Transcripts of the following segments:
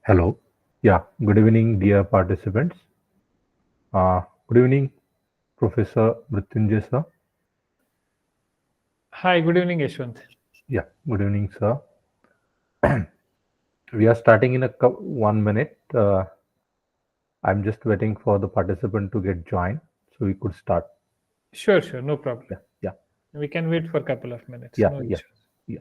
Hello. Yeah, good evening, dear participants. Good evening, Professor Mrityunjay, sir. Hi, good evening, Yashwant. Yeah, good evening, sir. We are starting in 1 minute. I'm just waiting for the participant to get joined so we could start. Sure, no problem. Yeah, yeah, We can wait for a couple of minutes, yeah, no yeah, issues. yeah.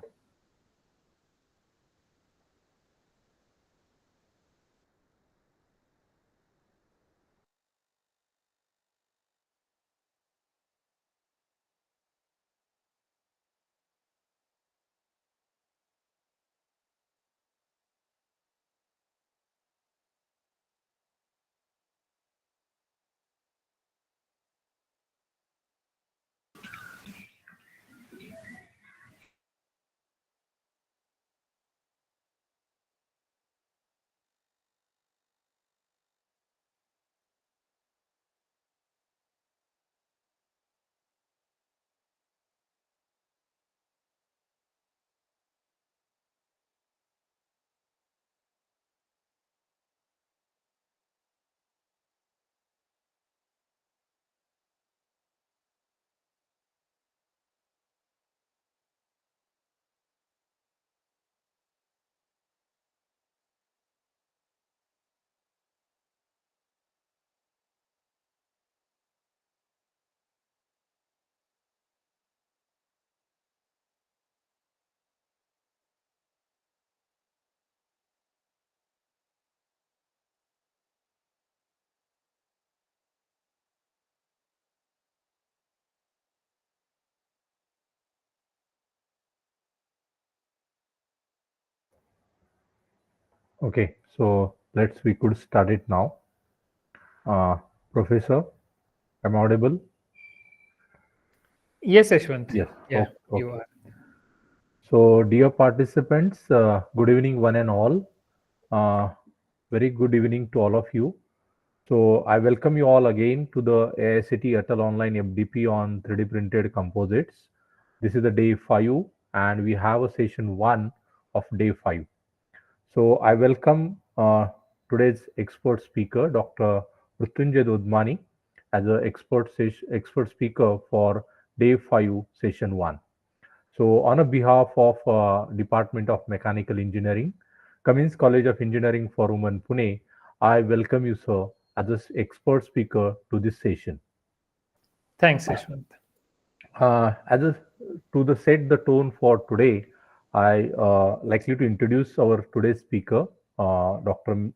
Okay, so we could start it now. Professor, am I audible? Yes, Yashwant. Yes. Yeah, you Okay. are. So, dear participants, good evening, one and all. Uh, Very good evening to all of you. So I welcome you all again to the AICTE-ATAL Online FDP on 3D printed composites. This is the day 5 and we have a session 1 of day 5. So I welcome today's expert speaker, Dr. Mrityunjay Dodmani, as an expert speaker for day 5, session 1. So on a behalf of Department of Mechanical Engineering, Cummins College of Engineering for Women, Pune, I welcome you, sir, as an expert speaker to this session. Thanks, Yashwant. As a, to the set the tone for today, I likely to introduce our today's speaker, Dr.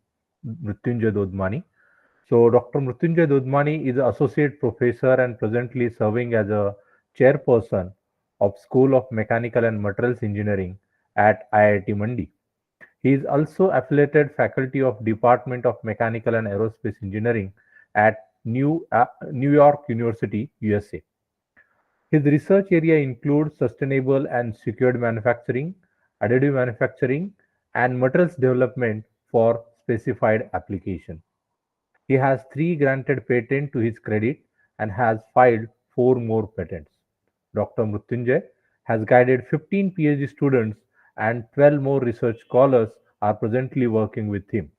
Mrityunjay Dodmani. So Dr. Mrityunjay Dodmani is an associate professor and presently serving as a chairperson of School of Mechanical and Materials Engineering at IIT Mandi. He is also affiliated faculty of Department of Mechanical and Aerospace Engineering at New York University, USA. His research area includes sustainable and secured manufacturing, additive manufacturing, and materials development for specified application. He has 3 granted patents to his credit and has filed 4 more patents. Dr. Mrityunjay has guided 15 PhD students and 12 more research scholars are presently working with him.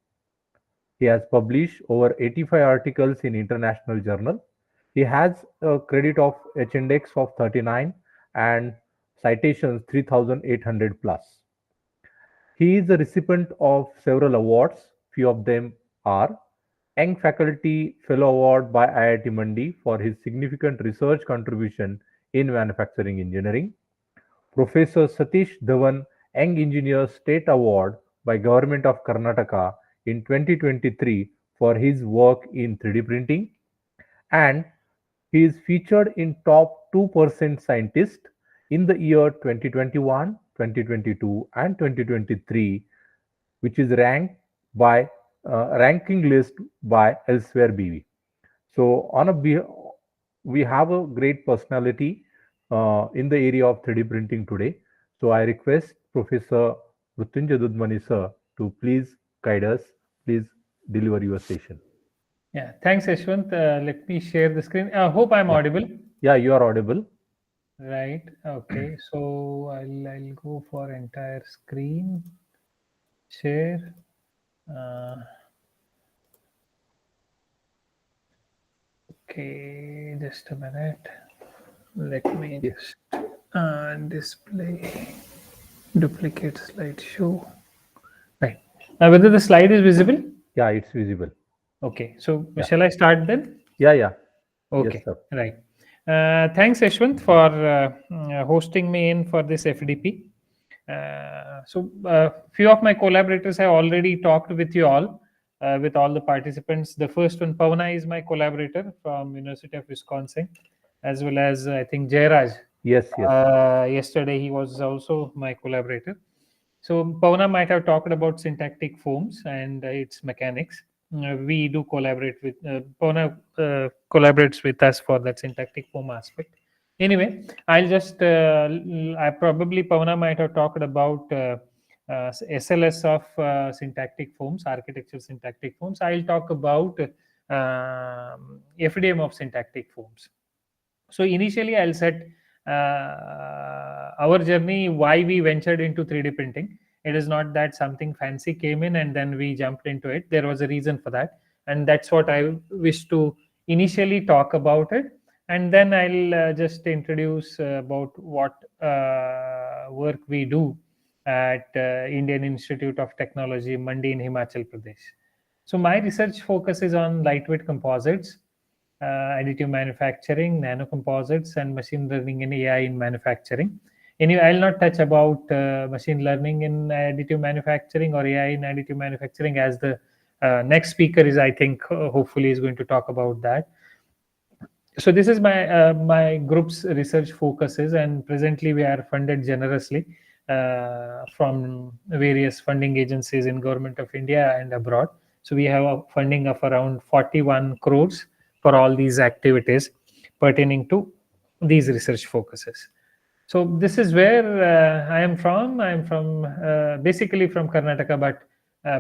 He has published over 85 articles in international journals. He has a credit of H-index of 39 and citations 3,800 plus. He is a recipient of several awards. Few of them are Young Faculty Fellow Award by IIT Mandi for his significant research contribution in manufacturing engineering, Professor Satish Dhawan Young Engineer State Award by Government of Karnataka in 2023 for his work in 3D printing, and he is featured in top 2% scientist in the year 2021, 2022 and 2023, which is ranked by ranking list by Elsewhere BV. So we have a great personality in the area of 3D printing today. So I request Professor Mrityunjay Dudmani sir to please guide us, please deliver your session. Yeah, thanks, Yashwant. Let me share the screen. I hope I'm Yeah, audible. yeah, you are audible. Right. Okay. So I'll go for entire screen share. Okay, just a minute. Let me Yeah, just display duplicate slideshow. Right. Now, whether the slide is visible? yeah, it's visible. Okay. So, Yeah, shall I start then? yeah, yeah. Yes, Okay. sir. Right. Thanks, Ashwant, for hosting me in for this FDP. Few of my collaborators have already talked with you all, with all the participants. The first one, Pavana, is my collaborator from University of Wisconsin, as well as I think Jairaj. Yes, yes. Yesterday, he was also my collaborator. So Pavana might have talked about syntactic forms and its mechanics. We do collaborate with Pavana collaborates with us for that syntactic form aspect. Anyway, I'll just I probably Pavana might have talked about SLS of syntactic forms, architecture syntactic forms. I'll talk about FDM of syntactic forms. So initially, I'll set our journey, why we ventured into 3D printing. It is not that something fancy came in and then we jumped into it. There was a reason for that, and that's what I wish to initially talk about it. And then I'll just introduce about what work we do at Indian Institute of Technology, Mandi in Himachal Pradesh. So my research focuses on lightweight composites, additive manufacturing, nanocomposites, and machine learning and AI in manufacturing. Anyway, I'll not touch about machine learning in additive manufacturing or AI in additive manufacturing, as the next speaker is, I think, hopefully is going to talk about that. So this is my group's research focuses, and presently we are funded generously from various funding agencies in government of India and abroad. So we have a funding of around 41 crores for all these activities pertaining to these research focuses. So this is where I am from. I am from basically from Karnataka, but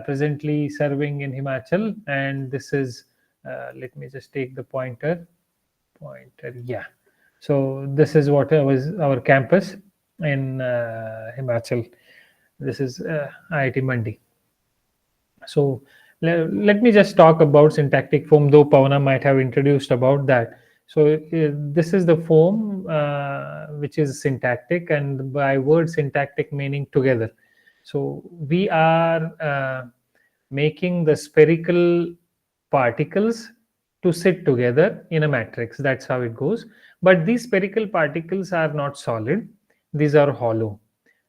presently serving in Himachal. And this is let me just take the pointer. Yeah. So this is what was our campus in Himachal. This is IIT Mandi. So let me just talk about syntactic foam, though Pavana might have introduced about that. So this is the foam which is syntactic, and by word syntactic meaning together. So we are making the spherical particles to sit together in a matrix. That's how it goes. But these spherical particles are not solid, these are hollow.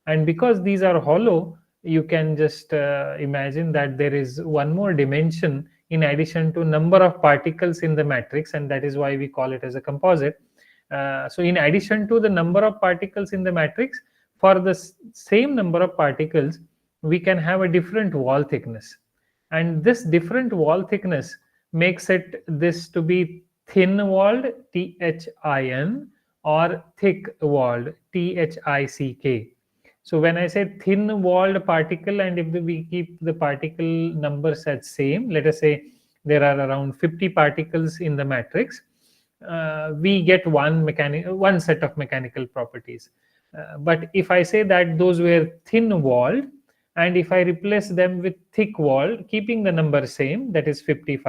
And because these are hollow, you can just imagine that there is one more dimension in addition to number of particles in the matrix, and that is why we call it as a composite. So in addition to the number of particles in the matrix, for the same number of particles, we can have a different wall thickness, and this different wall thickness makes it this to be thin walled, THIN, or thick walled, THICK. So when I say thin walled particle, and if we keep the particle numbers at same, let us say there are around 50 particles in the matrix, we get one set of mechanical properties. But if I say that those were thin walled, and if I replace them with thick walled, keeping the number same, that is 50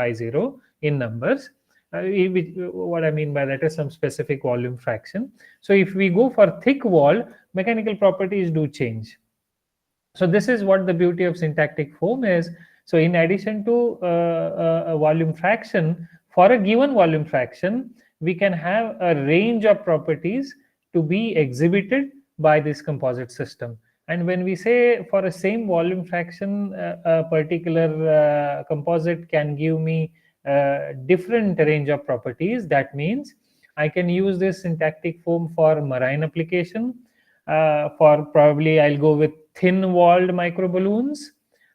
in numbers, what I mean by that is some specific volume fraction. So if we go for thick walled, mechanical properties do change. So this is what the beauty of syntactic foam is. So in addition to a volume fraction, for a given volume fraction, we can have a range of properties to be exhibited by this composite system. And when we say for a same volume fraction, a particular composite can give me different range of properties, that means I can use this syntactic foam for marine application. For probably I'll go with thin walled microballoons.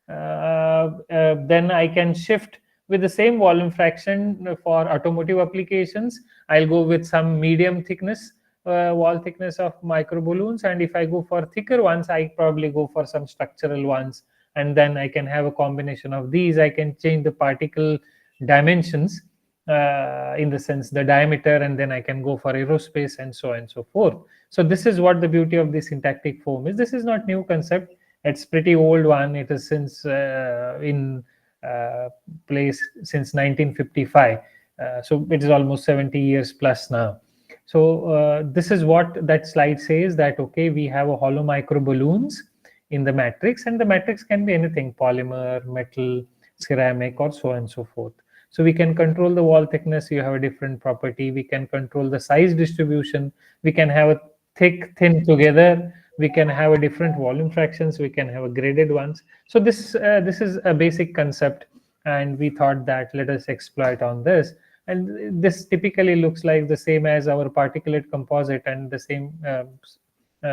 Then I can shift with the same volume fraction for automotive applications. I'll go with some medium thickness wall thickness of microballoons, and if I go for thicker ones, I probably go for some structural ones, and then I can have a combination of these. I can change the particle dimensions in the sense the diameter, and then I can go for aerospace and so on and so forth. So this is what the beauty of the syntactic foam is. This is not new concept. It's pretty old one. It is since in place since 1955. So it is almost 70 years plus now. So this is what that slide says, that okay, we have a hollow micro balloons in the matrix, and the matrix can be anything: polymer, metal, ceramic, or so on and so forth. So we can control the wall thickness. You have a different property. We can control the size distribution. We can have a thick, thin together. We can have a different volume fractions. We can have a graded ones. So this is a basic concept, and we thought that let us exploit on this. And this typically looks like the same as our particulate composite, and the same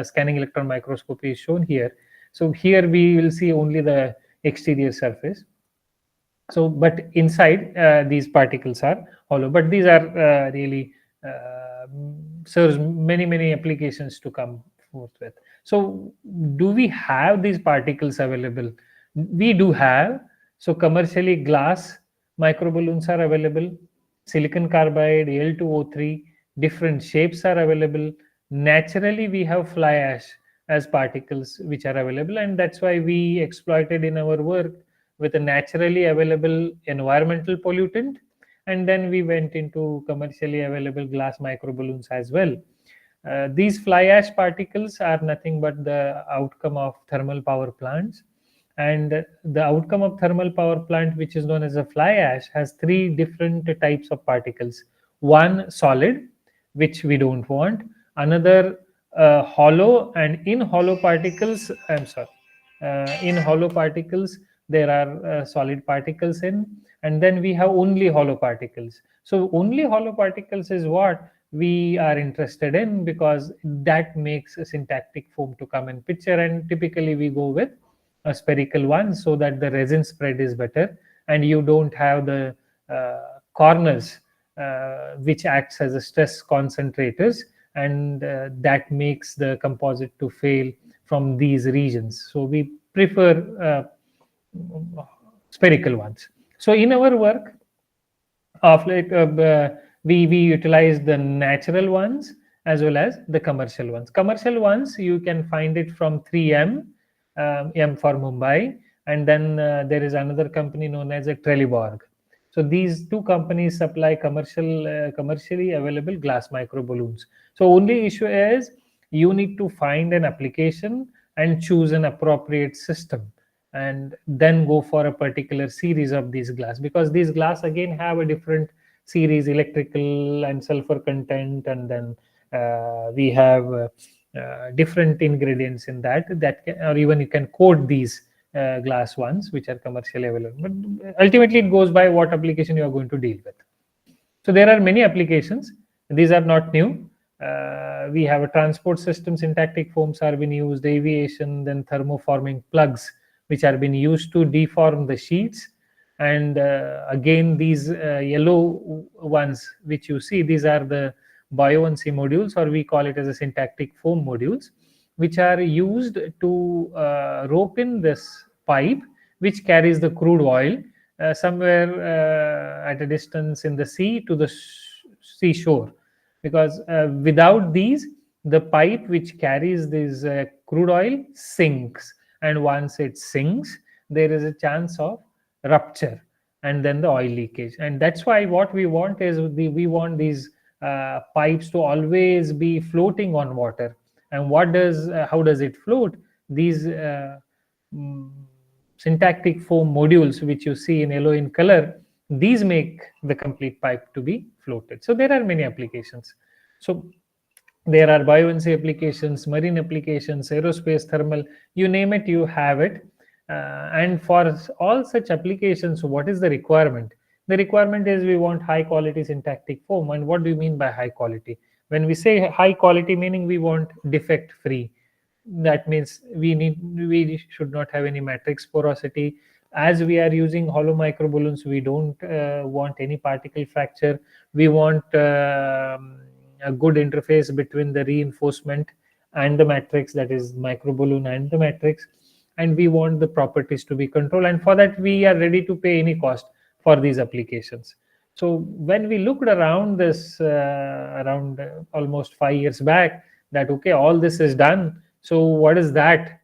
scanning electron microscopy is shown here. So here we will see only the exterior surface. So but inside these particles are hollow, but these are really serves many applications to come forth with. So do we have these particles available? We do have. So commercially glass microballoons are available, silicon carbide, Al2O3, different shapes are available. Naturally we have fly ash as particles which are available, and that's why we exploited in our work with a naturally available environmental pollutant, and then we went into commercially available glass microballoons as well. These fly ash particles are nothing but the outcome of thermal power plants, and the outcome of thermal power plant, which is known as a fly ash, has three different types of particles. One solid, which we don't want; another hollow, and in hollow particles, I'm sorry, in hollow particles there are solid particles in, and then we have only hollow particles. So only hollow particles is what we are interested in, because that makes a syntactic foam to come in picture, and typically we go with a spherical one so that the resin spread is better, and you don't have the corners which acts as a stress concentrators, and that makes the composite to fail from these regions. So we prefer spherical ones. So in our work of like we utilize the natural ones as well as the commercial ones. Commercial ones you can find it from 3M, M for Mumbai, and then there is another company known as a Trelleborg. So these two companies supply commercially available glass micro balloons. So only issue is you need to find an application and choose an appropriate system, and then go for a particular series of these glass, because these glass again have a different series, electrical and sulfur content, and then we have different ingredients in or even you can code these glass ones which are commercially available, but ultimately it goes by what application you are going to deal with. So there are many applications. These are not new. We have a transport system, syntactic foams are being used, aviation, then thermoforming plugs, which are being used to deform the sheets. And again, these yellow ones which you see, these are the buoyancy modules, or we call it as a syntactic foam modules, which are used to rope in this pipe which carries the crude oil somewhere at a distance in the sea to the seashore. Because without these, the pipe which carries this crude oil sinks, and once it sinks, there is a chance of rupture and then the oil leakage. And that's why what we want is we want these pipes to always be floating on water. And how does it float? These mm, syntactic foam modules which you see in yellow in color, these make the complete pipe to be floated. So there are many applications. So there are buoyancy applications, marine applications, aerospace, thermal, you name it, you have it. And for all such applications, what is the requirement? The requirement is we want high quality syntactic foam. And what do you mean by high quality? When we say high quality, meaning we want defect free. That means we should not have any matrix porosity. As we are using hollow micro balloons, we don't want any particle fracture. We want a good interface between the reinforcement and the matrix, that is micro balloon and the matrix, and we want the properties to be controlled, and for that we are ready to pay any cost for these applications. So when we looked around this around almost 5 years back, that okay, all this is done, so what is that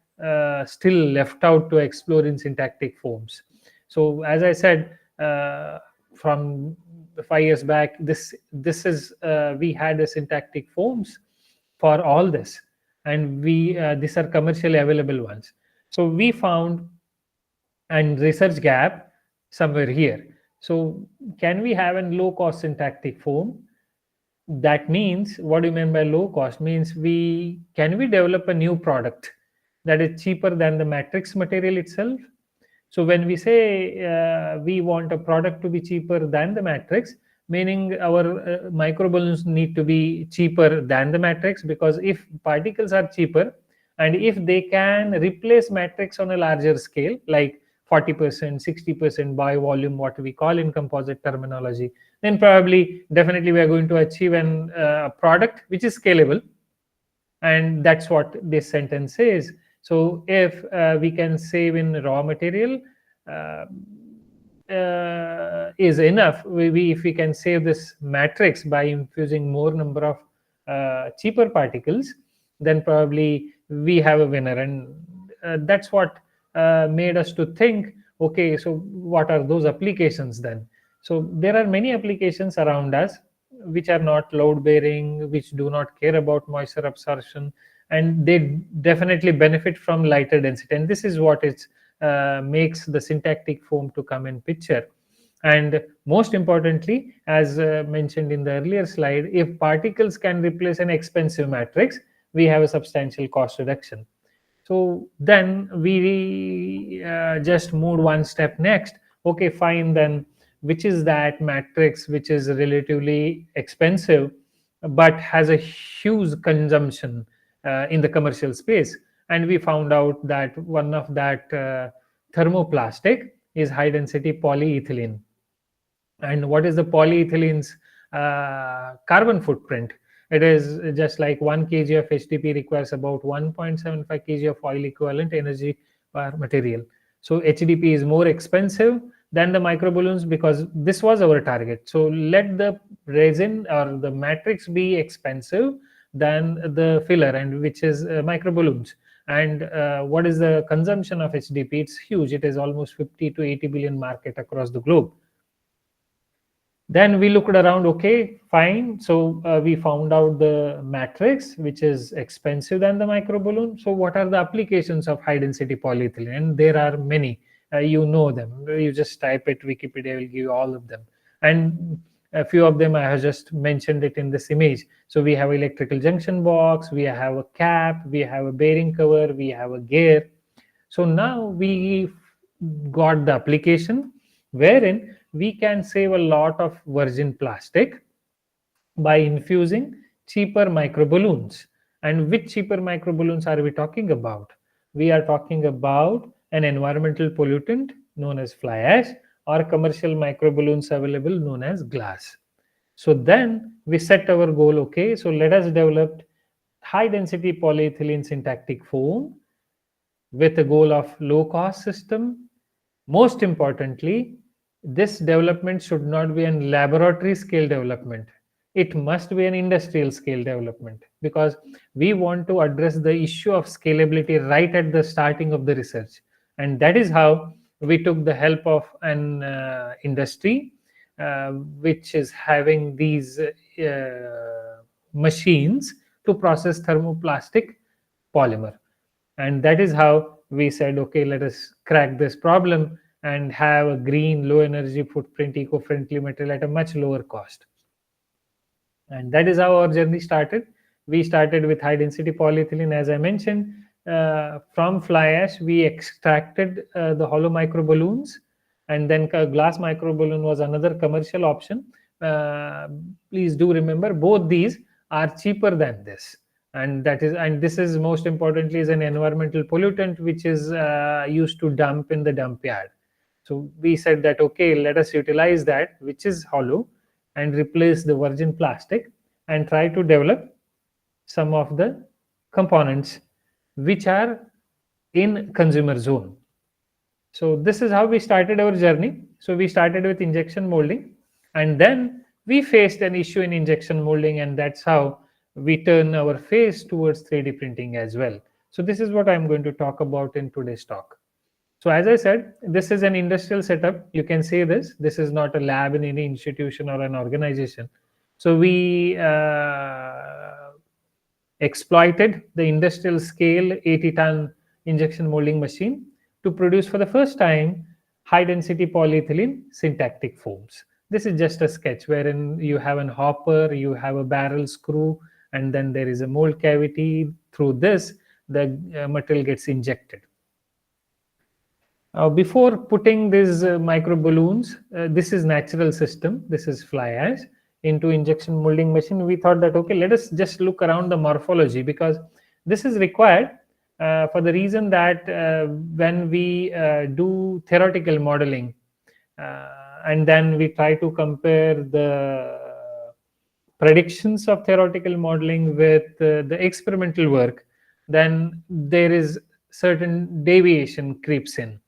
still left out to explore in syntactic forms. So as I said, from 5 years back, this is we had a syntactic forms for all this, and we these are commercially available ones. So we found and research gap somewhere here. So can we have a low cost syntactic form? That means, what do you mean by low cost? Means we develop a new product that is cheaper than the matrix material itself. So when we say we want a product to be cheaper than the matrix, meaning our microballoons need to be cheaper than the matrix, because if particles are cheaper and if they can replace matrix on a larger scale, like 40%, 60% by volume, what we call in composite terminology, then probably definitely we are going to achieve an product which is scalable. And that's what this sentence says. So if we can save in raw material uh, is enough, if we can save this matrix by infusing more number of cheaper particles, then probably we have a winner. And that's what made us to think, okay, so what are those applications then? So there are many applications around us which are not load bearing, which do not care about moisture absorption, and they definitely benefit from lighter density. And this is what it makes the syntactic foam to come in picture. And most importantly, as mentioned in the earlier slide, if particles can replace an expensive matrix, we have a substantial cost reduction. So then we just moved one step next. Okay, fine, then which is that matrix which is relatively expensive but has a huge consumption in the commercial space? And we found out that one of that thermoplastic is high density polyethylene. And what is the polyethylene's carbon footprint? It is just like 1 kg of HDP requires about 1.75 kg of oil equivalent energy per material. So HDP is more expensive than the microballoons because this was our target. So let the resin or the matrix be expensive than the filler, and which is microballoons. And what is the consumption of HDP? It's huge. It is almost 50 to 80 billion market across the globe. Then we looked around. Okay, fine. So we found out the matrix which is expensive than the microballoon. So what are the applications of high density polyethylene? And there are many. You know them. You just type it, Wikipedia will give you all of them. And a few of them I have just mentioned it in this image. So we have electrical junction box, we have a cap, we have a bearing cover, we have a gear. So now we got the application wherein we can save a lot of virgin plastic by infusing cheaper microballoons. And which cheaper microballoons are we talking about? We are talking about an environmental pollutant known as fly ash, or commercial microballoons available known as glass. So then we set our goal. Okay, so let us develop high density polyethylene syntactic foam with a goal of low cost system. Most importantly, this development should not be a laboratory scale development. It must be an industrial scale development, because we want to address the issue of scalability right at the starting of the research. And that is how we took the help of an industry which is having these machines to process thermoplastic polymer. And that is how we said, okay, let us crack this problem and have a green, low energy footprint, eco-friendly material at a much lower cost. And that is how our journey started. We started with high density polyethylene, as I mentioned. From fly ash, we extracted the hollow micro balloons, and then glass micro balloon was another commercial option. Please do remember, both these are cheaper than this. And this is most importantly is an environmental pollutant which is used to dump in the dump yard. So we said that, okay, let us utilize that which is hollow and replace the virgin plastic and try to develop some of the components which are in consumer zone. So this is how we started our journey. So we started with injection molding, and then we faced an issue in injection molding, and that's how we turn our face towards 3D printing as well. So this is what I'm going to talk about in today's talk. So as I said, this is an industrial setup. You can see this. This is not a lab in any institution or an organization. So we exploited the industrial scale 80-ton injection molding machine to produce for the first time high density polyethylene syntactic foams. This is just a sketch wherein you have an hopper, you have a barrel screw, and then there is a mold cavity. Through this, the material gets injected. Before putting these micro balloons, this is natural system, this is fly ash, into injection molding machine. We thought that, okay, let us just look around the morphology, because this is required for the reason that when we do theoretical modeling and then we try to compare the predictions of theoretical modeling with the experimental work, then there is certain deviation creeps in.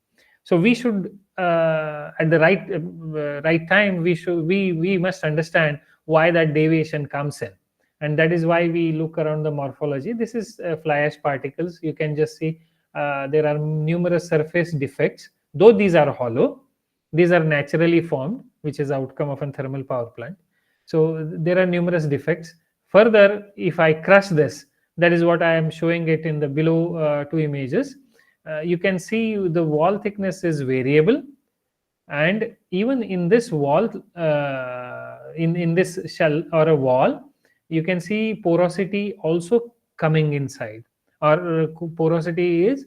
So we should at the right time we must understand why that deviation comes in, and that is why we look around the morphology. This is fly ash particles. You can just see there are numerous surface defects, though these are hollow. These are naturally formed, which is outcome of a thermal power plant. So there are numerous defects. Further, if I crush this, that is what I am showing it in the below two images. You can see the wall thickness is variable, and even in this wall, in this shell or a wall, you can see porosity also coming inside, or porosity is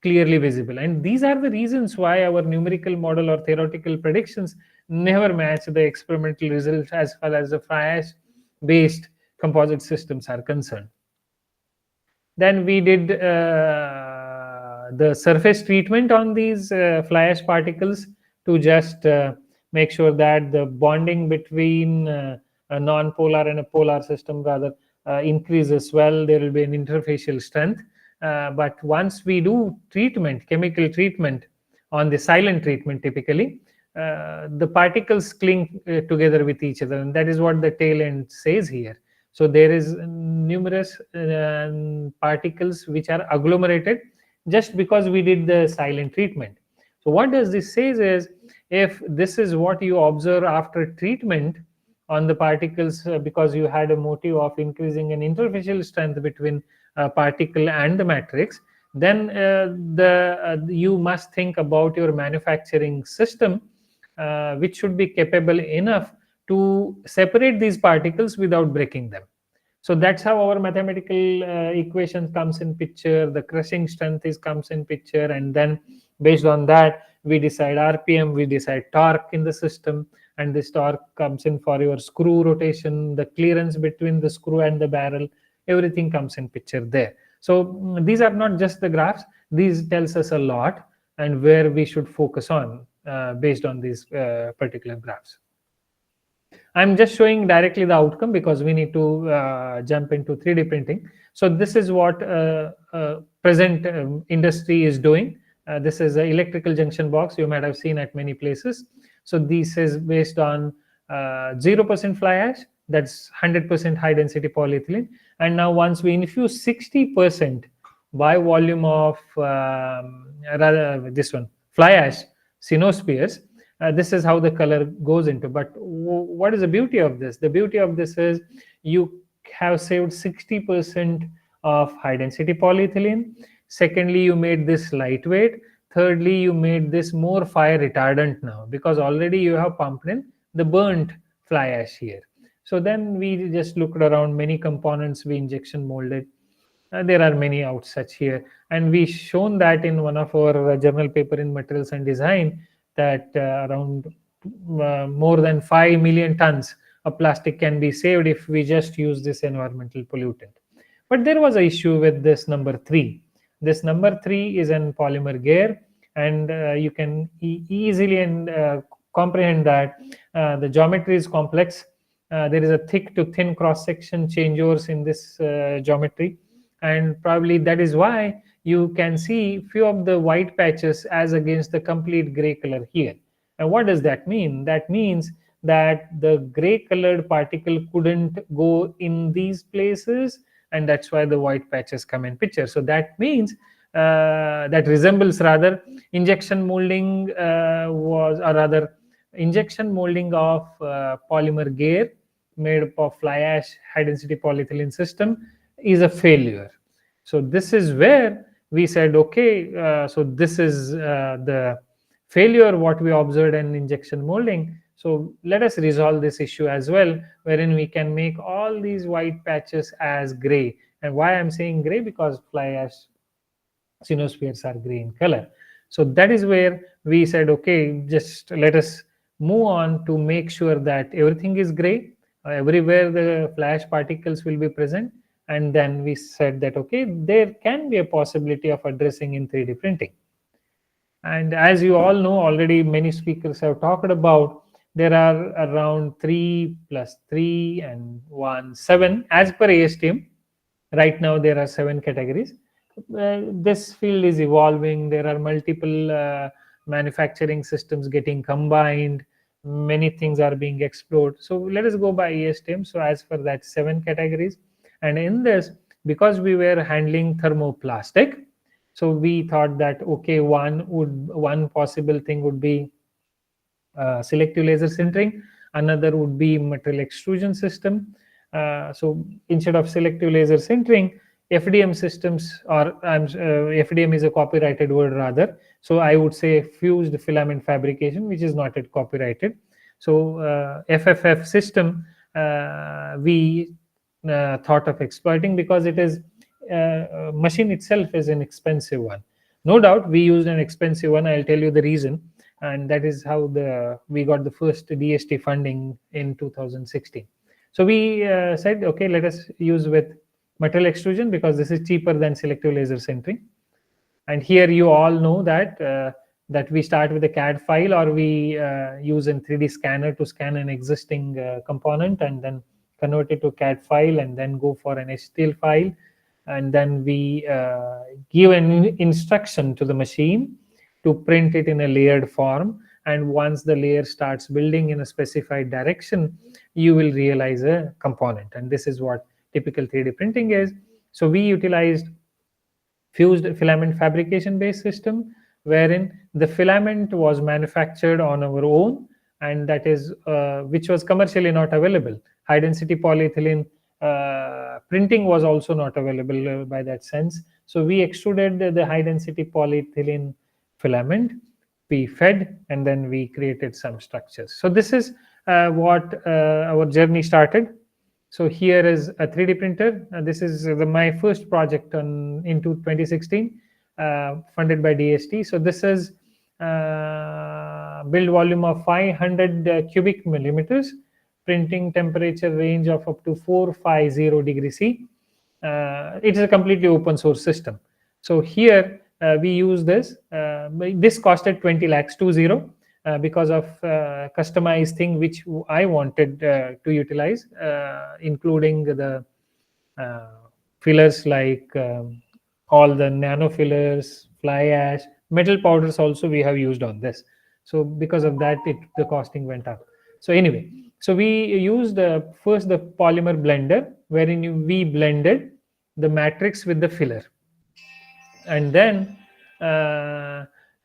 clearly visible. And these are the reasons why our numerical model or theoretical predictions never match the experimental results as far as the fly ash based composite systems are concerned. Then we did the surface treatment on these fly ash particles to just make sure that the bonding between a non-polar and a polar system rather increases well. There will be an interfacial strength. But once we do treatment, chemical treatment on the silent treatment, typically, the particles cling together with each other, and that is what the tail end says here. So there is numerous particles which are agglomerated just because we did the silent treatment. So what does this says is, if this is what you observe after treatment on the particles, because you had a motive of increasing an interfacial strength between particle and the matrix, then you must think about your manufacturing system, which should be capable enough to separate these particles without breaking them. So that's how our mathematical equation comes in picture. The crushing strength comes in picture, and then based on that we decide RPM, we decide torque in the system, and this torque comes in for your screw rotation, the clearance between the screw and the barrel. Everything comes in picture there. So these are not just the graphs. These tells us a lot, and where we should focus on based on these particular graphs. I'm just showing directly the outcome because we need to jump into 3D printing. So this is what present industry is doing. This is an electrical junction box you might have seen at many places. So this is based on 0% fly ash, that's 100% high density polyethylene. And now once we infuse 60% by volume of rather this one fly ash cyanospheres, this is how the color goes into. But what is the beauty of this? The beauty of this is you have saved 60% of high density polyethylene. Secondly, you made this lightweight. Thirdly, you made this more fire retardant now, because already you have pumped in the burnt fly ash here. So then we just looked around many components we injection molded. There are many out such here, and we shown that in one of our journal paper in materials and design, that around more than 5 million tons of plastic can be saved if we just use this environmental pollutant. But there was an issue with this number 3. This number 3 is an polymer gear, and you can easily comprehend that the geometry is complex. There is a thick to thin cross section changeovers in this geometry, and probably that is why you can see few of the white patches as against the complete gray color here. And what does that mean? That means that the gray colored particle couldn't go in these places, and that's why the white patches come in picture. So that means that resembles rather injection molding or rather injection molding of polymer gear made up of fly ash high density polyethylene system is a failure. So this is where we said, okay, so this is the failure what we observed in injection molding. So let us resolve this issue as well, wherein we can make all these white patches as gray. And why I'm saying gray? Because fly ash cyanospheres are gray in color. So that is where we said, okay, just let us move on to make sure that everything is gray, everywhere the flash particles will be present. And then we said that, okay, there can be a possibility of addressing in 3D printing. And as you all know, already many speakers have talked about, there are around 3 plus 3 and 1, 7 as per ASTM. Right now, there are 7 categories. This field is evolving. There are multiple manufacturing systems getting combined. Many things are being explored. So let us go by ASTM. So as for that, 7 categories. And in this, because we were handling thermoplastic, so we thought that, okay, one possible thing would be selective laser sintering. Another would be material extrusion system. So instead of selective laser sintering, FDM systems, or FDM is a copyrighted word rather. So I would say fused filament fabrication, which is not yet copyrighted. So FFF system we thought of exploiting, because it is machine itself is an expensive one. No doubt we used an expensive one. I'll tell you the reason, and that is how we got the first DST funding in 2016. So we said, okay, let us use with metal extrusion, because this is cheaper than selective laser sintering. And here you all know that we start with a CAD file, or we use a 3D scanner to scan an existing component and then convert it to CAD file, and then go for an HTL file, and then we give an instruction to the machine to print it in a layered form. And once the layer starts building in a specified direction, you will realize a component. And this is what typical 3D printing is. So we utilized fused filament fabrication based system, wherein the filament was manufactured on our own, and that is which was commercially not available. High density polyethylene printing was also not available by that sense. So we extruded the high density polyethylene filament, we fed, and then we created some structures. So this is what our journey started. So here is a 3D printer. This is my first project into 2016, funded by DST. So this is build volume of 500 cubic millimeters, printing temperature range of up to 450 degrees C. It is a completely open source system. So here we use this. This costed 20 lakhs 20 because of customized thing which I wanted to utilize, including the fillers like all the nano fillers, fly ash, metal powders also we have used on this. So because of that, the costing went up. So anyway, so we used first the polymer blender, wherein we blended the matrix with the filler, and then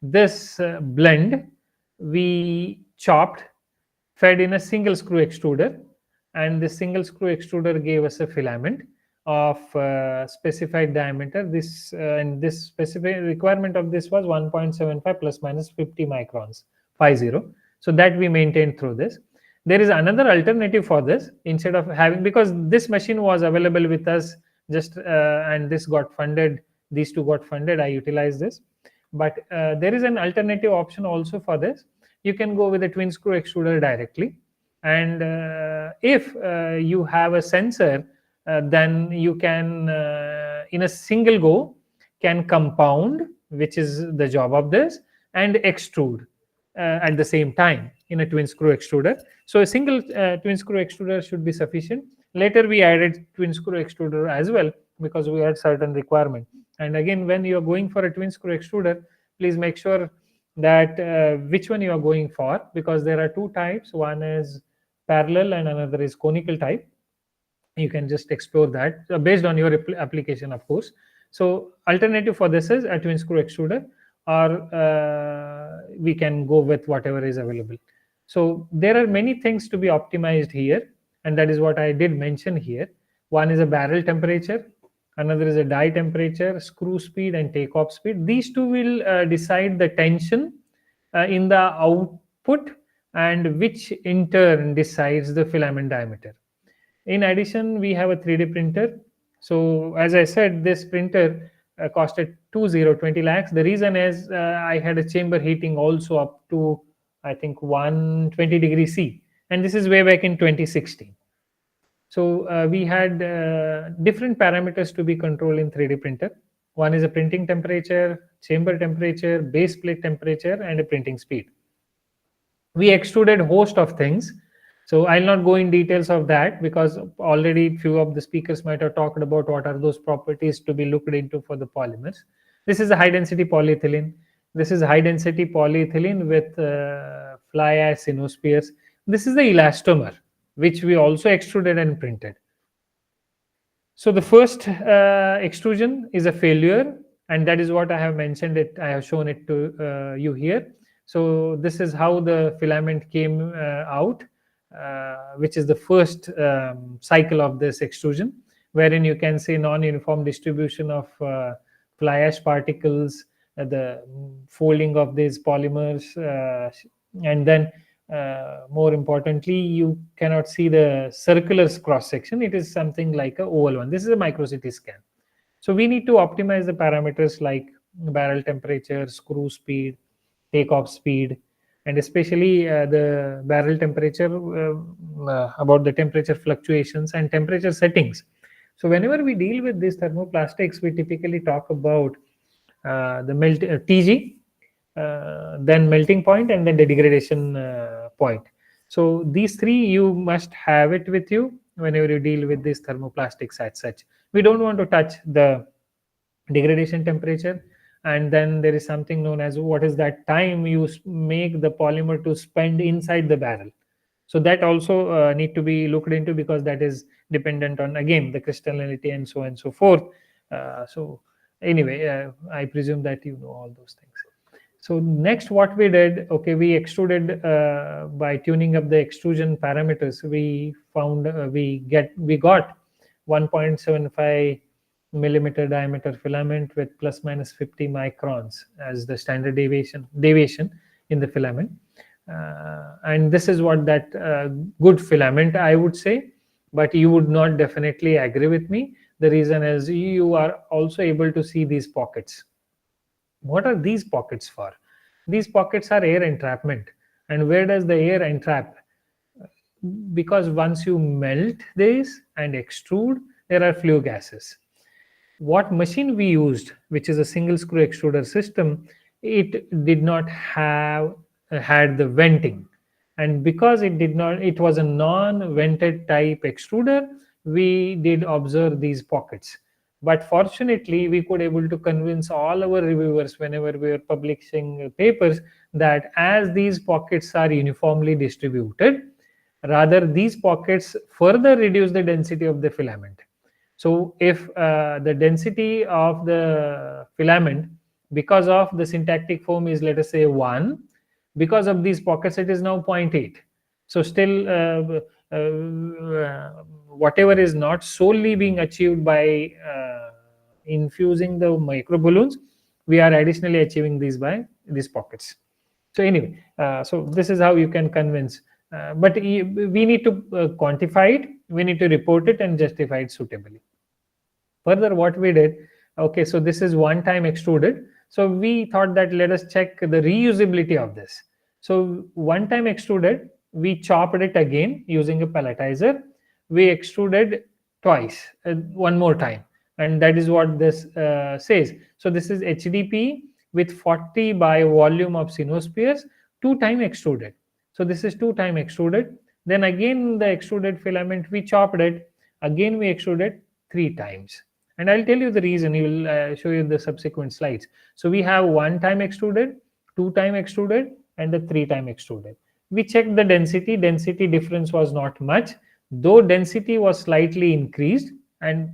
this blend we chopped, fed in a single screw extruder, and the single screw extruder gave us a filament of specified diameter. This and this specific requirement of this was 1.75 plus minus 50 microns, 50. So that we maintained through this. There is another alternative for this. Instead of having, because this machine was available with us just and this got funded, these two got funded, I utilized this. But there is an alternative option also for this. You can go with a twin screw extruder directly, and if you have a sensor, then you can in a single go can compound, which is the job of this, and extrude at the same time in a twin screw extruder. So a single twin screw extruder should be sufficient. Later we added twin screw extruder as well, because we had certain requirement. And again, when you are going for a twin screw extruder, please make sure that which one you are going for, because there are two types. One is parallel and another is conical type. You can just explore that based on your application, of course. So alternative for this is a twin screw extruder, or we can go with whatever is available. So there are many things to be optimized here, and that is what I did mention here. One is a barrel temperature, another is a die temperature, screw speed, and takeoff speed. These two will decide the tension in the output, and which in turn decides the filament diameter. In addition, we have a 3D printer. So as I said, this printer costed 20 lakhs. The reason is I had a chamber heating also up to, I think, 120 degrees C, and this is way back in 2016. So we had different parameters to be controlled in 3D printer. One is a printing temperature, chamber temperature, base plate temperature, and a printing speed. We extruded host of things, so I'll not go in details of that, because already few of the speakers might have talked about what are those properties to be looked into for the polymers. This is a high density polyethylene. This is high density polyethylene with fly ash cyanospheres. This is the elastomer, which we also extruded and printed. So the first extrusion is a failure, and that is what I have mentioned it. I have shown it to you here. So this is how the filament came out, which is the first cycle of this extrusion, wherein you can see non-uniform distribution of fly ash particles, the folding of these polymers, and then more importantly, you cannot see the circular cross section. It is something like a oval one. This is a micro CT scan. So we need to optimize the parameters like barrel temperature, screw speed, takeoff speed, and especially the barrel temperature, about the temperature fluctuations and temperature settings. So whenever we deal with these thermoplastics, we typically talk about the melt TG, then melting point, and then the degradation point. So these three you must have it with you whenever you deal with these thermoplastics as such. We don't want to touch the degradation temperature, and then there is something known as what is that time you make the polymer to spend inside the barrel. So that also need to be looked into, because that is dependent on, again, the crystallinity and so on and so forth. So anyway, I presume that you know all those things. So next, what we did, okay, we extruded by tuning up the extrusion parameters. We found we got 1.75 millimeter diameter filament with plus minus 50 microns as the standard deviation in the filament, and this is what that good filament, I would say. But you would not definitely agree with me. The reason is you are also able to see these pockets. What are these pockets for? These pockets are air entrapment. And where does the air entrap? Because once you melt this and extrude, there are flue gases. What machine we used, which is a single screw extruder system, it did not have had the venting. And because it was a non-vented type extruder, we did observe these pockets. But fortunately, we could able to convince all our reviewers whenever we were publishing papers that as these pockets are uniformly distributed, rather these pockets further reduce the density of the filament. So if the density of the filament because of the syntactic foam is, let us say, 1, because of these pockets it is now 0.8. So still whatever is not solely being achieved by infusing the micro balloons, we are additionally achieving these by these pockets. So anyway, so this is how you can convince, but we need to quantify it, we need to report it and justify it suitably. Further, what we did, okay, so this is one time extruded, so we thought that let us check the reusability of this. So one time extruded, we chopped it again using a pelletizer, we extruded twice, one more time, and that is what this says. So this is HDP with 40 by volume of cyanospheres, 2 time extruded. So this is 2 time extruded. Then again the extruded filament, we chopped it, again we extruded 3 times. And I'll tell you the reason, he will show you the subsequent slides. So we have 1 time extruded, 2 time extruded, and the 3 time extruded. We checked the density difference was not much. though density was slightly increased, and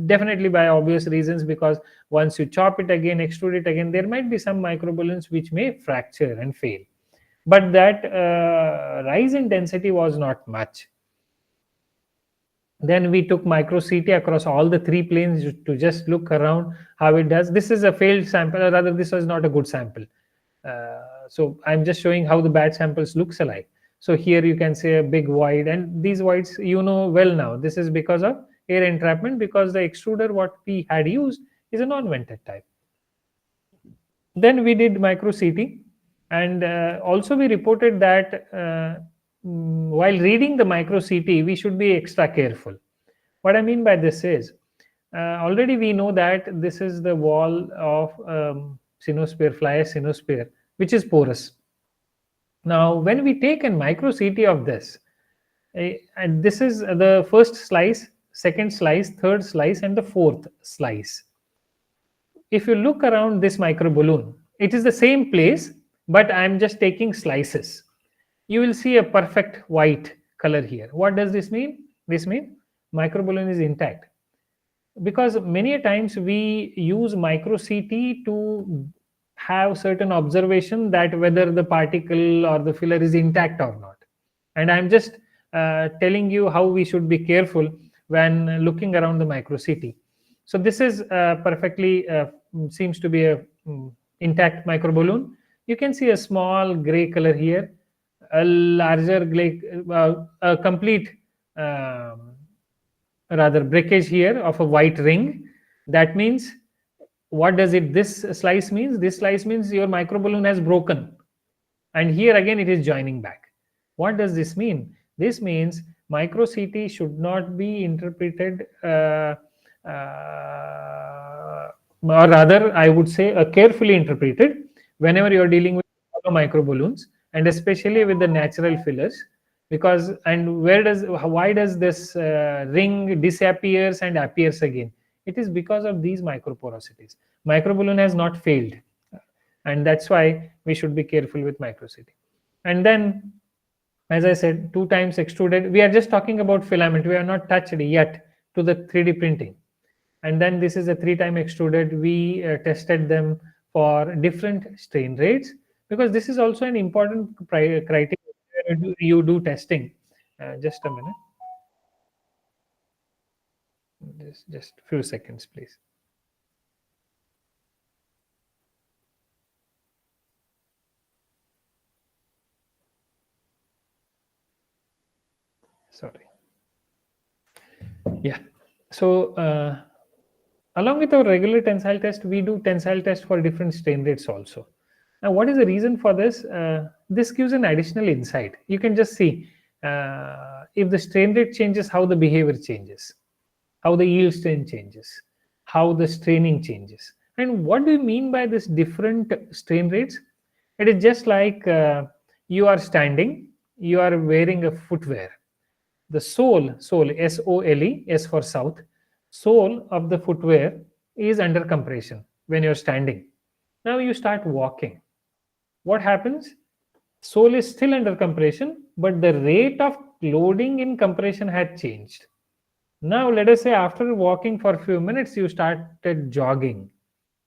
definitely by obvious reasons, because once you chop it again, extrude it again, there might be some microballoons which may fracture and fail. But that rise in density was not much. Then we took micro CT across all the 3 planes to just look around how it does. This is a failed sample, or rather this was not a good sample. So I'm just showing how the bad samples looks alike. So here you can see a big void, and these voids you know well now. This is because of air entrapment, because the extruder what we had used is a non-vented type. Then we did micro CT, and also we reported that while reading the micro CT, we should be extra careful. What I mean by this is, already we know that this is the wall of cynosphere, fly ash cynosphere, which is porous. Now, when we take a micro CT of this, and this is the first slice, second slice, third slice, and the fourth slice. If you look around this micro balloon, it is the same place, but I'm just taking slices. You will see a perfect white color here. What does this mean? This means micro balloon is intact, because many times we use micro CT to have certain observation that whether the particle or the filler is intact or not. And I'm just telling you how we should be careful when looking around the micro CT. So this is perfectly seems to be a intact micro balloon. You can see a small gray color here, a larger gray, a complete rather breakage here of a white ring. That means, what does it this slice means? This slice means your micro balloon has broken, and here again it is joining back. What does this mean? This means micro CT should not be interpreted or rather I would say carefully interpreted whenever you're dealing with micro balloons, and especially with the natural fillers. Because, and why does this ring disappears and appears again? It is because of these microporosities. Microballoon has not failed, and that's why we should be careful with micro CT. And then, as I said, 2 times extruded. We are just talking about filament. We are not touched yet to the 3D printing. And then this is a 3-time extruded. We tested them for different strain rates, because this is also an important criteria. You do testing. Just a minute. Just few seconds, please. Sorry. Yeah. So along with our regular tensile test, we do tensile test for different strain rates also. Now, what is the reason for this? This gives an additional insight. You can just see if the strain rate changes, how the behavior changes, how the yield strain changes, how the straining changes. And what do you mean by this different strain rates? It is just like you are standing, you are wearing a footwear. The sole, S-O-L-E, S for south, sole of the footwear is under compression when you're standing. Now you start walking. What happens? Sole is still under compression, but the rate of loading in compression had changed. Now let us say after walking for a few minutes, you started jogging.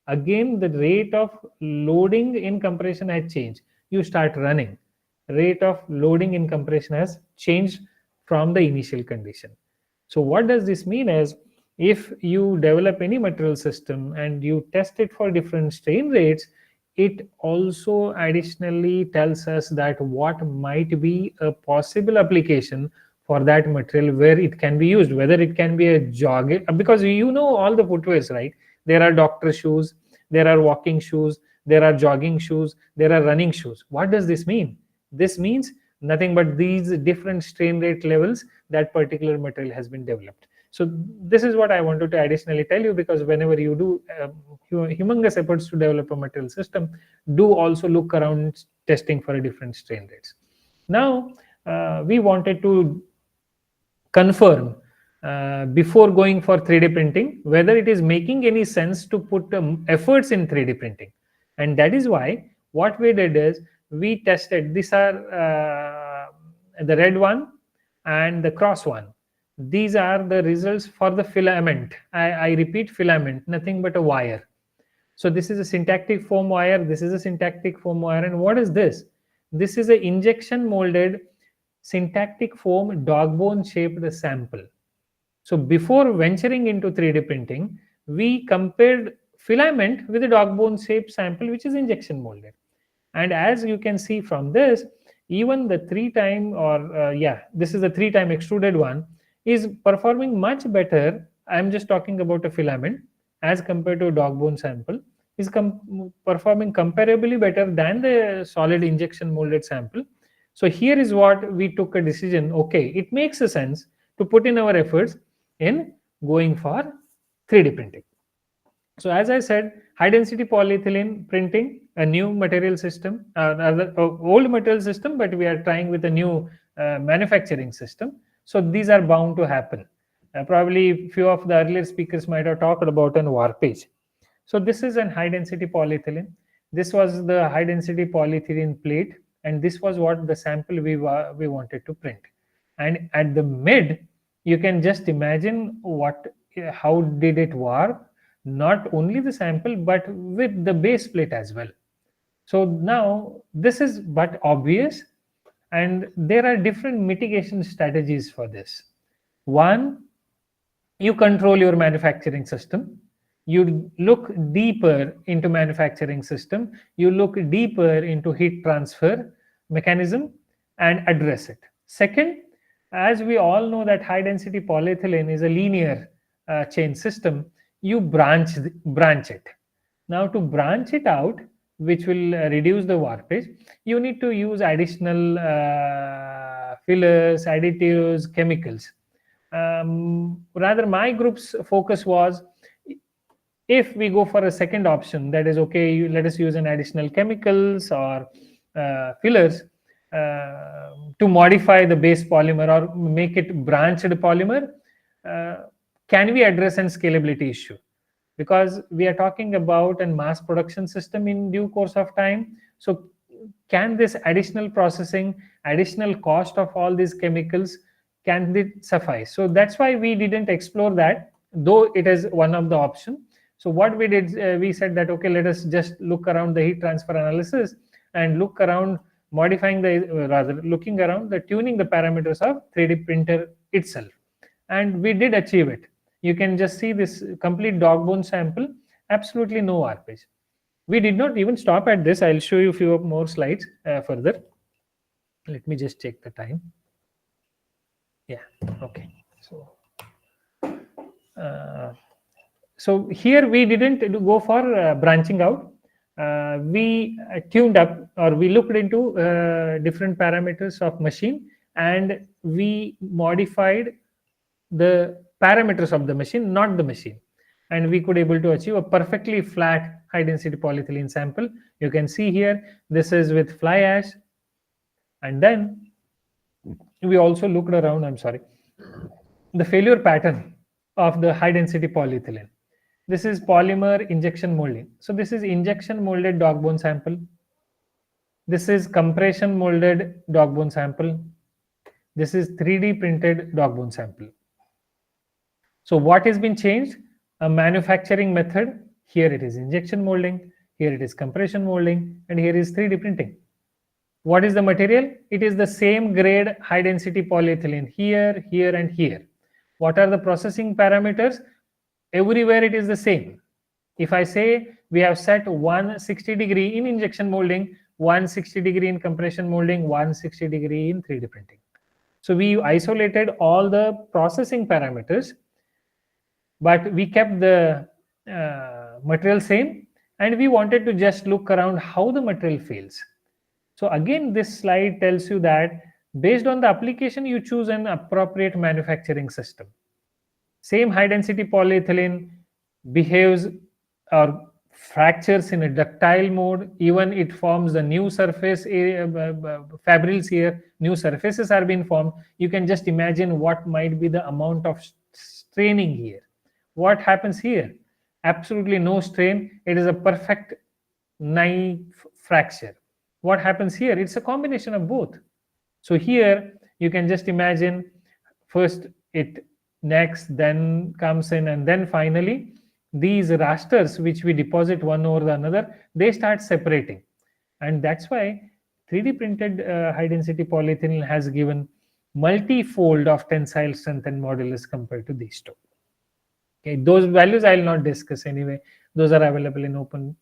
Again, the rate of loading in compression had changed. You start running. Rate of loading in compression has changed from the initial condition. So what does this mean is, if you develop any material system and you test it for different strain rates, it also additionally tells us that what might be a possible application for that material where it can be used, whether it can be a jogging, because you know all the footwears, right? There are doctor shoes, there are walking shoes, there are jogging shoes, there are running shoes. What does this mean? This means nothing but these different strain rate levels that particular material has been developed. So this is what I wanted to additionally tell you, because whenever you do humongous efforts to develop a material system, do also look around testing for a different strain rates. Now we wanted to confirm before going for 3D printing whether it is making any sense to put efforts in 3D printing. And that is why what we did is we tested, these are the red one and the cross one. These are the results for the filament. I repeat, filament, nothing but a wire. So this is a syntactic foam wire, this is a syntactic foam wire, and what is this? This is an injection molded syntactic foam dog bone shaped sample. So before venturing into 3D printing, we compared filament with a dog bone shaped sample which is injection molded. And as you can see from this, even the 3-time this is the 3-time extruded one is performing much better. I'm just talking about a filament as compared to a dog bone sample is performing comparably better than the solid injection molded sample. So here is what we took a decision. Okay, it makes a sense to put in our efforts in going for 3D printing. So as I said, high density polyethylene printing, a new material system, old material system, but we are trying with a new manufacturing system. So these are bound to happen. Probably few of the earlier speakers might have talked about an warpage. So this is an high density polyethylene. This was the high density polyethylene plate, and this was what the sample we wanted to print. And at the mid, you can just imagine how did it warp, not only the sample but with the base plate as well. So now this is but obvious, and there are different mitigation strategies for this. One, you control your manufacturing system. You look deeper into manufacturing system. You look deeper into heat transfer mechanism and address it. Second, as we all know that high density polyethylene is a linear chain system, you branch it. Now to branch it out, which will reduce the warpage, you need to use additional fillers, additives, chemicals. Rather, my group's focus was, if we go for a second option, that is okay, let us use an additional chemicals or fillers to modify the base polymer or make it branched polymer, can we address an scalability issue? Because we are talking about a mass production system in due course of time. So can this additional processing, additional cost of all these chemicals, can it suffice? So that's why we didn't explore that, though it is one of the option. So what we did, we said that, okay, let us just look around the heat transfer analysis and look around modifying looking around the tuning the parameters of 3D printer itself. And we did achieve it. You can just see this complete dog bone sample, absolutely no warpage. We did not even stop at this. I'll show you a few more slides further. Let me just check the time. Yeah, okay. So here we didn't go for branching out. We tuned up, or we looked into different parameters of machine, and we modified the parameters of the machine, not the machine. And we could able to achieve a perfectly flat high density polyethylene sample. You can see here, this is with fly ash. And then we also looked around, the failure pattern of the high density polyethylene. This is polymer injection molding. So this is injection molded dog bone sample. This is compression molded dog bone sample. This is 3D printed dog bone sample. So what has been changed? A manufacturing method. Here it is injection molding, here it is compression molding, and here is 3D printing. What is the material? It is the same grade high density polyethylene here, here, and here. What are the processing parameters? Everywhere it is the same. If I say we have set 160 degree in injection molding, 160 degree in compression molding, 160 degree in 3D printing. So we isolated all the processing parameters, but we kept the material same, and we wanted to just look around how the material fails. So again, this slide tells you that based on the application, you choose an appropriate manufacturing system. Same high density polyethylene behaves or fractures in a ductile mode. Even it forms a new surface, fabrils here, new surfaces are being formed. You can just imagine what might be the amount of straining here. What happens here? Absolutely no strain. It is a perfect knife fracture. What happens here? It's a combination of both. So here you can just imagine First it next, then comes in, and then finally these rasters which we deposit one over the another, they start separating. And that's why 3D printed high density polyethylene has given multi-fold of tensile strength and modulus compared to these two. Okay, those values I will not discuss anyway. Those are available in open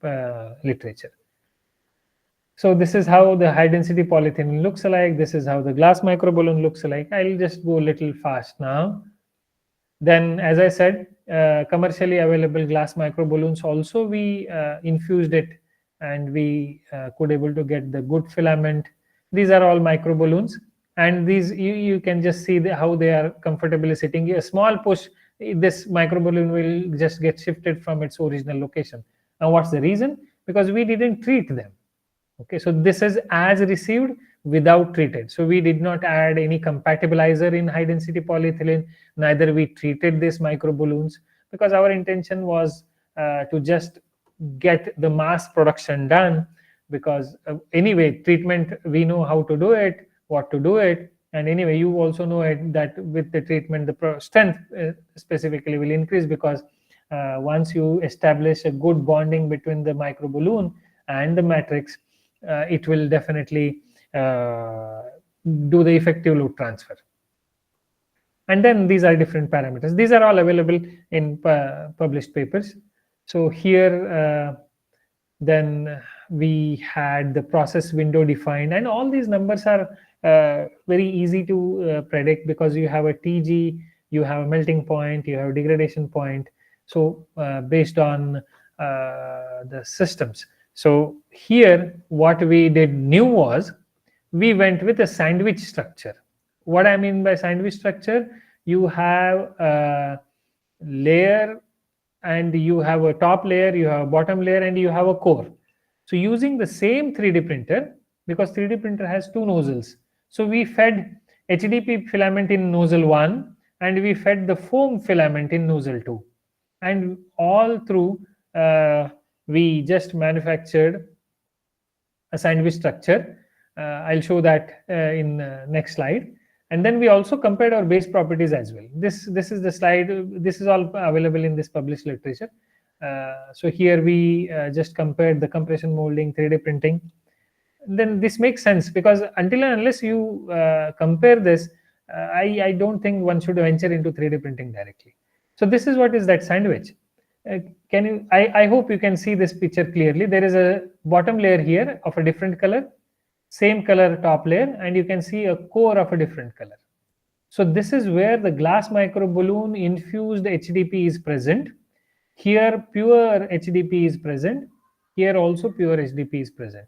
literature. So this is how the high density polyethylene looks like. This is how the glass microballoon looks like. I'll just go a little fast now. Then, as I said, commercially available glass microballoons also we infused it, and we could able to get the good filament. These are all microballoons, and these you can just see how they are comfortably sitting. A small push, this microballoon will just get shifted from its original location. Now, what's the reason? Because we didn't treat them. Okay, so this is as received without treated. So we did not add any compatibilizer in high density polyethylene, neither we treated these microballoons, because our intention was to just get the mass production done, because anyway treatment we know how to do it, what to do it, and anyway you also know it that with the treatment the strength specifically will increase, because once you establish a good bonding between the microballoon and the matrix, it will definitely do the effective load transfer. And then these are different parameters. These are all available in published papers. So here then we had the process window defined, and all these numbers are very easy to predict, because you have a TG, you have a melting point, you have a degradation point. So based on the systems. So here what we did new was we went with a sandwich structure. What I mean by sandwich structure, you have a layer, and you have a top layer, you have a bottom layer, and you have a core. So using the same 3D printer, because 3D printer has two nozzles, so we fed HDP filament in nozzle 1, and we fed the foam filament in nozzle 2, and all through we just manufactured a sandwich structure. I'll show that in next slide. And then we also compared our base properties as well. This is the slide. This is all available in this published literature. So here we just compared the compression molding, 3D printing. Then this makes sense, because until and unless you compare this, I don't think one should venture into 3D printing directly. So this is what is that sandwich. Can you? I hope you can see this picture clearly. There is a bottom layer here of a different color, same color top layer, and you can see a core of a different color. So this is where the glass microballoon infused HDP is present. Here pure HDP is present. Here also pure HDP is present.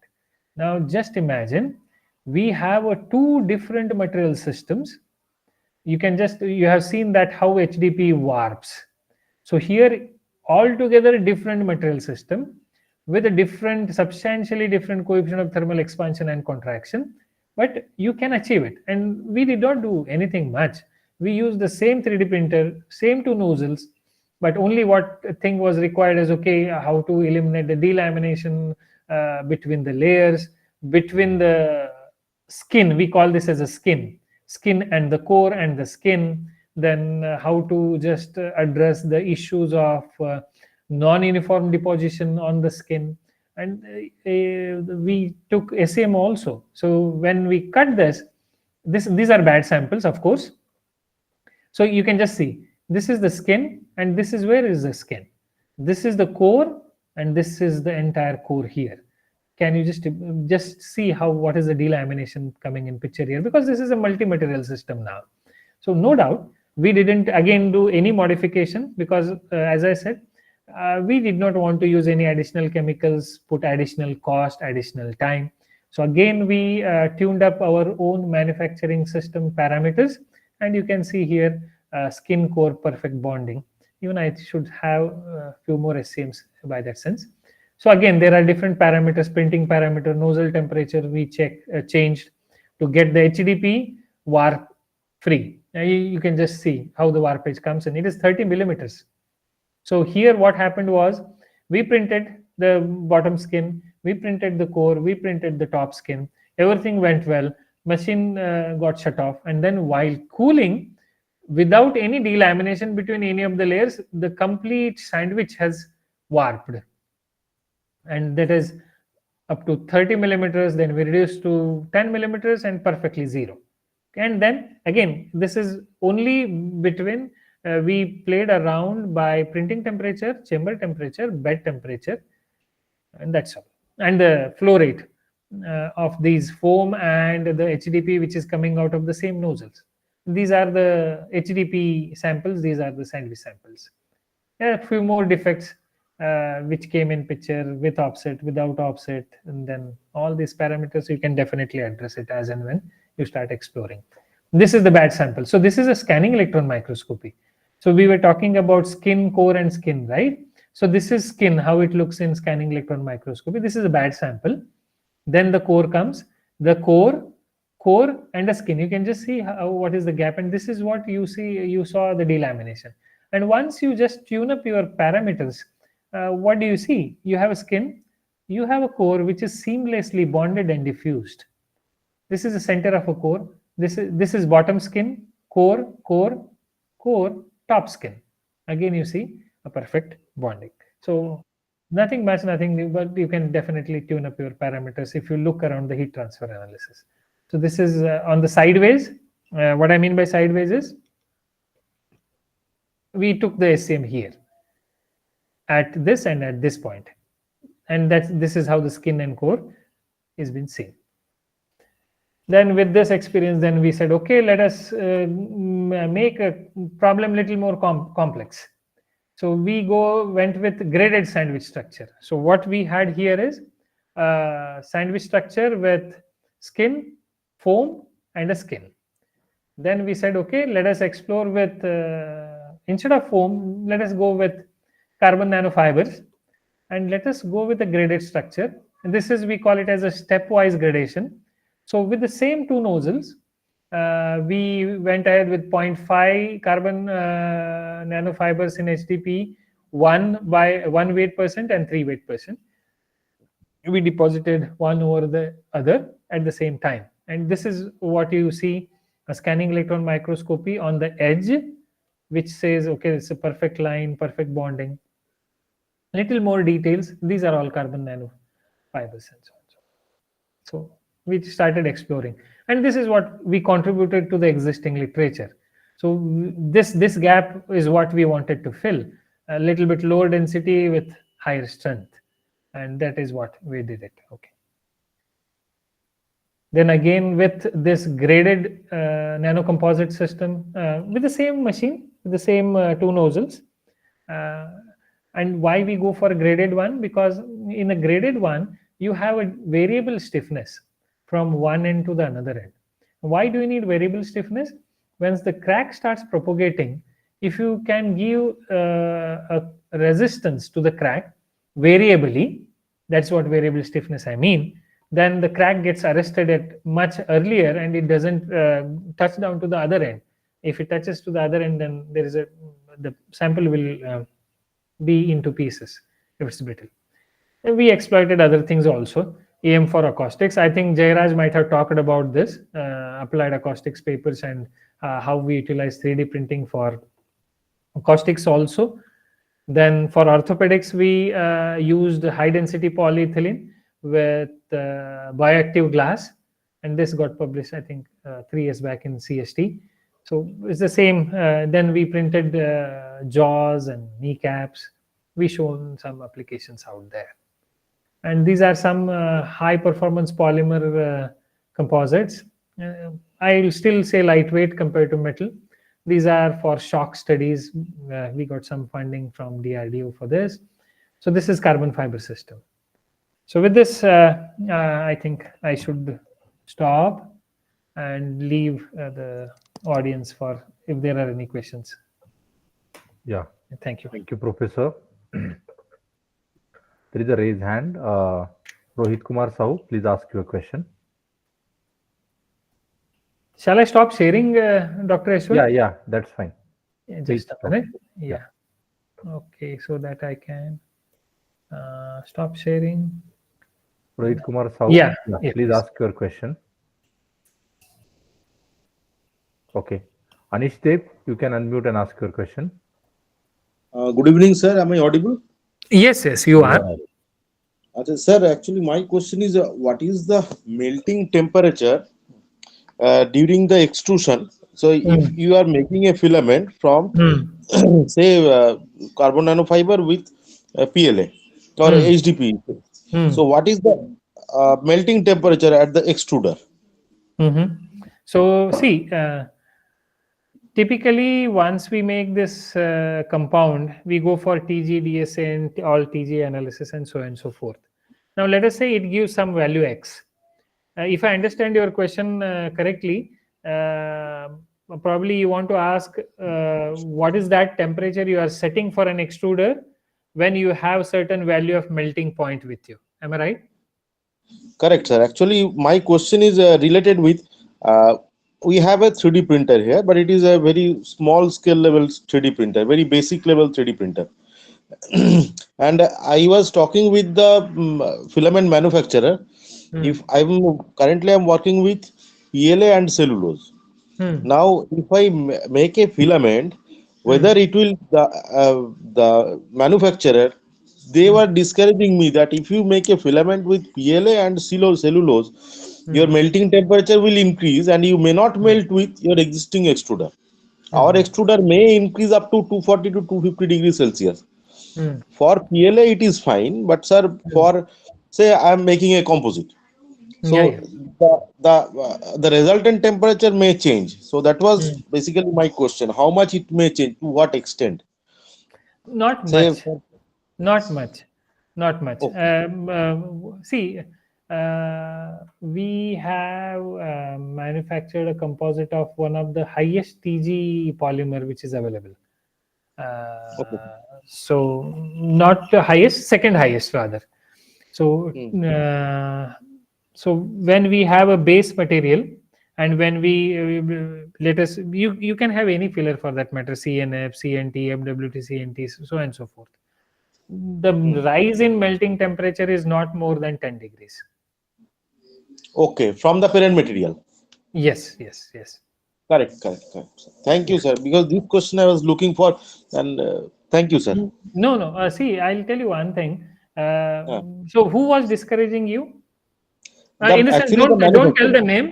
Now just imagine we have two different material systems. You have seen that how HDP warps. So here altogether different material system with a substantially different coefficient of thermal expansion and contraction, but you can achieve it. And we did not do anything much. We used the same 3D printer, same two nozzles, but only what thing was required is, okay, how to eliminate the delamination between the layers, between the skin. We call this as a skin and the core and the skin. Then how to just address the issues of non-uniform deposition on the skin. And we took SEM also. So when we cut these are bad samples, of course. So you can just see, this is the skin, and this is where is the skin. This is the core, and this is the entire core here. Can you just see what is the delamination coming in picture here? Because this is a multi-material system now. So no doubt, we didn't again do any modification, because as I said, we did not want to use any additional chemicals, put additional cost, additional time. So again, we tuned up our own manufacturing system parameters, and you can see here skin core perfect bonding. Even I should have a few more SCMs by that sense. So again, there are different parameters, printing parameter, nozzle temperature we changed to get the HDP warp free. You can just see how the warpage comes in. It is 30 millimeters. So here what happened was, we printed the bottom skin, we printed the core, we printed the top skin. Everything went well. Machine got shut off, and then while cooling, without any delamination between any of the layers, the complete sandwich has warped, and that is up to 30 millimeters. Then we reduce to 10 millimeters and perfectly zero. And then again, this is only between we played around by printing temperature, chamber temperature, bed temperature, and that's all. And the flow rate of these foam and the HDP which is coming out of the same nozzles. These are the HDP samples, these are the sandwich samples. A few more defects which came in picture, with offset, without offset, and then all these parameters you can definitely address it as and when you start exploring. This is the bad sample. So this is a scanning electron microscopy. So we were talking about skin, core, and skin, right? So this is skin, how it looks in scanning electron microscopy. This is a bad sample. Then the core comes, the core, and the skin. You can just see what is the gap, and this is what you see. You saw the delamination. And once you just tune up your parameters, what do you see? You have a skin, you have a core which is seamlessly bonded and diffused. This is the center of a core. This is bottom skin, core, top skin. Again, you see a perfect bonding. So nothing much, nothing new, but you can definitely tune up your parameters if you look around the heat transfer analysis. So this is on the sideways. What I mean by sideways is we took the SCM here at this and at this point, and this is how the skin and core is been seen. Then with this experience, then we said, okay, let us make a problem little more complex. So we went with graded sandwich structure. So what we had here is sandwich structure with skin, foam, and a skin. Then we said, okay, let us explore with, instead of foam, let us go with carbon nanofibers, and let us go with a graded structure. And this is, we call it as a stepwise gradation. So with the same two nozzles, we went ahead with 0.5 carbon nanofibers in HDP, 1 weight percent and 3 weight percent. We deposited one over the other at the same time. And this is what you see, a scanning electron microscopy on the edge, which says, okay, it's a perfect line, perfect bonding. Little more details. These are all carbon nanofibers and so on. So we started exploring, and this is what we contributed to the existing literature. So this gap is what we wanted to fill, a little bit lower density with higher strength, and that is what we did it. Okay. Then again, with this graded nanocomposite system, with the same machine, with the same two nozzles. And why we go for a graded one? Because in a graded one, you have a variable stiffness from one end to the another end. Why do you need variable stiffness? Once the crack starts propagating, if you can give a resistance to the crack variably, that's what variable stiffness I mean, then the crack gets arrested at much earlier and it doesn't touch down to the other end. If it touches to the other end, then there is the sample will be into pieces if it's brittle. And we exploited other things also. EM for acoustics. I think Jairaj might have talked about this, applied acoustics papers, and how we utilize 3D printing for acoustics also. Then for orthopedics, we used high density polyethylene with bioactive glass, and this got published, I think, 3 years back in CST. So it's the same. Then we printed jaws and kneecaps. We shown some applications out there. And these are some high performance polymer composites. I'll still say lightweight compared to metal. These are for shock studies. We got some funding from DRDO for this. So this is carbon fiber system. So with this, I think I should stop and leave the audience for if there are any questions. Yeah. Thank you. Thank you, Professor. There is a raised hand. Rohit Kumar Sahu, please ask your question. Shall I stop sharing, Dr. Ashwin? Yeah, that's fine. Yeah, just a minute. Yeah. Okay, so that I can stop sharing. Rohit Kumar Sahu, please ask your question. Okay. Anish Dev, you can unmute and ask your question. Good evening, sir. Am I audible? Yes, you are. Sir, actually, my question is what is the melting temperature during the extrusion? So, if you are making a filament from, say, carbon nanofiber with PLA or HDP, so what is the melting temperature at the extruder? So, see, typically once we make this compound, we go for TG, DSA, and all TG analysis and so on and so forth. Now, let us say it gives some value X. If I understand your question correctly, probably you want to ask what is that temperature you are setting for an extruder when you have certain value of melting point with you. Am I right? Correct, sir. Actually, my question is related with we have a 3D printer here, but it is a very small scale level 3D printer, very basic level 3D printer. And I was talking with the filament manufacturer. If I'm currently I'm working with PLA and cellulose. Now, if I make a filament, whether it will the manufacturer, they were discouraging me that if you make a filament with PLA and cellulose, your melting temperature will increase and you may not melt with your existing extruder. Our extruder may increase up to 240 to 250 degrees Celsius. For PLA, it is fine, but sir, for say I am making a composite, so the resultant temperature may change. So that was basically my question: how much it may change, to what extent? Not Say, much. Not much. Not much. okay, See, we have manufactured a composite of one of the highest TG polymer which is available. okay, So not the highest, second highest rather. So so when we have a base material, and when we let us, you can have any filler for that matter, CNF, CNT, FWT, CNT, so on and so forth. The rise in melting temperature is not more than 10 degrees. okay, from the parent material. Yes. Correct. Thank you, sir. Because this question I was looking for, and thank you, sir. No. See, I'll tell you one thing. Uh, So, who was discouraging you? the In the sense, actually the don't tell manufacturer, the name.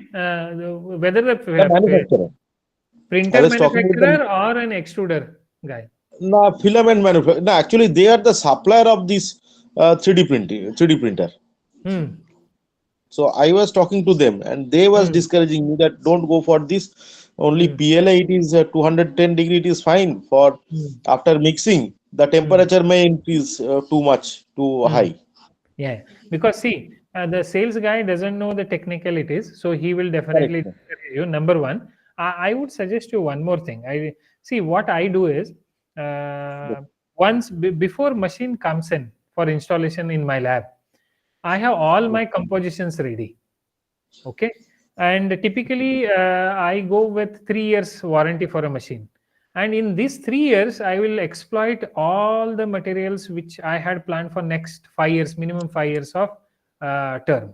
Whether the the manufacturer. I printer was talking with manufacturer them. or an extruder guy. No, filament manufacturer. No, actually, they are the supplier of this 3D printing, 3D printer. So I was talking to them, and they was discouraging me that don't go for this. Only PLA, it is 210 degree. It is fine for after mixing. The temperature may increase too much, too high. Yeah, because see, the sales guy doesn't know the technicalities, so he will Correct, definitely sir. discourage you. Number one, I would suggest you one more thing. I see what I do is Yes. once before machine comes in for installation in my lab, I have all my compositions ready. Okay, and typically I go with 3 years warranty for a machine, and in these 3 years I will exploit all the materials which I had planned for next 5 years, minimum 5 years of term.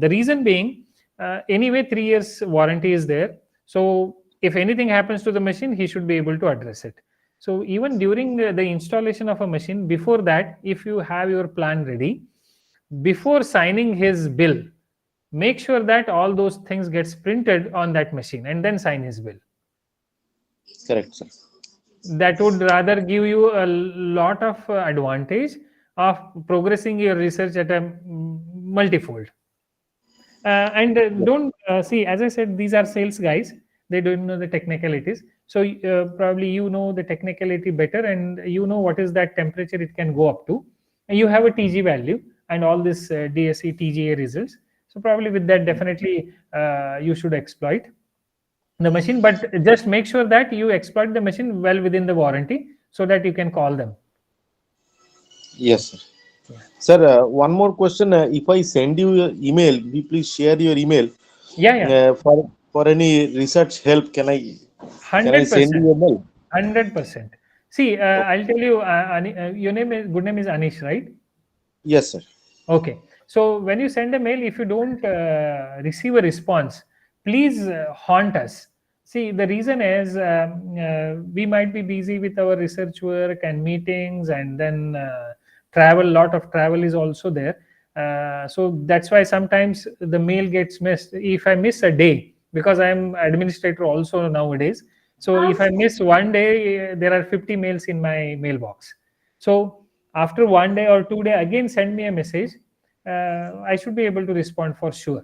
The reason being, anyway 3 years warranty is there, so if anything happens to the machine, he should be able to address it. So even during the installation of a machine, before that, if you have your plan ready, before signing his bill, make sure that all those things gets printed on that machine and then sign his bill. Correct, sir. That would rather give you a lot of advantage of progressing your research at a multifold. And don't see, as I said, these are sales guys, they don't know the technicalities. So probably you know the technicality better, and you know what is that temperature it can go up to, and you have a TG value and all this DSE TGA results. So probably with that, definitely you should exploit the machine, but just make sure that you exploit the machine well within the warranty so that you can call them. Yes, sir. Yeah. Sir, one more question. If I send you your email, will you please share your email Yeah. for any research help? Can I send 100%. you a mail? 100%. See, Okay. I'll tell you, your good name is Anish, right? Yes, sir. Okay. So when you send a mail, if you don't receive a response, please haunt us. See, the reason is we might be busy with our research work and meetings, and then travel. Lot of travel is also there. So that's why sometimes the mail gets missed. If I miss a day, because I'm administrator also nowadays, so if I miss one day, there are 50 mails in my mailbox. So after 1 day or 2 day, again send me a message. I should be able to respond for sure.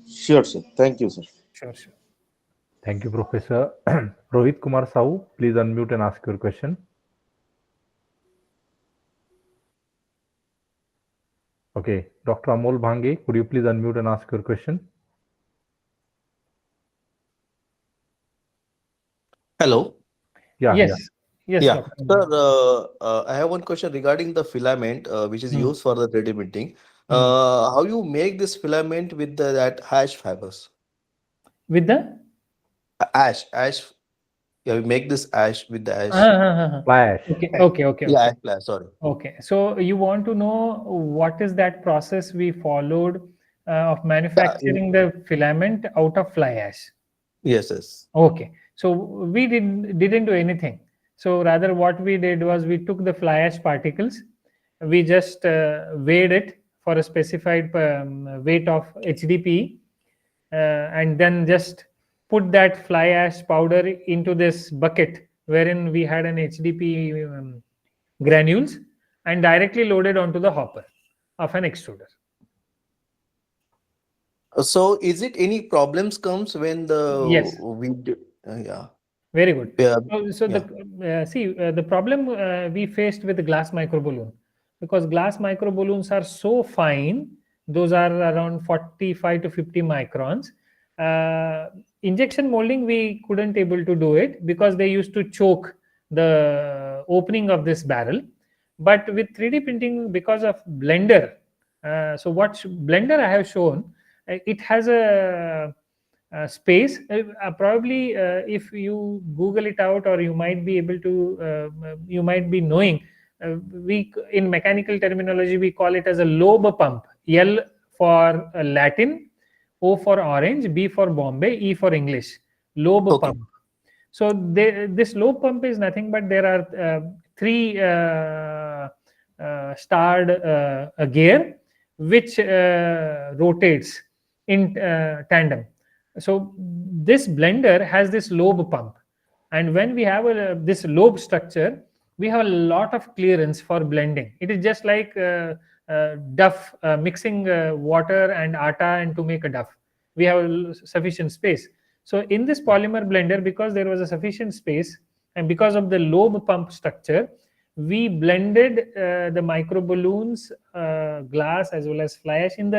Sure, sir. Thank you, sir. Sure, sure. Thank you, Professor. Rohit Kumar Sahu, please unmute and ask your question. Okay, Dr. Amol Bhange, could you please unmute and ask your question? Hello. Yeah, Yes. Yes, Yeah, Dr. sir, Amol. I have one question regarding the filament which is Hmm. used for the 3D printing. Hmm. How you make this filament with that ash fibers? With the Ash. Yeah, we make this ash with the ash. Flash. Okay. Yeah, ash flash. Sorry. Okay. So you want to know what is that process we followed of Yeah. manufacturing the filament out of fly ash? Yes. Okay. So we didn't do anything. So rather, what we did was we took the fly ash particles, we just weighed it for a specified weight of HDPE, and then just put that fly ash powder into this bucket wherein we had an HDPE granules, and directly loaded onto the hopper of an extruder. So is it any problems comes when Yes. yeah. Very good. Yeah. So Yeah. the problem we faced with the glass micro balloon, because glass micro balloons are so fine, those are around 45 to 50 microns. Injection molding, we couldn't able to do it because they used to choke the opening of this barrel. But with 3D printing, because of blender, so what blender I have shown, it has a space. Probably if you Google it out, or you might be able to, you might be knowing, we in mechanical terminology we call it as a lobe pump. L for Latin, O for orange, B for Bombay, E for English. Lobe Okay. pump. So this lobe pump is nothing but there are three starred a gear which rotates in tandem. So this blender has this lobe pump, and when we have this lobe structure, we have a lot of clearance for blending. It is just like duff, mixing water and atta and to make a duff. We have sufficient space. So in this polymer blender, because there was a sufficient space and because of the lobe pump structure, we blended the micro balloons, glass as well as fly ash in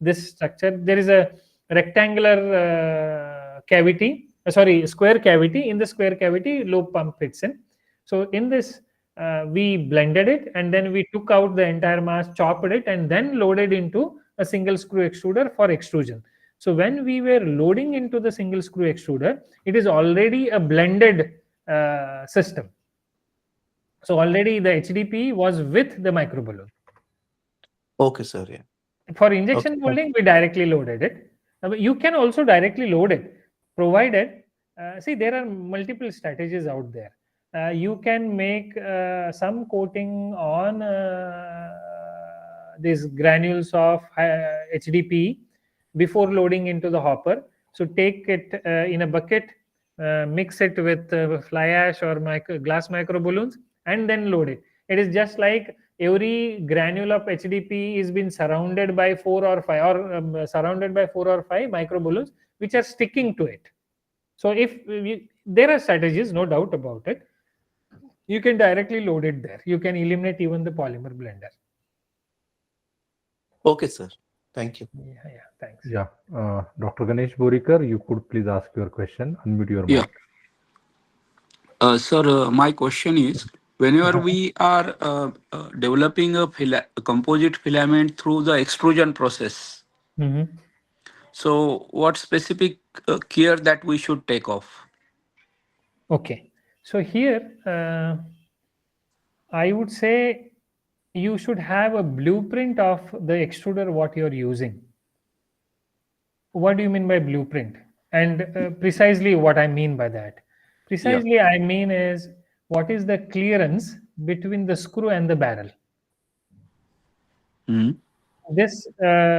this structure. There is a rectangular cavity, square cavity. In the square cavity, lobe pump fits in. So in this, we blended it, and then we took out the entire mass, chopped it, and then loaded into a single screw extruder for extrusion. So when we were loading into the single screw extruder, it is already a blended system. So already the HDPE was with the micro balloon. Okay, sir. Yeah. For injection Okay. molding, we directly loaded it. You can also directly load it, provided, see, there are multiple strategies out there. You can make some coating on these granules of HDPE before loading into the hopper. So take it in a bucket, mix it with fly ash or glass micro balloons, and then load it. It is just like every granule of HDPE is been surrounded by 4 or 5 micro balloons which are sticking to it. So if there are strategies, no doubt about it, you can directly load it there. You can eliminate even the polymer blender. Okay, sir. Thank you. Yeah, thanks. Yeah, Dr. Ganesh Borikar, you could please ask your question. Unmute your Yeah. mic. Sir, my question is, whenever we are developing a composite filament through the extrusion process, Mm-hmm. so what specific care that we should take off? Okay. So here, I would say you should have a blueprint of the extruder what you're using. What do you mean by blueprint? And precisely what I mean by that, precisely I mean is what is the clearance between the screw and the barrel. Mm. This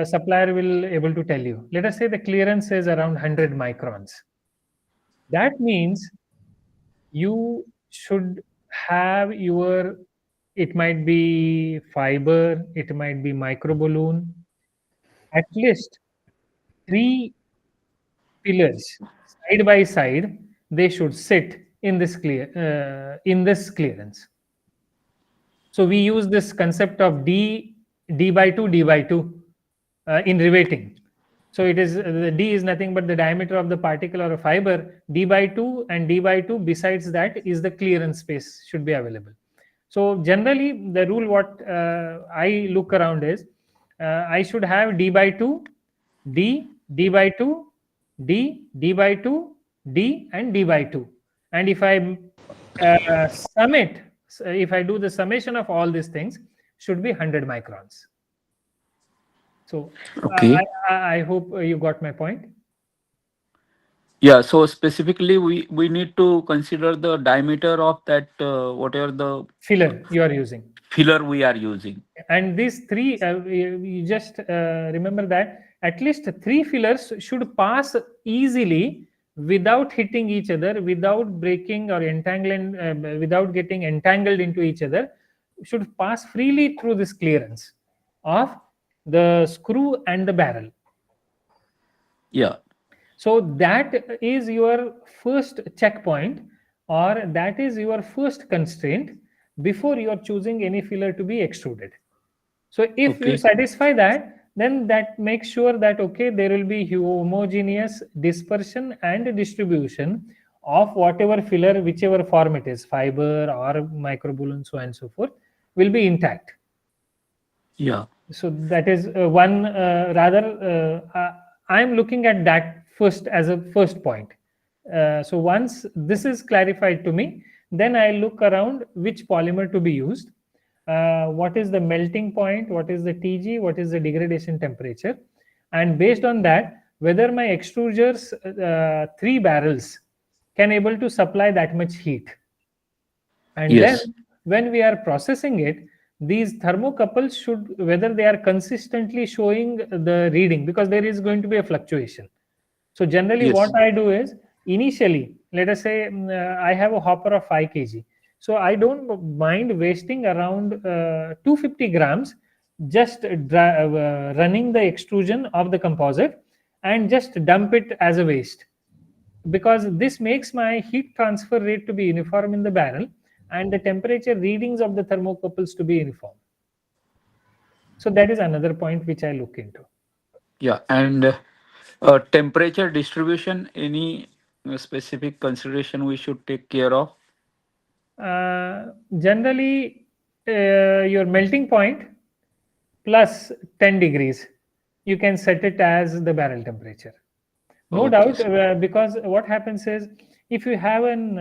supplier will able to tell you. Let us say the clearance is around 100 microns. That means you should have your, it might be fiber, it might be micro balloon, at least 3 pillars side by side. They should sit in this clearance. So we use this concept of d by 2 d by 2 in riveting. So it is the d is nothing but the diameter of the particle or a fiber, d by 2, and d by 2 besides that is the clearance space should be available. So generally the rule what I look around is I should have d by 2, d by 2, d by 2, d and d by 2. And if I sum it, if I do the summation of all these things, should be 100 microns. So Okay. I hope you got my point. Yeah. So specifically, we need to consider the diameter of that whatever the Filler you are using. filler we are using. And these three, you just remember that at least 3 fillers should pass easily without hitting each other, without breaking or entangling, without getting entangled into each other, should pass freely through this clearance of the screw and the barrel. Yeah. So that is your first checkpoint, or that is your first constraint before you are choosing any filler to be extruded. So if you Okay. satisfy that, then that makes sure that okay, there will be homogeneous dispersion and distribution of whatever filler, whichever form it is, fiber or microballoon, so on and so forth, will be intact. Yeah. So that is one I am looking at that first as a first point. So once this is clarified to me, then I look around which polymer to be used, what is the melting point, what is the TG, what is the degradation temperature, and based on that, whether my extruders 3 barrels can able to supply that much heat. And Yes. then when we are processing it, these thermocouples should, whether they are consistently showing the reading, because there is going to be a fluctuation. So generally Yes. what I do is, initially, let us say I have a hopper of 5 kg. So I don't mind wasting around 250 grams just running the extrusion of the composite and just dump it as a waste, because this makes my heat transfer rate to be uniform in the barrel and the temperature readings of the thermocouples to be uniform. So that is another point which I look into. Yeah. And temperature distribution, any specific consideration we should take care of? Generally, your melting point plus 10 degrees, you can set it as the barrel temperature. No Okay. doubt, because what happens is, if you have an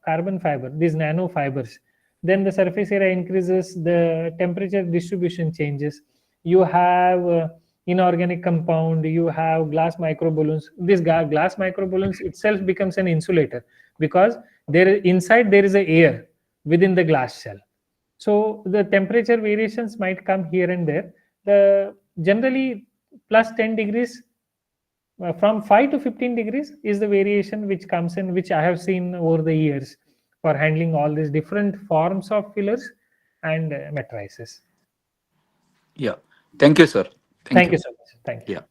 carbon fiber, these nano fibers, then the surface area increases, the temperature distribution changes. You have inorganic compound, you have glass microballoons. This glass microballoons itself becomes an insulator, because inside there is a air within the glass shell. So the temperature variations might come here and there. The generally plus 10 degrees, from 5 to 15 degrees is the variation which comes in, which I have seen over the years for handling all these different forms of fillers and matrices. Yeah. Thank you, sir. Thank you so much. Thank you. Yeah.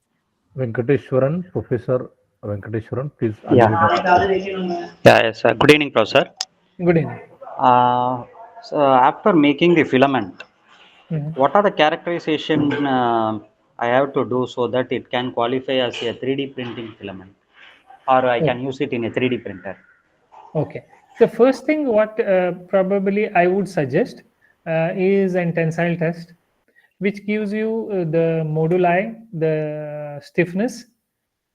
Venkateshwaran, Professor Venkateshwaran, please Yeah. unmute yourself. Yeah, yes. Good evening, Professor. Good evening. So after making the filament, Mhm. what are the characterization I have to do so that it can qualify as a 3D printing filament, or I can use it in a 3D printer? Okay. The first thing what probably I would suggest is an tensile test, which gives you the moduli, the stiffness.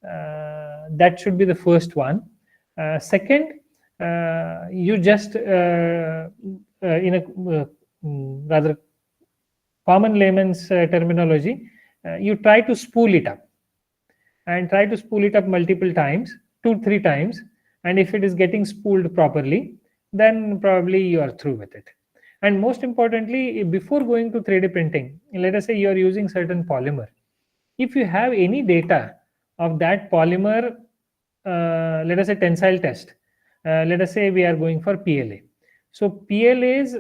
That should be the first one. Second, you just in a rather common layman's terminology, you try to spool it up, and try to spool it up multiple times 2-3 times, and if it is getting spooled properly, then probably you are through with it. And most importantly, before going to 3D printing, let us say you are using certain polymer. If you have any data of that polymer, let us say tensile test, let us say we are going for PLA. So PLA's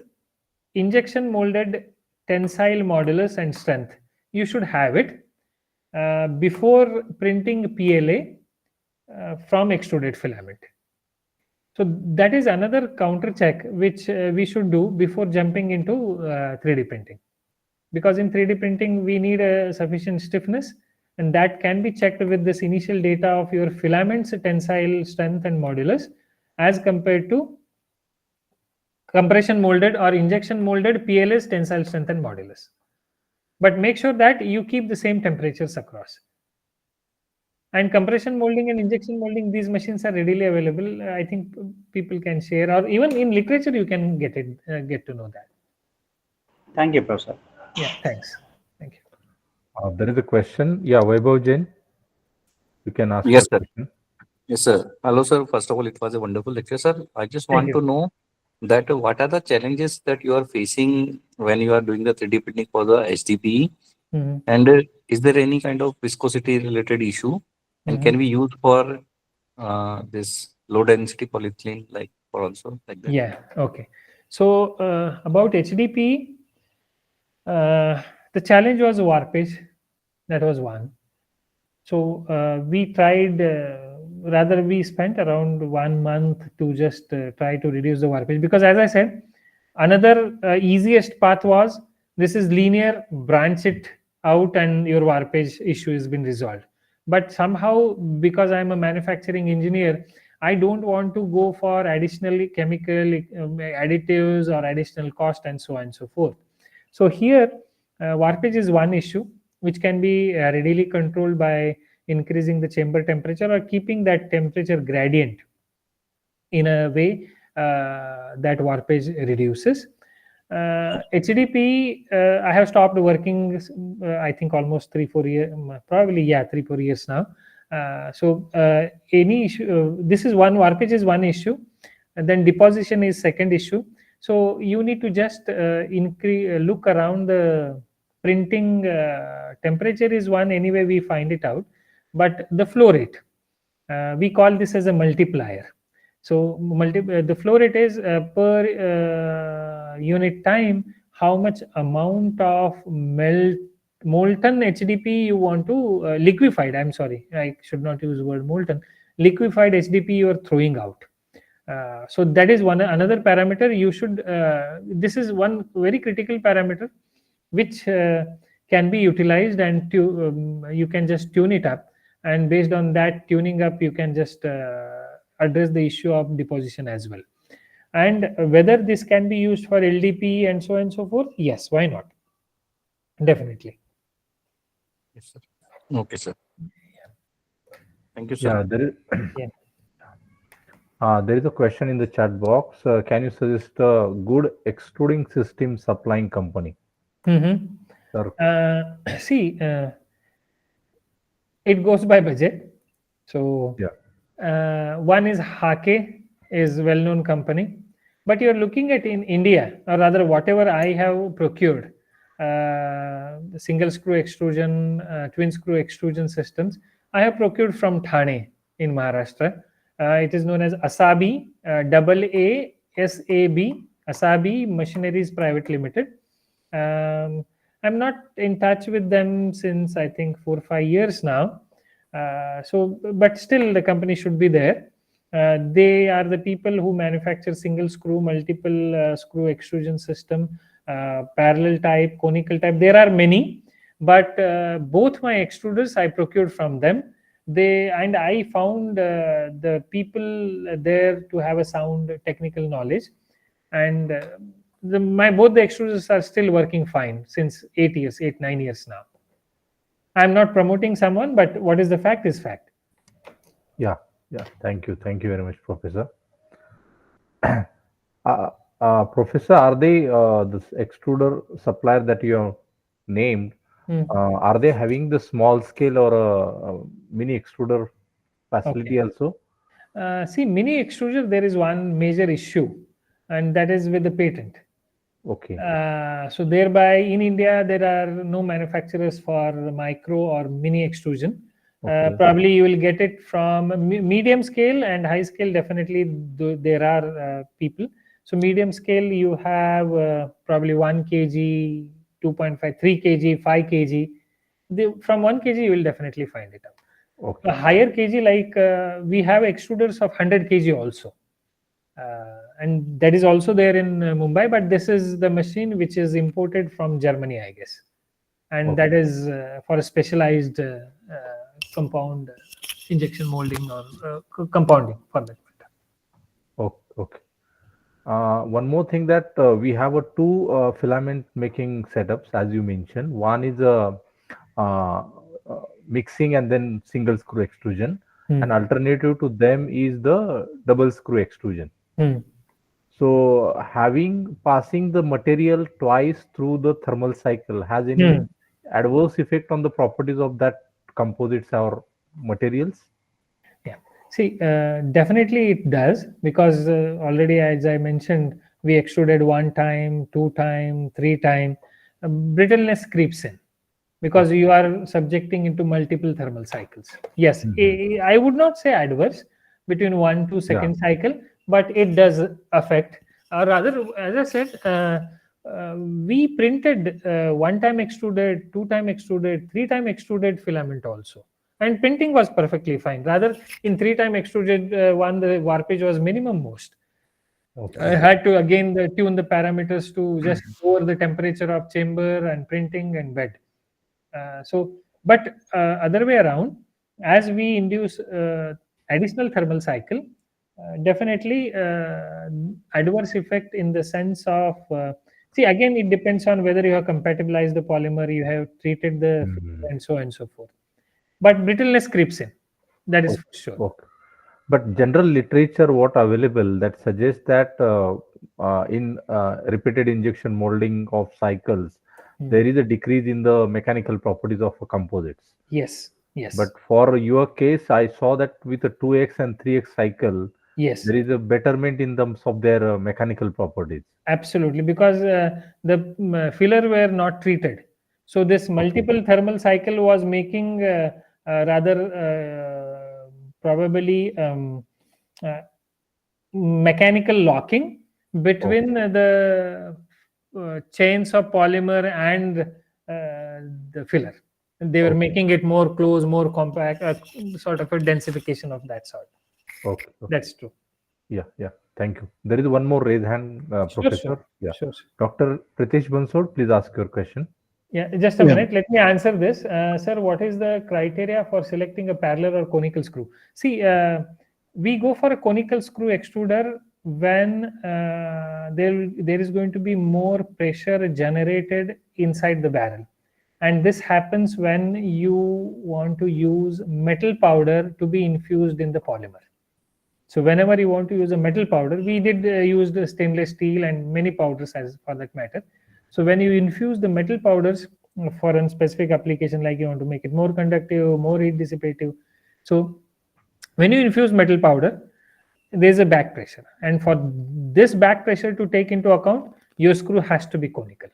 injection molded tensile modulus and strength, you should have it before printing PLA from extruded filament. So that is another counter check which we should do before jumping into 3D printing, because in 3D printing we need a sufficient stiffness, and that can be checked with this initial data of your filaments tensile strength and modulus as compared to compression molded or injection molded PLA's tensile strength and modulus. But make sure that you keep the same temperatures across. And compression molding and injection molding, these machines are readily available. I think people can share, or even in literature you can get it, get to know that. Thank you, Professor. Yeah, thanks. Thank you. There is a question. Yeah, Vaibhav Jain, you can ask Yes, your sir. question. Yes, sir. Hello, sir. First of all, it was a wonderful lecture, sir. I just Thank want you. to know that what are the challenges that you are facing when you are doing the 3D printing for the HDPE? Mhm. And is there any kind of viscosity related issue? And can we use for this low density polyethylene like for also like that? Yeah, okay. So about HDPE, the challenge was warpage. That was one. So we tried, rather we spent around 1 month to just try to reduce the warpage, because as I said, another easiest path was, this is linear, branch it out and your warpage issue has been resolved. But somehow, because I'm a manufacturing engineer, I don't want to go for additional chemical additives or additional cost and so on and so forth. So here, warpage is one issue which can be readily controlled by increasing the chamber temperature or keeping that temperature gradient in a way that warpage reduces. HDP, I have stopped working, I think almost 3-4 years, probably, yeah, 3-4 years now. So any issue, this is one, warpage is one issue, and then deposition is second issue. So you need to just increase, look around the printing temperature is one, anyway we find it out, but the flow rate, we call this as a multiplier. So the flow rate is per unit time, how much amount of molten HDP you want to liquefied, I'm sorry, I should not use the word molten, liquefied HDP you are throwing out. So that is one another parameter you should, this is one very critical parameter which can be utilized, and you can just tune it up, and based on that tuning up you can just address the issue of deposition as well. And whether this can be used for LDP and so on and so forth, yes, why not, definitely. Yes, sir. Okay, sir. Thank you, sir. Yeah, there is. Yeah. There is a question in the chat box. Can you suggest a good extruding system supplying company? Sir. See, it goes by budget. So one is Hake, is well-known company, but you're looking at in India, or rather whatever I have procured, single screw extrusion, twin screw extrusion systems, I have procured from Thane in Maharashtra. It is known as Asabi, AASAB, Asabi Machineries Private Limited. I'm not in touch with them since I think 4 or 5 years now. So, but still the company should be there. They are the people who manufacture single screw, multiple screw extrusion system, parallel type, conical type. There are many, but both my extruders I procured from them. And I found the people there to have a sound technical knowledge, and both the extruders are still working fine since 8-9 years now. I'm not promoting someone, but what is the fact is fact. Yeah. Thank you very much, Professor. Professor, are they this extruder supplier that you have named? Are they having the small scale or a mini extruder facility also? See, mini extruder, there is one major issue, and that is with the patent. Okay. So thereby, in India, there are no manufacturers for micro or mini extrusion. Okay. Probably you will get it from medium scale and high scale. Definitely, there are people. So medium scale, you have probably 1 kg, 2.5, 3 kg, 5 kg. From 1 kg, you will definitely find it out. Okay. A higher kg, like we have extruders of 100 kg also. And that is also there in Mumbai, but this is the machine which is imported from Germany, I guess. And Okay. that is for a specialized compound injection molding or compounding for that matter. Okay. One more thing that we have two filament making setups, as you mentioned. One is a mixing and then single screw extrusion. An alternative to them is the double screw extrusion. So passing the material twice through the thermal cycle has any adverse effect on the properties of that composites or materials? Yeah. See, definitely it does, because already, as I mentioned, we extruded 1 time, 2 time, 3 time. Brittleness creeps in because you are subjecting into multiple thermal cycles. Yes, I would not say adverse between 1 to second cycle, but it does affect. Or rather, as I said, we printed 1 time extruded, 2 time extruded, 3 time extruded filament also. And printing was perfectly fine. Rather, in 3 time extruded one, the warpage was minimum most. Okay. I had to again tune the parameters to just lower the temperature of chamber and printing and bed. But other way around, as we induce additional thermal cycle, definitely adverse effect in the sense of, see, again, it depends on whether you have compatibilized the polymer, you have treated the and so on and so forth. But brittleness creeps in. That is for sure. Okay. But general literature, what available that suggests that in repeated injection molding of cycles, there is a decrease in the mechanical properties of composites. Yes. Yes. But for your case, I saw that with a 2x and 3x cycle, yes, there is a betterment in terms of their mechanical properties. absolutely, because the filler were not treated. So this multiple thermal cycle was making rather probably mechanical locking between the chains of polymer and the filler. They were making it more close, more compact, sort of a densification of that sort. Okay. That's true. Yeah. Thank you. There is one more raise hand, Professor. Sure. Yeah. Sure. Dr. Pritesh Bansod, please ask your question. Yeah, just a minute. Let me answer this. Sir, what is the criteria for selecting a parallel or conical screw? See, we go for a conical screw extruder when there is going to be more pressure generated inside the barrel. And this happens when you want to use metal powder to be infused in the polymer. So whenever you want to use a metal powder, we did use the stainless steel and many powders as for that matter. So when you infuse the metal powders for a specific application, like you want to make it more conductive, more heat dissipative. So when you infuse metal powder, there's a back pressure. And for this back pressure to take into account, your screw has to be conical.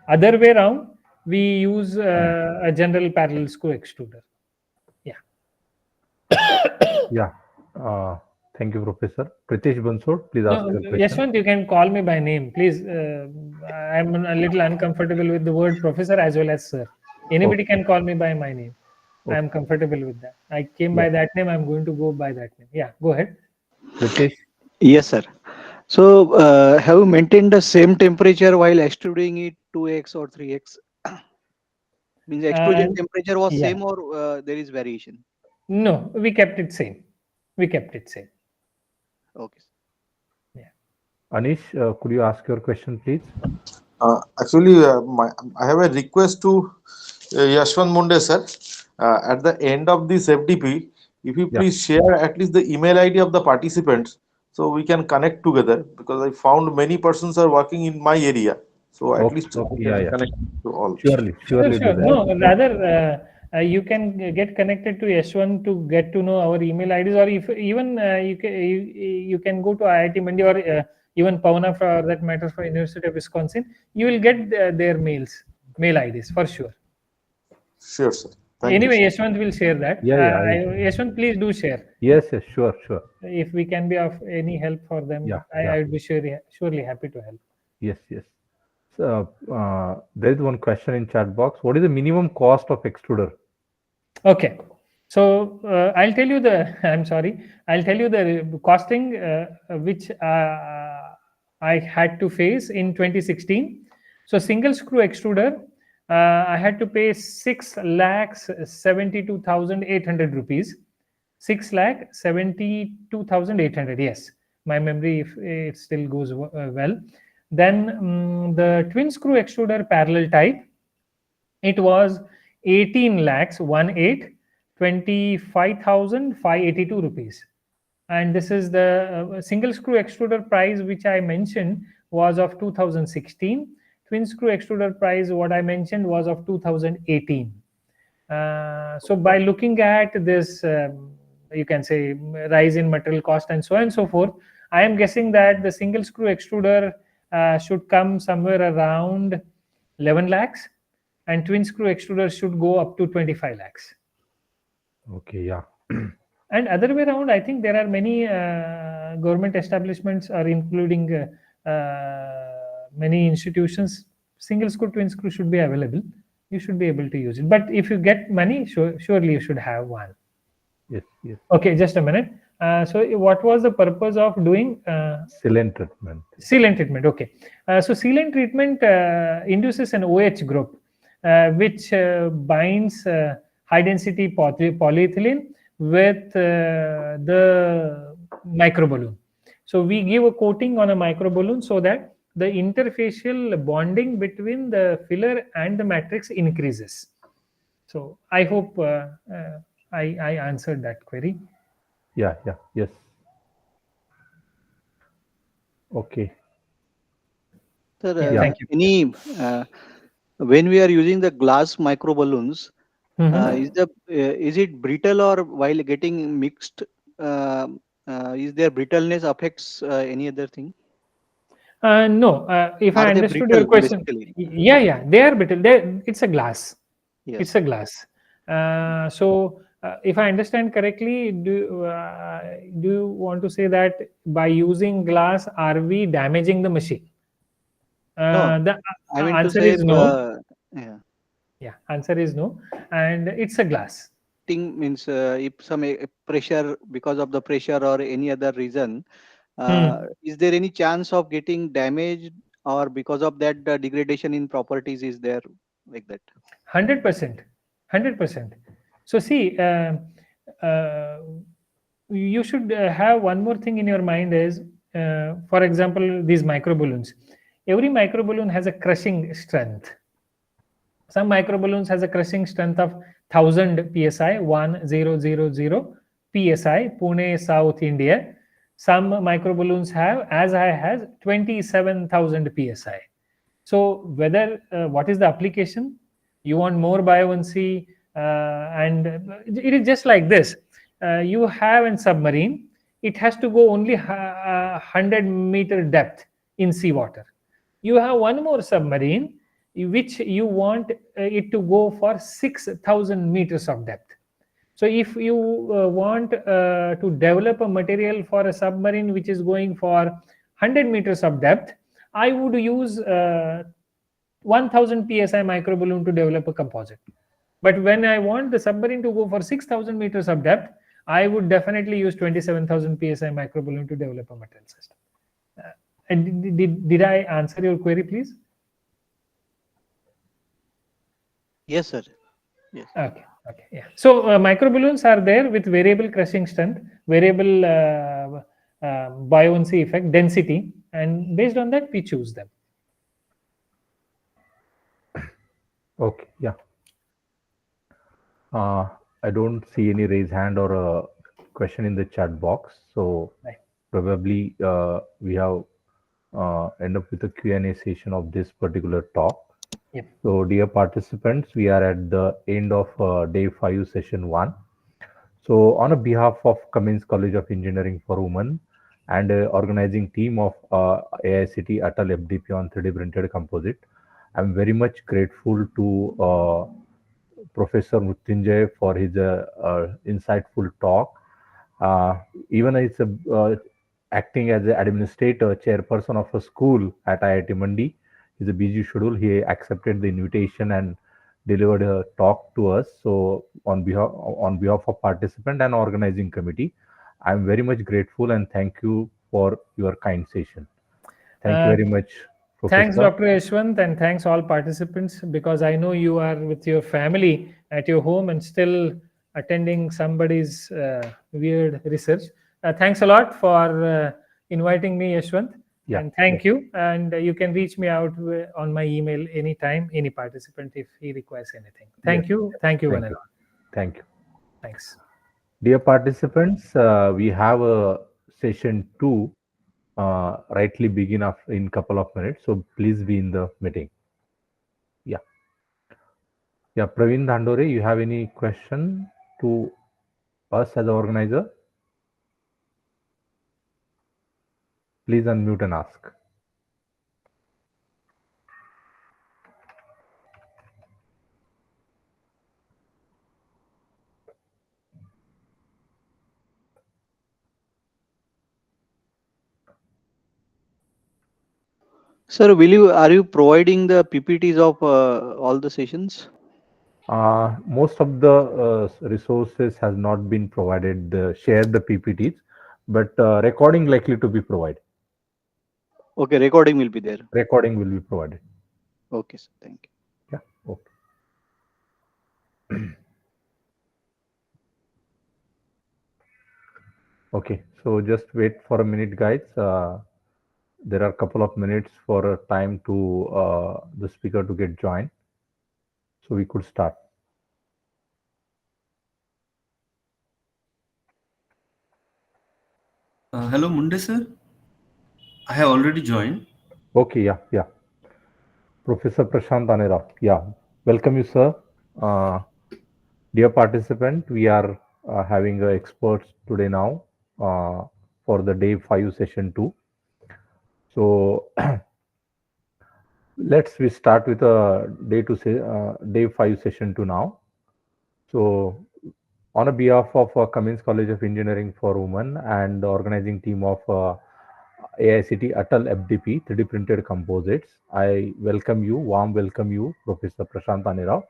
Other way around, we use a general parallel screw extruder. Yeah. Thank you, Professor. Pritesh Bansod, please ask your question. Yashwant, you can call me by name, please. I'm a little uncomfortable with the word professor as well as sir. Anybody can call me by my name. I'm comfortable with that. I came by that name. I'm going to go by that name. Yeah, go ahead. Pritesh. Yes, sir. So, have you maintained the same temperature while extruding it 2x or 3x? Means extrusion temperature was same or there is variation? No, we kept it same. Okay. Yeah. Anish, could you ask your question, please? Actually, I have a request to Yashwant Munde, sir. At the end of this FDP, if you please share at least the email ID of the participants, so we can connect together, because I found many persons are working in my area. So at least we can connect to all. Surely Sure. do that. No, rather, you can get connected to S1 to get to know our email IDs, or if even you can go to IIT Mandi or even Pavana for that matter for University of Wisconsin. You will get their mail IDs for sure. Sure, sir. Thank Anyway, you, sir. Yashwant will share that. Yeah, Yashwant, please do share. Yes, sure. If we can be of any help for them, Yeah, I would be surely happy to help. Yes. So, there is one question in chat box. What is the minimum cost of extruder? Okay, so I'll tell you the. I'm sorry. I'll tell you the costing which I had to face in 2016. So single screw extruder, I had to pay 6,72,800 rupees. 6,72,800. Yes, my memory, if it still goes well. Then the twin screw extruder parallel type, it was 18 lakhs 25,582 rupees. And this is the single screw extruder price which I mentioned was of 2016. Twin screw extruder price what I mentioned was of 2018. So by looking at this, you can say rise in material cost and so on and so forth, I am guessing that the single screw extruder should come somewhere around 11 lakhs, and twin screw extruder should go up to 25 lakhs. Okay, yeah. And other way around, I think there are many government establishments are including many institutions. Single screw, twin screw should be available. You should be able to use it. But if you get money, surely you should have one. Yes. Okay, just a minute. So what was the purpose of doing Sealant treatment? Sealant treatment. Okay. So sealant treatment induces an OH group, which binds high density polyethylene with the microballoon. So we give a coating on a microballoon so that the interfacial bonding between the filler and the matrix increases. So I hope I answered that query. Yes. Okay. Sir, Thank you. when we are using the glass micro balloons, Mhm. is it brittle, or while getting mixed, is their brittleness affects any other thing? No, if I Are they understood your brittle, question, basically? yeah, they are brittle. It's a glass. Yes. It's a glass. So, if I understand correctly, do you want to say that by using glass, are we damaging the machine? No, The I mean to answer say, is no. yeah. Yeah, answer is no, and it's a glass. Thing means if some pressure, because of the pressure or any other reason, is there any chance of getting damaged, or because of that the degradation in properties is there, like that? 100%. 100%. So see, you should have one more thing in your mind is, for example, these microballoons. Every microballoon has a crushing strength. Some microballoons has a crushing strength of 1000 psi, 1000 psi, Pune, South India. Some microballoons have as high as 27,000 psi. So whether what is the application? You want more buoyancy, and it is just like this. You have a submarine. It has to go only 100-meter depth in seawater. You have one more submarine which you want it to go for 6,000 meters of depth. So if you want to develop a material for a submarine which is going for 100 meters of depth, I would use 1000 psi microballoon to develop a composite. But when I want the submarine to go for 6,000 meters of depth, I would definitely use 27,000 psi microballoon to develop a material system. And did I answer your query, please? Yes, sir. Yes. Okay. Yeah. So microballoons are there with variable crushing strength, variable buoyancy effect, density, and based on that we choose them. Okay. Yeah. I don't see any raised hand or a question in the chat box. So Right. probably we have end up with a Q&A session of this particular talk. Yep. So, dear participants, we are at the end of day 5, session 1. So, on a behalf of Cummins College of Engineering for Women and organizing team of AICTE-ATAL FDP on 3D printed composite, I'm very much grateful to Professor Mrityunjay for his insightful talk. Even as acting as an administrator, chairperson of a school at IIT Mandi, is a busy schedule. He accepted the invitation and delivered a talk to us. So on behalf of participant and organizing committee, I'm very much grateful and thank you for your kind session. Thank you very much, Thanks, Professor. Dr. Yashwant, and thanks all participants, because I know you are with your family at your home and still attending somebody's weird research. Thanks a lot for inviting me, Yashwant, Yeah, and thank you. And you can reach me out on my email anytime, any participant, if he requires anything. Thank you. Thank you, one and all. Thank you. Thanks. Dear participants, we have a session 2 rightly begin in couple of minutes. So please be in the meeting. Yeah. Yeah, Praveen Dandore, you have any question to us as an organizer? Please unmute and ask. Sir, are you providing the PPTs of all the sessions? Most of the resources has not been provided, share the PPTs, but recording likely to be provided. Okay, recording will be there. Recording will be provided. Okay, sir. Thank you. Yeah, okay. Okay, so just wait for a minute, guys. There are a couple of minutes for time to the speaker to get joined. So we could start. Hello, Munde sir. I have already joined. Okay, yeah. Professor Prashant Anera. Yeah, welcome you, sir. Dear participant, we are having experts today now for the day 5 session 2. So we start with a day 5 session 2 now. So on a behalf of Cummins College of Engineering for Women and the organizing team of AICTE-ATAL FDP 3D printed composites, I warm welcome you, Professor Prashant Anera.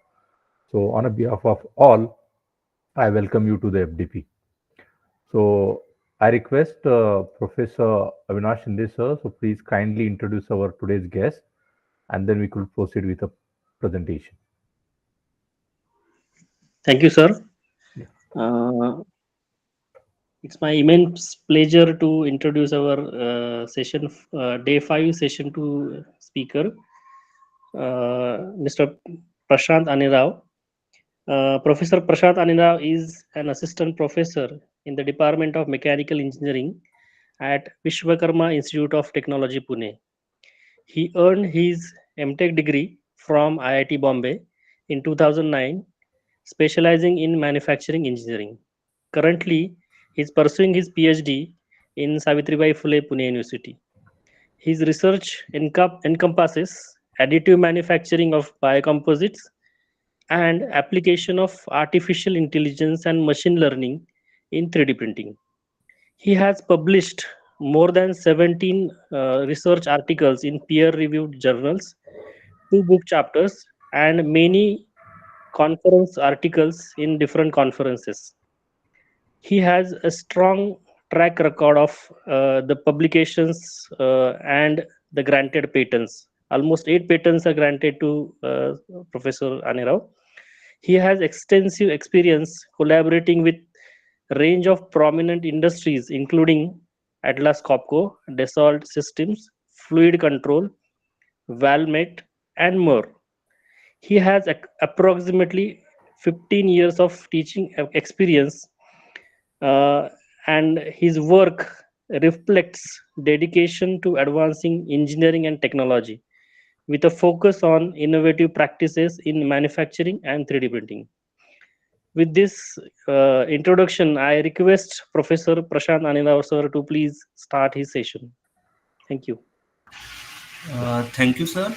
So on a behalf of all, I welcome you to the FDP. So I request Professor Avinash Shinde sir, so please kindly introduce our today's guest, and then we could proceed with the presentation. Thank you, sir. Yeah. It's my immense pleasure to introduce our session, day 5, session 2 speaker, Mr. Prashant Anirao. Professor Prashant Anirao is an assistant professor in the Department of Mechanical Engineering at Vishwakarma Institute of Technology, Pune. He earned his MTech degree from IIT Bombay in 2009, specializing in manufacturing engineering. Currently, he is pursuing his PhD in Savitribai Phule Pune University. His research encompasses additive manufacturing of biocomposites and application of artificial intelligence and machine learning in 3D printing. He has published more than 17 research articles in peer-reviewed journals, 2 book chapters, and many conference articles in different conferences. He has a strong track record of the publications and the granted patents. Almost 8 patents are granted to Professor Anirao. He has extensive experience collaborating with a range of prominent industries, including Atlas Copco, Dassault Systems, Fluid Control, Valmet, and more. He has approximately 15 years of teaching experience, and his work reflects dedication to advancing engineering and technology with a focus on innovative practices in manufacturing and 3D printing. With this introduction, I request Professor Prashant Anila sir to please start his session. Thank you. Thank you, sir.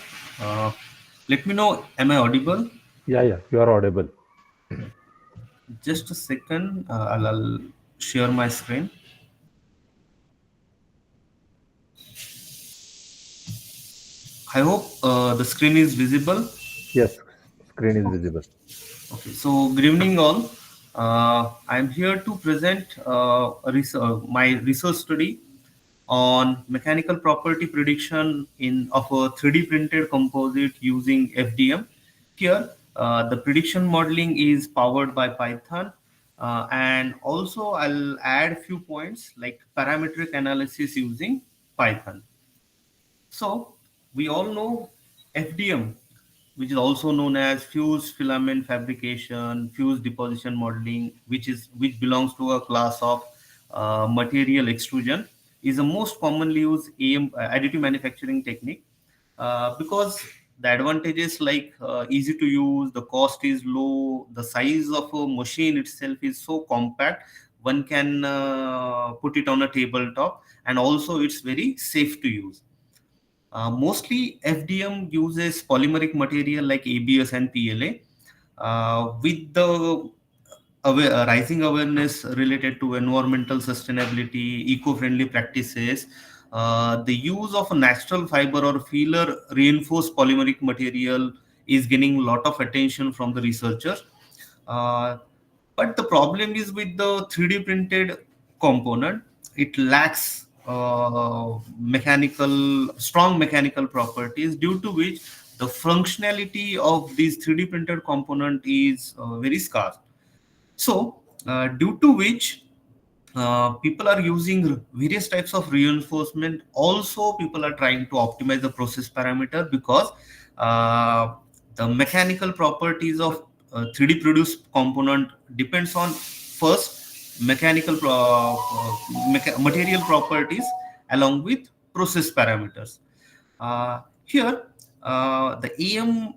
Let me know, am I audible? Yeah, you are audible. Just a second, I'll share my screen. I hope the screen is visible. Yes, screen is visible. Okay, so good evening all. I'm here to present my research study on mechanical property prediction of a 3D printed composite using FDM. Here, the prediction modeling is powered by Python. And also I'll add few points like parametric analysis using Python. So we all know FDM, which is also known as fused filament fabrication, fused deposition modeling, which belongs to a class of material extrusion, is the most commonly used additive manufacturing technique because the advantages like easy to use, the cost is low, the size of a machine itself is so compact, one can put it on a tabletop, and also it's very safe to use. Mostly FDM uses polymeric material like ABS and PLA. With the rising awareness related to environmental sustainability, eco-friendly practices, the use of a natural fiber or filler reinforced polymeric material is getting a lot of attention from the researchers. But the problem is with the 3D printed component, it lacks strong mechanical properties, due to which the functionality of these 3D printed component is very scarce. So, due to which people are using various types of reinforcement. Also, people are trying to optimize the process parameter because the mechanical properties of 3D produced component depends on first material properties along with process parameters. Here, the EM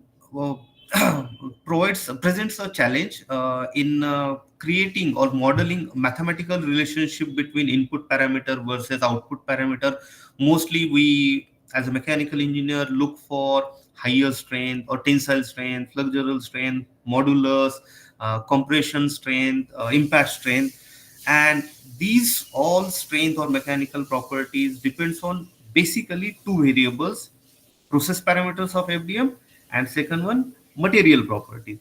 presents a challenge in creating or modeling mathematical relationship between input parameter versus output parameter. Mostly, we as a mechanical engineer look for higher strength or tensile strength, flexural strength, modulus, compression strength, impact strength, and these all strength or mechanical properties depends on basically two variables: process parameters of FDM, and second one, material properties.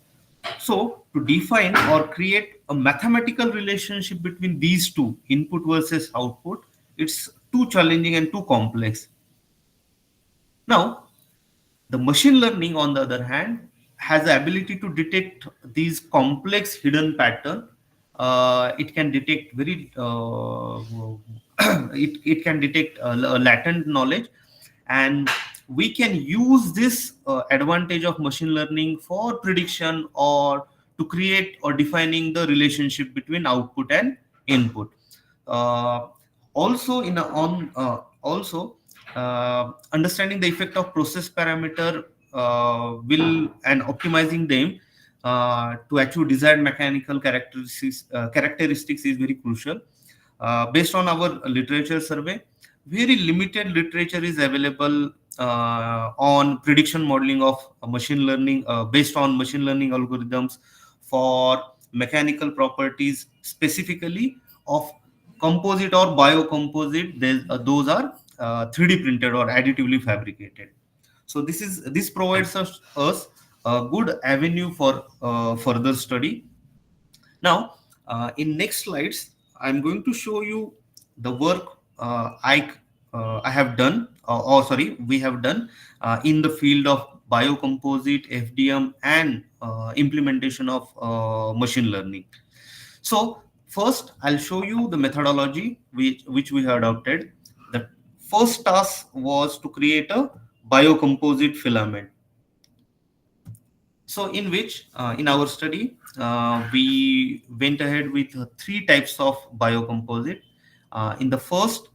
So to define or create a mathematical relationship between these two, input versus output, it's too challenging and too complex. Now, the machine learning, on the other hand, has the ability to detect these complex hidden pattern. It can detect it can detect latent knowledge, and we can use this advantage of machine learning for prediction or to create or defining the relationship between output and input. Uh, also in a, on also understanding the effect of process parameter will and optimizing them to achieve desired mechanical characteristics is very crucial. Based on our literature survey, very limited literature is available on prediction modeling of machine learning based on machine learning algorithms for mechanical properties, specifically of composite or biocomposite. Those are 3D printed or additively fabricated. So this provides us a good avenue for further study. Now, in next slides, I'm going to show you the work I have done, we have done in the field of biocomposite, FDM, and implementation of machine learning. So first, I'll show you the methodology which we have adopted. The first task was to create a biocomposite filament. So in which, in our study, we went ahead with three types of biocomposite. In the first,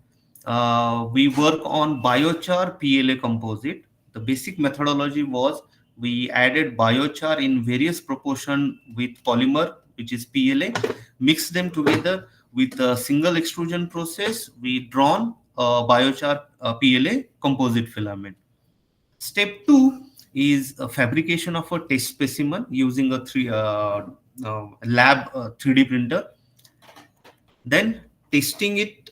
we work on biochar PLA composite. the basic methodology was we added biochar in various proportion with polymer, which is PLA, mixed them together with a single extrusion process. We drawn biochar PLA composite filament. Step 2 is a fabrication of a test specimen using a lab 3D printer. Then testing it,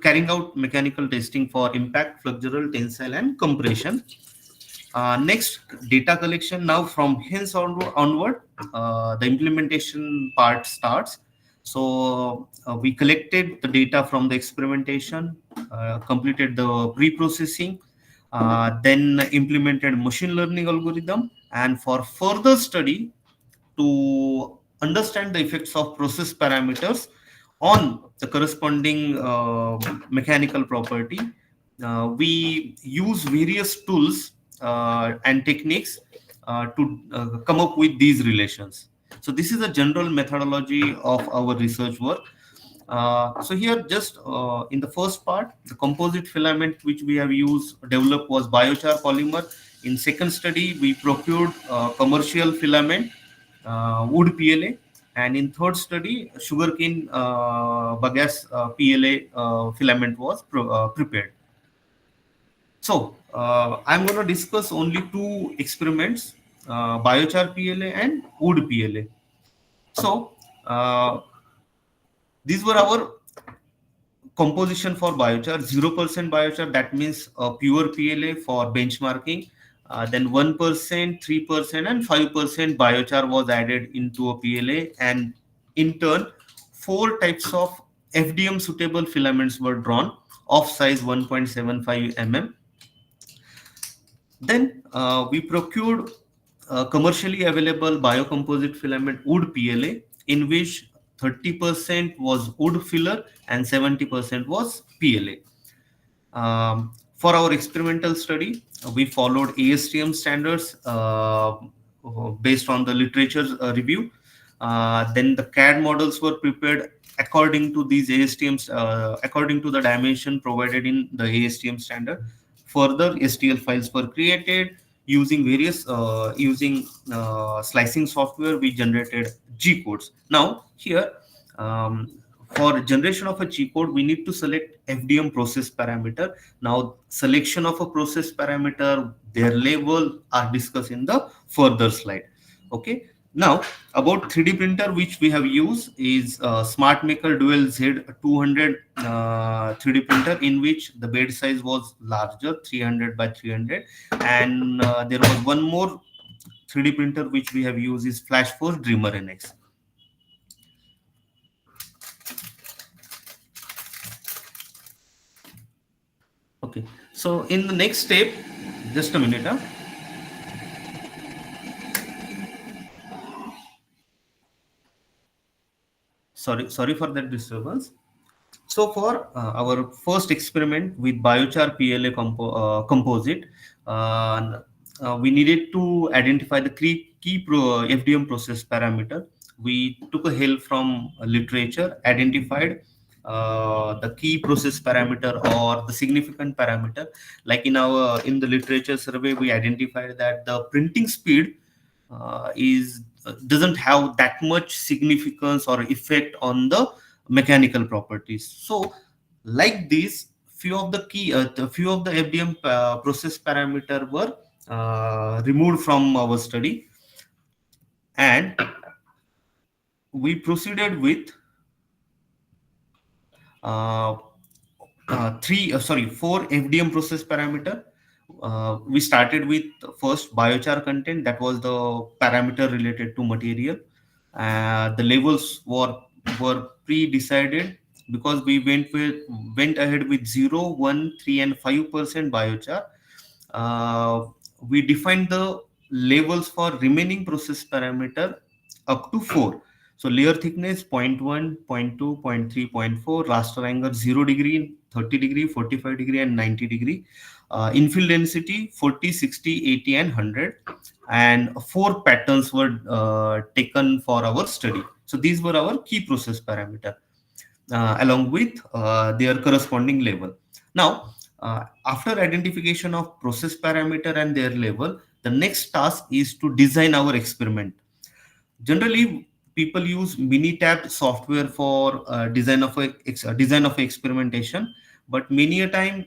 carrying out mechanical testing for impact, flexural, tensile, and compression. Next, data collection. Now from hence onward, the implementation part starts. So we collected the data from the experimentation, completed the pre-processing, then implemented machine learning algorithm, and for further study to understand the effects of process parameters on the corresponding mechanical property, we use various tools and techniques to come up with these relations. So this is a general methodology of our research work. So here just in the first part, the composite filament which we have used, developed was biochar polymer. In second study, we procured commercial filament, wood PLA, and in third study, sugarcane bagasse PLA filament was prepared. So I'm going to discuss only two experiments, biochar PLA and wood PLA. So these were our composition for biochar. 0% biochar, that means pure PLA for benchmarking. Then 1%, 3%, and 5% biochar was added into a PLA, and in turn, 4 types of FDM suitable filaments were drawn of size 1.75 mm. Then we procured commercially available biocomposite filament wood PLA, in which 30% was wood filler and 70% was PLA. For our experimental study, we followed ASTM standards based on the literature review. Then the CAD models were prepared according to these ASTMs, according to the dimension provided in the ASTM standard. Further, STL files were created using various slicing software. We generated G codes. Now here, for generation of a G code, we need to select FDM process parameter. Now selection of a process parameter, their label are discussed in the further slide. Okay. Now about 3D printer which we have used is SmartMaker Dual Z200 3D printer, in which the bed size was larger, 300 by 300, and there was one more 3D printer which we have used is FlashForce Dreamer NX. Okay, so in the next step, just a minute. Sorry for that disturbance. So for our first experiment with biochar PLA composite, we needed to identify the key FDM process parameter. We took a help from literature, identified the key process parameter or the significant parameter. Like in the literature survey, we identified that the printing speed doesn't have that much significance or effect on the mechanical properties. So like this, few of the FDM process parameter were removed from our study, and we proceeded with 4 FDM process parameter. We started with first biochar content, that was the parameter related to material. The levels were pre-decided because we went ahead with 0, 1, 3, and 5% biochar. We defined the levels for remaining process parameter up to 4. So layer thickness 0.1, 0.2, 0.3, 0.4, raster angle 0 degree, 30 degree, 45 degree, and 90 degree. Infill density 40, 60, 80, and 100. And 4 patterns were taken for our study. So these were our key process parameter along with their corresponding level. Now, After identification of process parameter and their level, the next task is to design our experiment. Generally, people use Minitab software for design of experimentation, but many a time,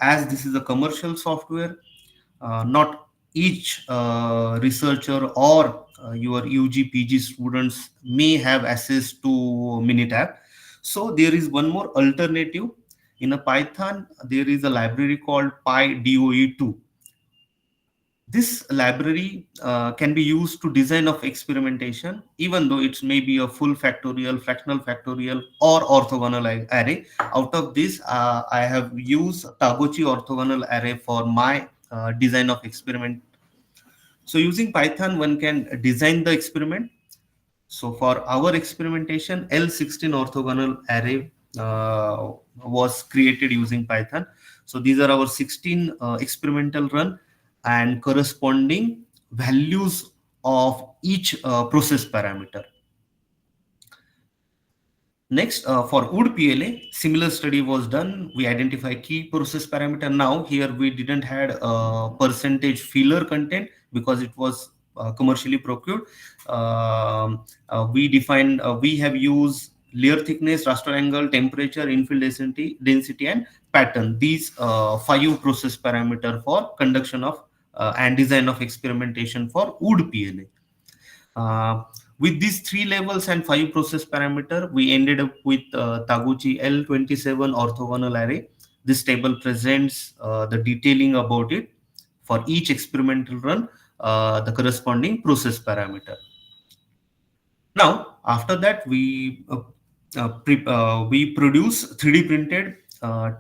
as this is a commercial software, not each researcher or your UG PG students may have access to Minitab. So there is one more alternative. In a Python, there is a library called PyDOE2. This library can be used to design of experimentation, even though it's maybe a full factorial, fractional factorial, or orthogonal array. Out of this, I have used Tagochi orthogonal array for my design of experiment. So using Python, one can design the experiment. So for our experimentation, L16 orthogonal array was created using Python. So these are our 16 experimental run and corresponding values of each process parameter. Next, for wood PLA, similar study was done. We identify key process parameter. Now here we didn't had percentage filler content because it was commercially procured. We have used layer thickness, raster angle, temperature, infill density, and pattern. These 5 process parameter for conduction of and design of experimentation for wood PLA. With these 3 levels and 5 process parameter, we ended up with Taguchi L27 orthogonal array. This table presents the detailing about it for each experimental run, the corresponding process parameter. Now, after that, we produce 3D printed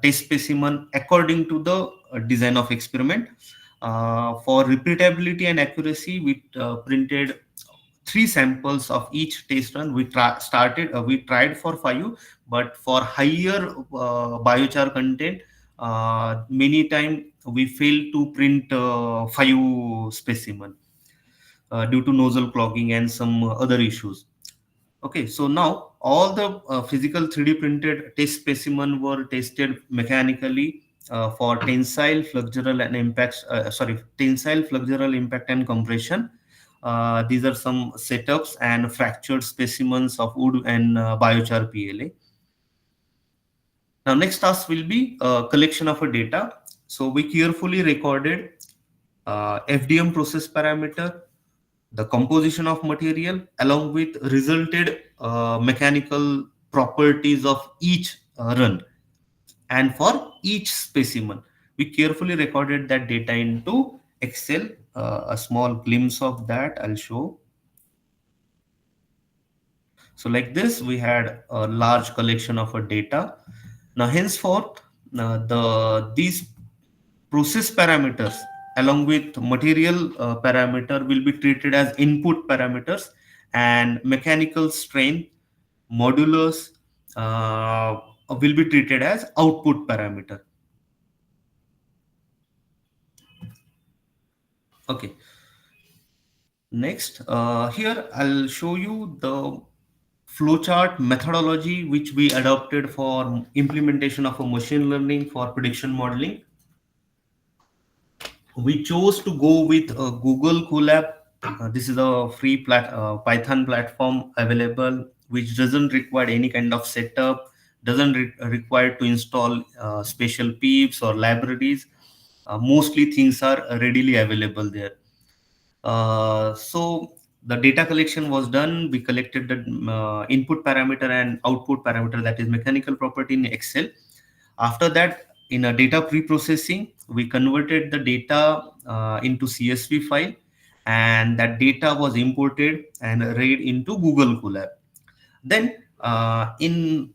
test specimen according to the design of experiment. For repeatability and accuracy, we printed 3 samples of each test run. We tried for 5, but for higher biochar content, many times we failed to print 5 specimen due to nozzle clogging and some other issues. Okay, so now all the physical 3D printed test specimen were tested mechanically for tensile, flexural, and tensile, flexural impact and compression. These are some setups and fractured specimens of wood and biochar PLA. Now, next task will be collection of a data. So we carefully recorded FDM process parameter, the composition of material, along with resulted mechanical properties of each run. And for each specimen, we carefully recorded that data into Excel. A small glimpse of that I'll show. So like this, we had a large collection of a data. Now henceforth, these process parameters along with material parameter will be treated as input parameters, and mechanical strength, modulus will be treated as output parameter. Okay. Next, here I'll show you the flowchart methodology which we adopted for implementation of a machine learning for prediction modeling. We chose to go with Google Colab. This is a free Python platform available, which doesn't require any kind of setup, doesn't require to install special peeps or libraries. Mostly things are readily available there. So the data collection was done. We collected the input parameter and output parameter, that is mechanical property, in Excel. After that, in a data pre-processing, we converted the data into CSV file, and that data was imported and read into Google Colab. Then in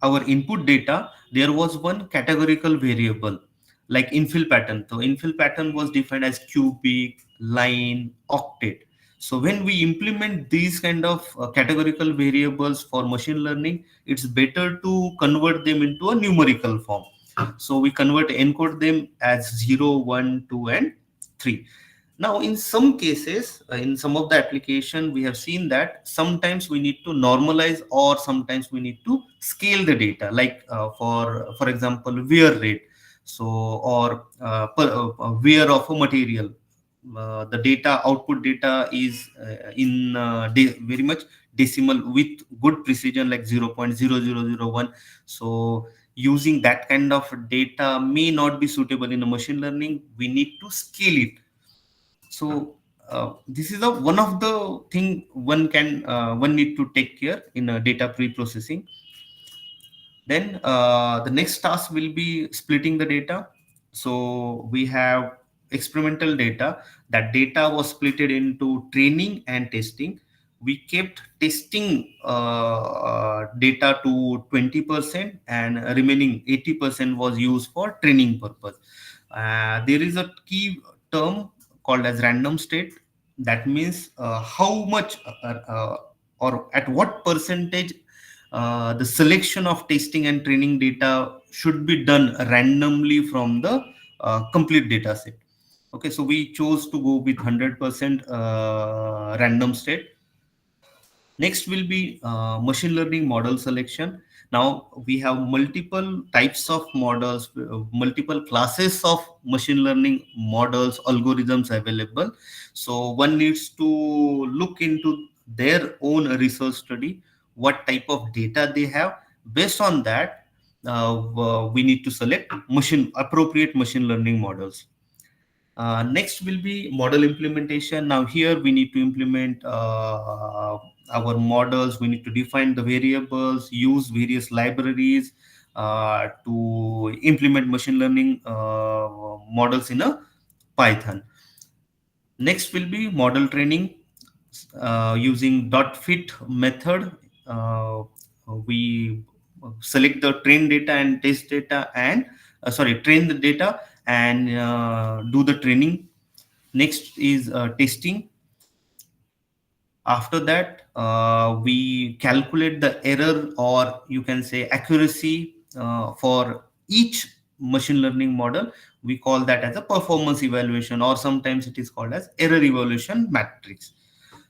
our input data, there was one categorical variable like infill pattern. So infill pattern was defined as cubic, line, octet. So when we implement these kind of categorical variables for machine learning, it's better to convert them into a numerical form. So we encode them as 0, 1, 2, and 3. Now, in some cases, in some of the application, we have seen that sometimes we need to normalize or sometimes we need to scale the data, like for example, wear rate. So, or wear of a material. The data output data is in very much decimal with good precision, like 0.0001. So using that kind of data may not be suitable in a machine learning. We need to scale it. So this is one of the thing one need to take care in data pre-processing. Then the next task will be splitting the data. So we have experimental data. That data was splitted into training and testing. We kept testing data to 20%, and remaining 80% was used for training purpose. There is a key term called as random state. That means how much or at what percentage the selection of testing and training data should be done randomly from the complete data set. Okay, so we chose to go with 100% random state. Next will be machine learning model selection. Now we have multiple types of models, multiple classes of machine learning models, algorithms available. So one needs to look into their own research study, what type of data they have. Based on that, we need to select appropriate machine learning models. Next will be model implementation. Now here we need to implement our models. We need to define the variables, use various libraries to implement machine learning models in a Python. Next will be model training using .fit method. We select the train data and test data and train the data and do the training. Next is testing. After that, we calculate the error, or you can say accuracy, for each machine learning model. We call that as a performance evaluation, or sometimes it is called as error evaluation matrix.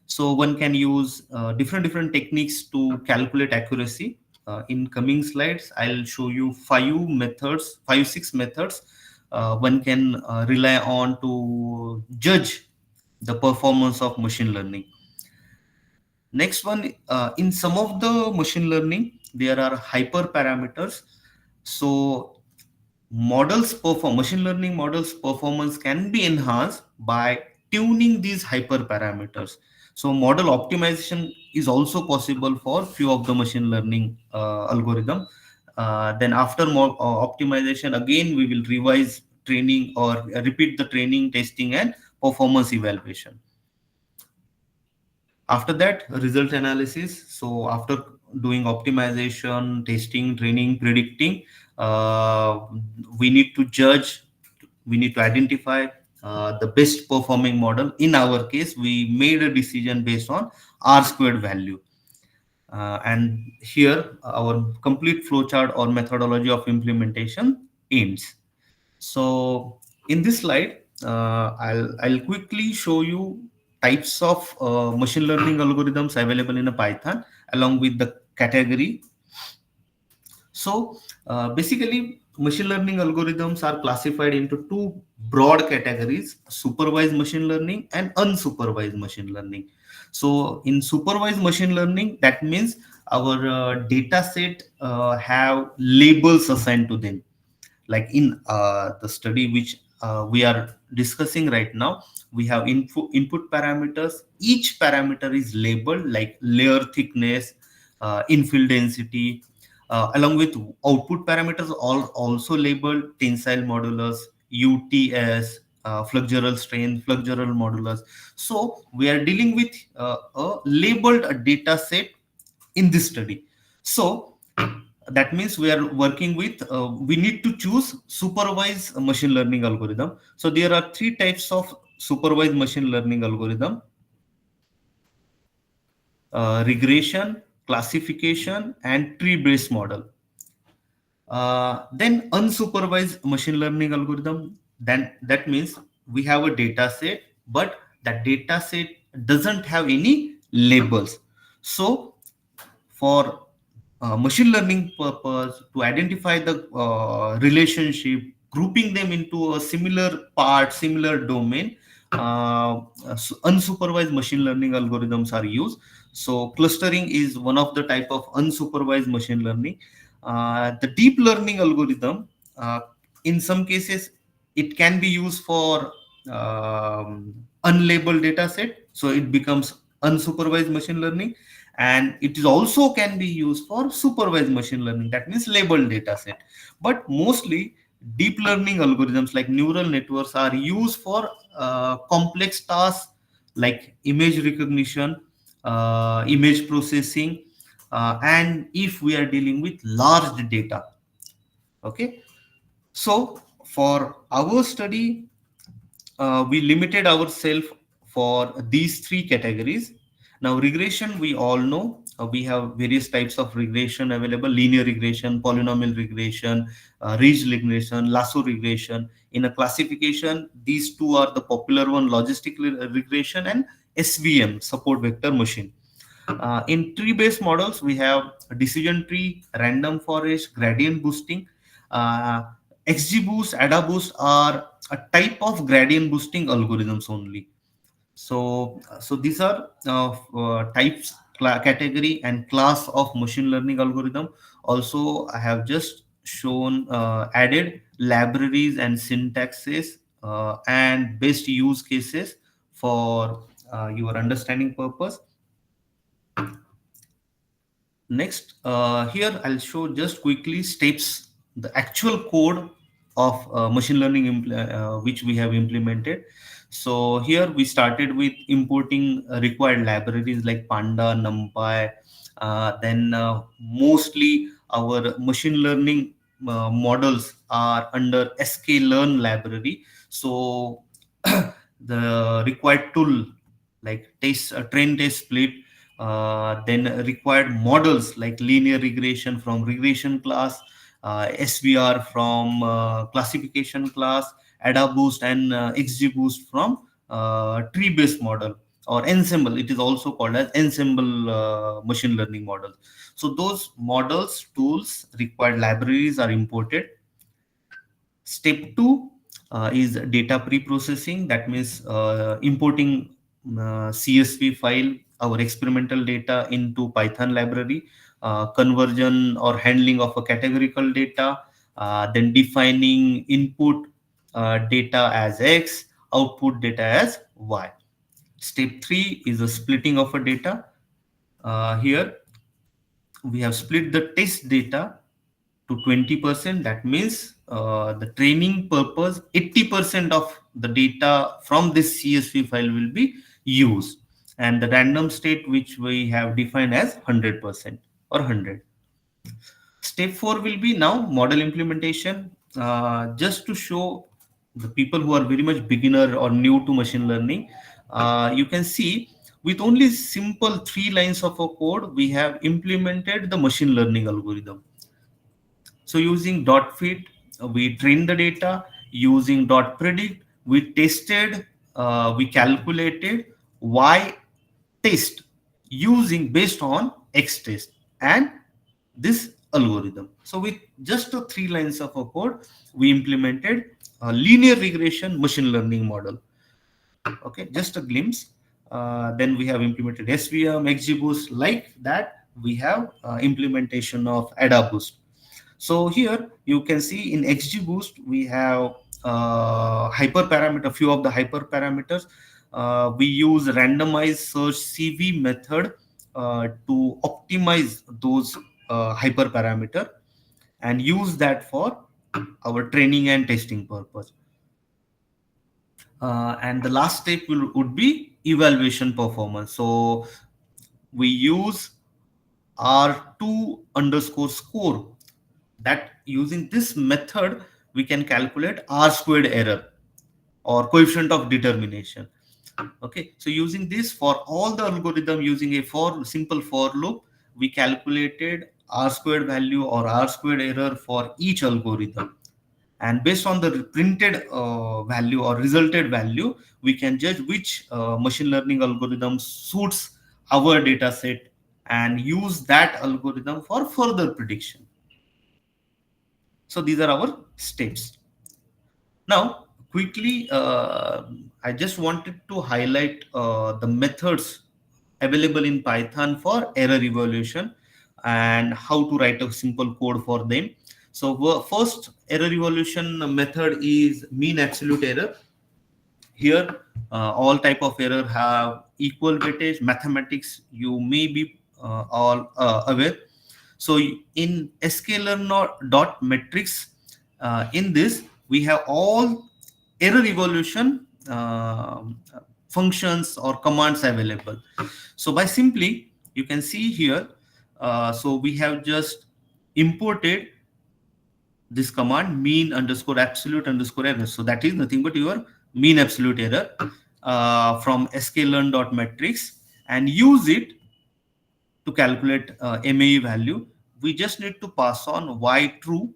So one can use different techniques to calculate accuracy. In coming slides, I'll show you 6 methods one can rely on to judge the performance of machine learning. Next one, in some of the machine learning, there are hyperparameters. So machine learning models performance can be enhanced by tuning these hyperparameters. So model optimization is also possible for few of the machine learning algorithm. Then after optimization, again we will revise training or repeat the training, testing, and performance evaluation. After that, result analysis. So after doing optimization, testing, training, predicting, we need to judge, we need to identify the best performing model. In our case, we made a decision based on R squared value. And here our complete flowchart or methodology of implementation ends. So in this slide, I'll quickly show you types of machine learning algorithms available in a Python along with the category. So basically, machine learning algorithms are classified into two broad categories: supervised machine learning and unsupervised machine learning. So in supervised machine learning, that means our data set have labels assigned to them. Like in the study which we are discussing right now, we have input parameters. Each parameter is labeled, like layer thickness, infill density, along with output parameters also labeled: tensile modulus, UTS, flexural strength, flexural modulus. So we are dealing with a labeled data set in this study. So that means we are working with, we need to choose supervised machine learning algorithm. So there are three types of supervised machine learning algorithm: regression, classification, and tree-based model. Then unsupervised machine learning algorithm, then that means we have a data set, but that data set doesn't have any labels. So for machine learning purpose to identify the relationship, grouping them into a similar part, similar domain. Unsupervised machine learning algorithms are used. So clustering is one of the type of unsupervised machine learning. The deep learning algorithm, in some cases, it can be used for unlabeled data set, so it becomes unsupervised machine learning, and it is also can be used for supervised machine learning, that means labeled data set. But mostly deep learning algorithms like neural networks are used for complex tasks like image recognition, image processing, and if we are dealing with large data. Okay, so for our study, we limited ourselves for these three categories. Now, regression, we all know we have various types of regression available: linear regression, polynomial regression, ridge regression, lasso regression. In a classification, these two are the popular one: logistic regression and SVM, support vector machine. In tree-based models, we have decision tree, random forest, gradient boosting. XGBoost, AdaBoost are a type of gradient boosting algorithms only. So these are types, category, and class of machine learning algorithm. Also, I have just shown added libraries and syntaxes and best use cases for your understanding purpose. Next, here I'll show just quickly steps, the actual code of machine learning which we have implemented. So here we started with importing required libraries like Panda, NumPy. Then mostly our machine learning models are under sklearn library. So the required tool like train test split, then required models like linear regression from regression class, SVR from classification class, AdaBoost and XGBoost from tree-based model, or ensemble. It is also called as ensemble machine learning model. So those models, tools, required libraries are imported. Step 2 is data pre-processing. That means importing CSV file, our experimental data, into Python library, conversion or handling of a categorical data, then defining input data as X, output data as Y. Step 3 is the splitting of a data. Here we have split the test data to 20%. That means the training purpose, 80% of the data from this CSV file will be used, and the random state which we have defined as 100% or 100. Step 4 will be now model implementation. Just to show the people who are very much beginner or new to machine learning, you can see with only simple 3 lines of a code, we have implemented the machine learning algorithm. So using .fit, we trained the data. Using .predict, we tested, we calculated Y test using based on X test and this algorithm. So with just 3 lines of a code, we implemented a linear regression machine learning model. Okay, just a glimpse. Then we have implemented SVM, XGBoost. Like that, we have implementation of AdaBoost. So here you can see in XGBoost we have hyperparameter, few of the hyperparameters. We use randomized search CV method to optimize those hyperparameter and use that for our training and testing purpose. And the last step would be evaluation performance. So we use R2 underscore score. That using this method we can calculate R squared error or coefficient of determination. Okay, so using this for all the algorithm, using a simple for loop, we calculated R squared value or R squared error for each algorithm, and based on the printed value or resulted value, we can judge which machine learning algorithm suits our data set and use that algorithm for further prediction. So these are our steps. Now, quickly, I just wanted to highlight the methods available in Python for error evaluation and how to write a simple code for them. So first error evaluation method is mean absolute error. Here, all type of error have equal weightage. Mathematics, you may be all aware. So in dot metrics, in this we have all error evaluation functions or commands available. So by simply, you can see here, so we have just imported this command mean underscore absolute underscore error. So that is nothing but your mean absolute error from sklearn.metrics, and use it to calculate MAE value. We just need to pass on y true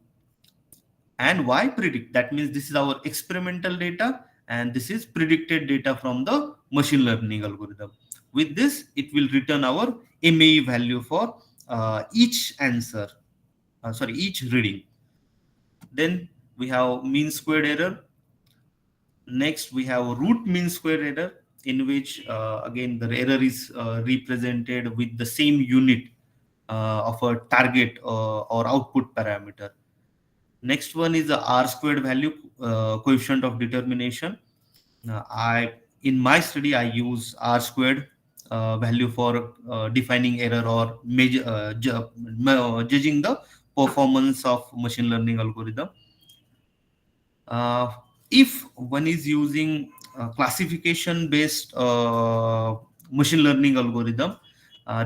and y predict. That means this is our experimental data and this is predicted data from the machine learning algorithm. With this, it will return our MAE value for each answer, each reading. Then we have mean squared error. Next, we have root mean square error, in which again the error is represented with the same unit of a target or output parameter. Next one is the R squared value coefficient of determination. In my study I use R squared value for defining error or judging the performance of machine learning algorithm. If one is using classification based machine learning algorithm,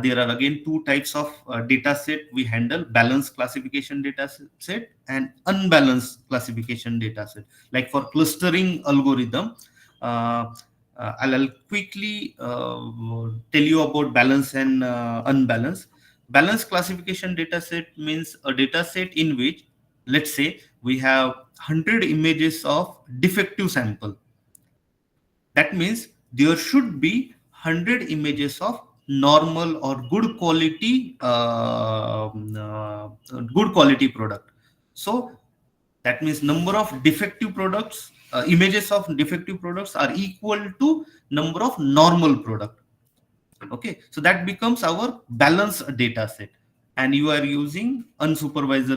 there are again two types of data set we handle: balanced classification data set and unbalanced classification data set. Like for clustering algorithm, I'll quickly tell you about balance and unbalanced. Balanced classification data set means a data set in which, let's say, we have 100 images of defective sample. That means there should be 100 images of normal or good quality product. So that means number of defective products, images of defective products are equal to number of normal product. Okay, so that becomes our balanced data set, and you are using unsupervised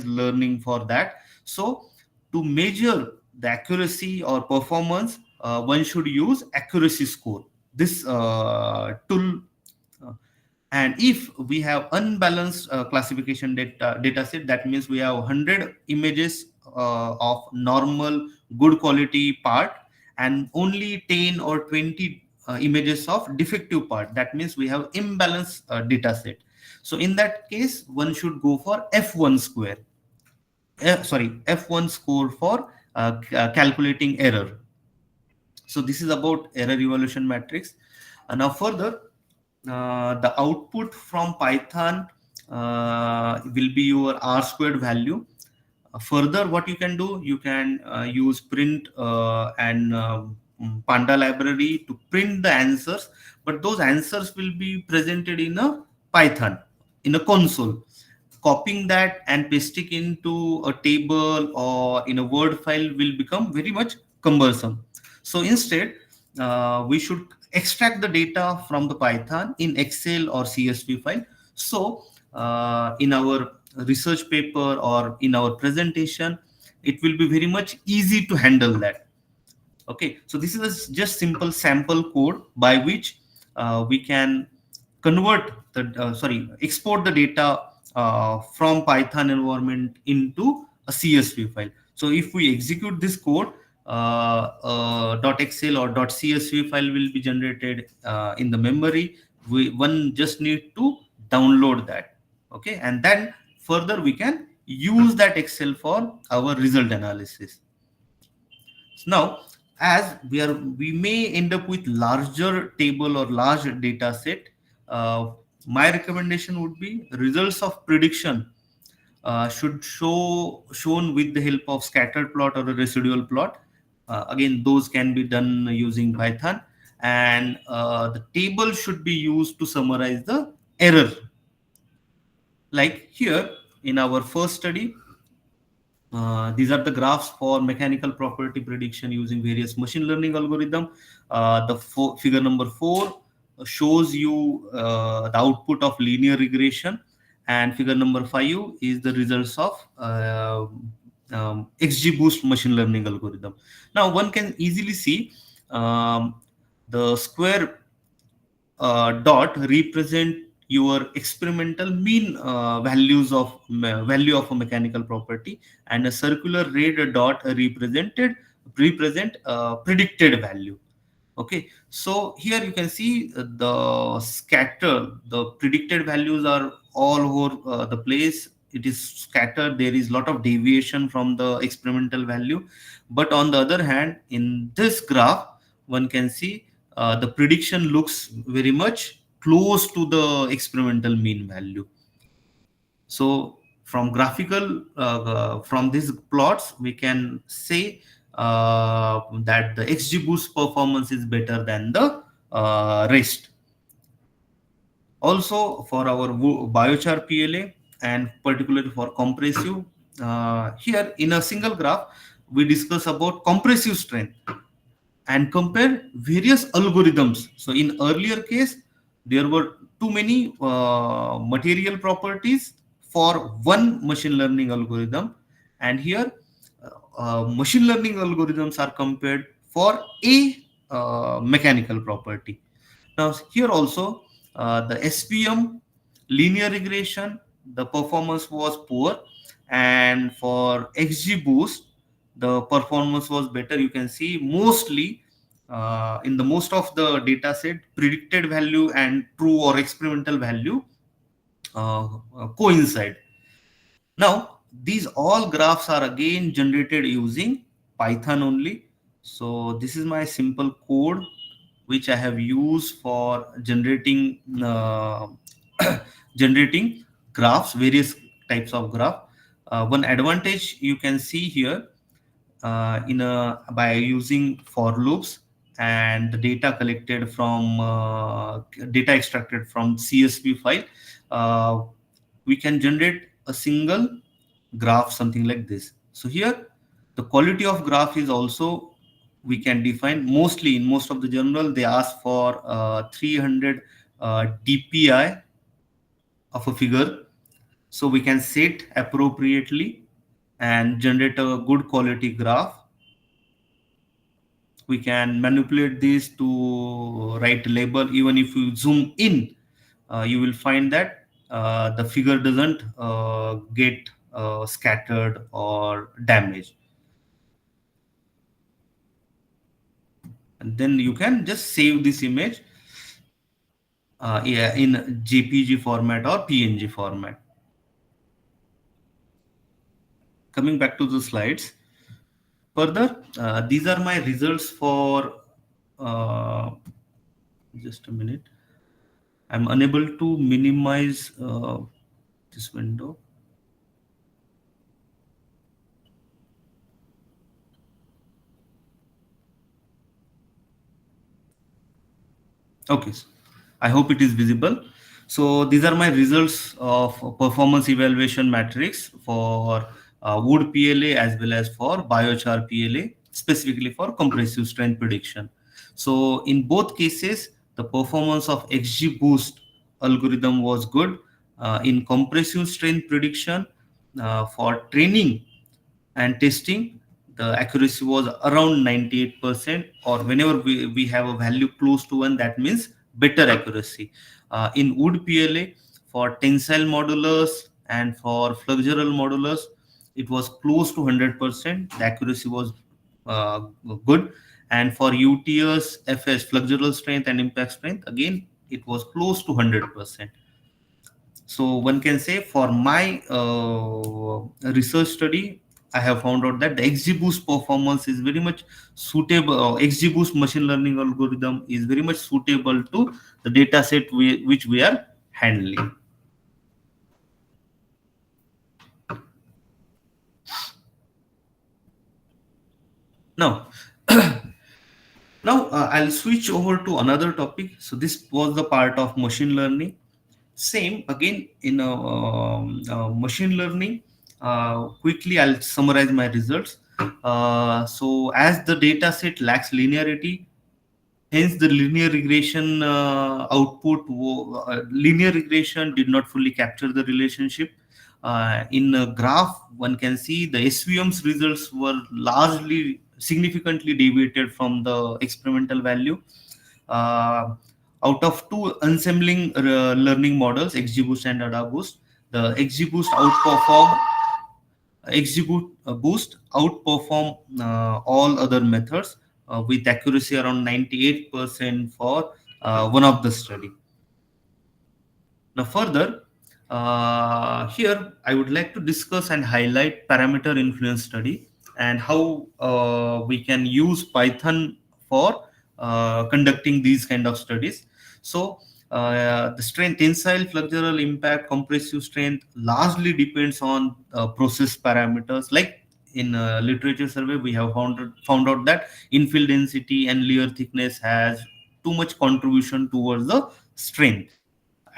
learning for that. So to measure the accuracy or performance, one should use accuracy score, this tool. And if we have unbalanced classification data set, that means we have 100 images of normal good quality part and only 10 or 20 images of defective part. That means we have imbalanced data set. So in that case, one should go for F1 square. F1 score for calculating error. So this is about error evaluation matrix. Now further, the output from Python will be your R squared value. Further, what you can do, you can use print and Panda library to print the answers, but those answers will be presented in a Python, in a console. Copying that and pasting into a table or in a Word file will become very much cumbersome. So instead, we should extract the data from the Python in Excel or CSV file. So in our research paper or in our presentation, it will be very much easy to handle that. Okay, so this is just simple sample code by which we can convert the export the data from Python environment into a CSV file. So if we execute this code, .xl or .csv file will be generated in the memory. One just need to download that. Okay, and then further we can use that Excel for our result analysis. So now, as we may end up with larger table or large data set, my recommendation would be results of prediction should shown with the help of scattered plot or a residual plot. Again, those can be done using Python. and the table should be used to summarize the error. Like here in our first study, these are the graphs for mechanical property prediction using various machine learning algorithm. Figure number 4 shows you the output of linear regression, and figure number 5 is the results of XGBoost machine learning algorithm. Now one can easily see the square dot represent your experimental mean value of a mechanical property, and a circular red dot represent predicted value. Okay, so here you can see the predicted values are all over the place. It is scattered. There is lot of deviation from the experimental value. But on the other hand, in this graph, one can see the prediction looks very much close to the experimental mean value. So from these plots, we can say that the XGBoost performance is better than the rest. Also, for our biochar PLA and particularly for compressive, here in a single graph, we discuss about compressive strength and compare various algorithms. So in earlier case, there were too many material properties for one machine learning algorithm, and here machine learning algorithms are compared for a mechanical property. Now here also the SPM linear regression, the performance was poor, and for XGBoost the performance was better. You can see mostly in the most of the data set, predicted value and true or experimental value coincide. Now these all graphs are again generated using Python only. So this is my simple code which I have used for generating graphs, various types of graph. One advantage you can see here by using for loops and the data collected from data extracted from CSV file, we can generate a single graph, something like this. So here the quality of graph is also we can define. Mostly in most of the journal they ask for 300 dpi of a figure, so we can set appropriately and generate a good quality graph. We can manipulate this to write label. Even if you zoom in, you will find that the figure doesn't get scattered or damaged. And then you can just save this image in JPG format or PNG format. Coming back to the slides. Further, these are my results for just a minute. I'm unable to minimize this window. Okay, I hope it is visible. So these are my results of performance evaluation matrix for wood PLA as well as for biochar PLA, specifically for compressive strength prediction. So in both cases, the performance of XGBoost algorithm was good. In compressive strength prediction, for training and testing, the accuracy was around 98%, or whenever we have a value close to 1, that means better accuracy. In wood PLA, for tensile modulus and for flexural modulus, it was close to 100%. The accuracy was good. And for UTS, FS, flexural strength and impact strength, again, it was close to 100%. So one can say for my research study, I have found out that the XGBoost performance is very much suitable. XGBoost machine learning algorithm is very much suitable to the data set which we are handling. Now, Now I'll switch over to another topic. So this was the part of machine learning. Same again in machine learning. Quickly, I'll summarize my results. So as the data set lacks linearity, hence the linear regression linear regression did not fully capture the relationship. In a graph, one can see the SVM's results were largely significantly deviated from the experimental value. Uh, Out of two ensembling learning models, XGBoost and AdaBoost, the XGBoost outperform all other methods with accuracy around 98% for one of the study. Now further, here I would like to discuss and highlight parameter influence study and how we can use Python for conducting these kind of studies. So the strength, tensile, flexural impact, compressive strength largely depends on process parameters. Like in literature survey, we have found out that infill density and layer thickness has too much contribution towards the strength.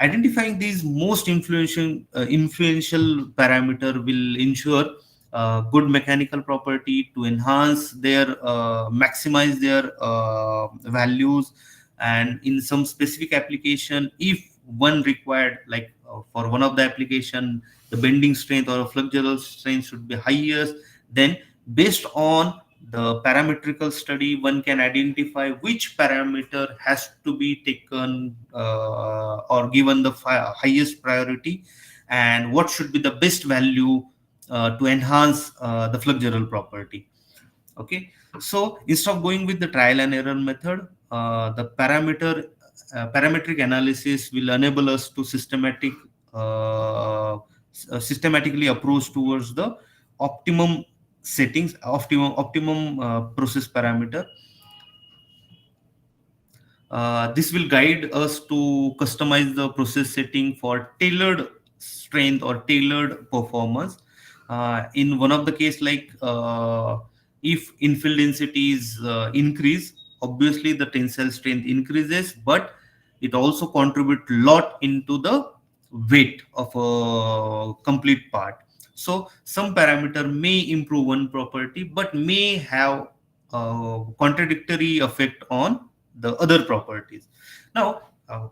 Identifying these most influential parameter will ensure good mechanical property to enhance their maximize their values. And in some specific application, if one required, like for one of the application, the bending strength or a flexural strength should be highest, then based on the parametrical study, one can identify which parameter has to be taken or given the highest priority, and what should be the best value to enhance the flexural property. Okay, so instead of going with the trial and error method, the parametric analysis will enable us to systematically approach towards the optimum settings, optimum process parameter. This will guide us to customize the process setting for tailored strength or tailored performance. In one of the case, like if infill densities increase, obviously the tensile strength increases, but it also contributes a lot into the weight of a complete part. So some parameter may improve one property, but may have contradictory effect on the other properties. Now,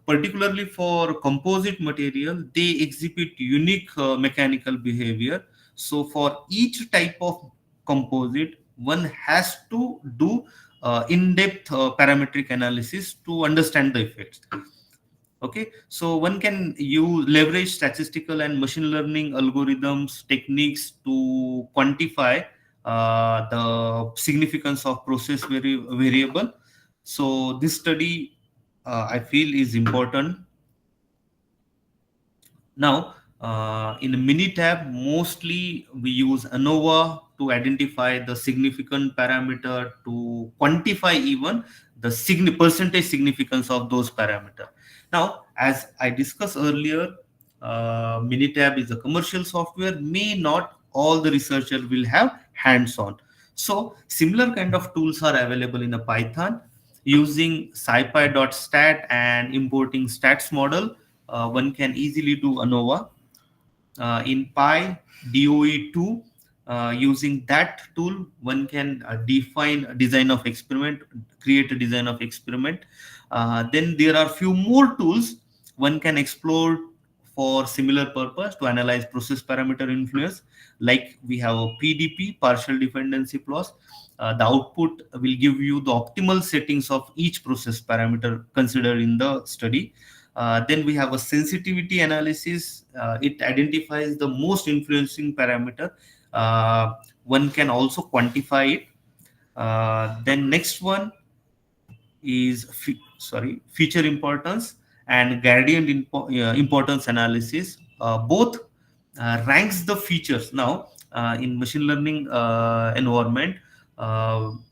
particularly for composite material, they exhibit unique mechanical behavior. So for each type of composite, one has to do in-depth parametric analysis to understand the effects. Okay, so one can leverage statistical and machine learning algorithms techniques to quantify the significance of process variable. So this study I feel is important. Now, in Minitab, mostly we use ANOVA to identify the significant parameter, to quantify even the percentage significance of those parameters. Now, as I discussed earlier, Minitab is a commercial software. May not all the researchers will have hands-on. So, similar kind of tools are available in a Python. Using scipy.stat and importing stats model, one can easily do ANOVA. In PyDOE2, using that tool, one can define a design of experiment, create a design of experiment. Then there are few more tools one can explore for similar purpose to analyze process parameter influence. Like we have a PDP, partial dependency clause. The output will give you the optimal settings of each process parameter considered in the study. Then we have a sensitivity analysis. It identifies the most influencing parameter. One can also quantify it. Then next one is feature importance and gradient importance analysis. Both ranks the features. Now in machine learning environment,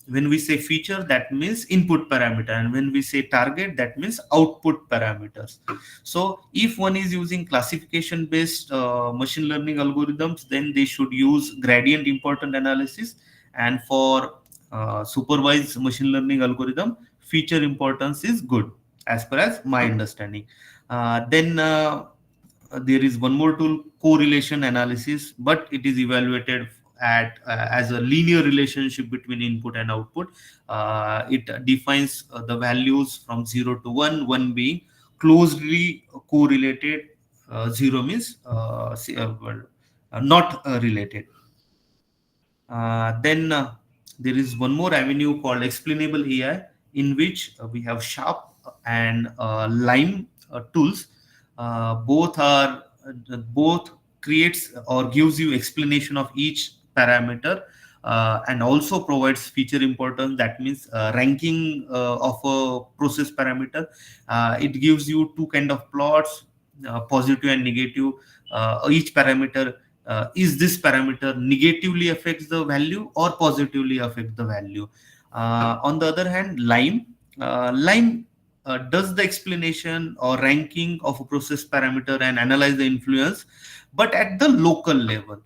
when we say feature, that means input parameter, and when we say target, that means output parameters. So if one is using classification based machine learning algorithms, then they should use gradient important analysis, and for supervised machine learning algorithm, feature importance is good, as per as my understanding. Then there is one more tool, correlation analysis, but it is evaluated at as a linear relationship between input and output. It defines the values from 0 to 1, 1 being closely correlated, 0 means not related. Then there is one more avenue called explainable AI, in which we have Sharp and Lime tools. Both creates or gives you explanation of each parameter, and also provides feature importance. That means ranking of a process parameter. It gives you two kind of plots, positive and negative. Each parameter, is this parameter negatively affects the value or positively affect the value. On the other hand, Lime does the explanation or ranking of a process parameter and analyze the influence, but at the local level.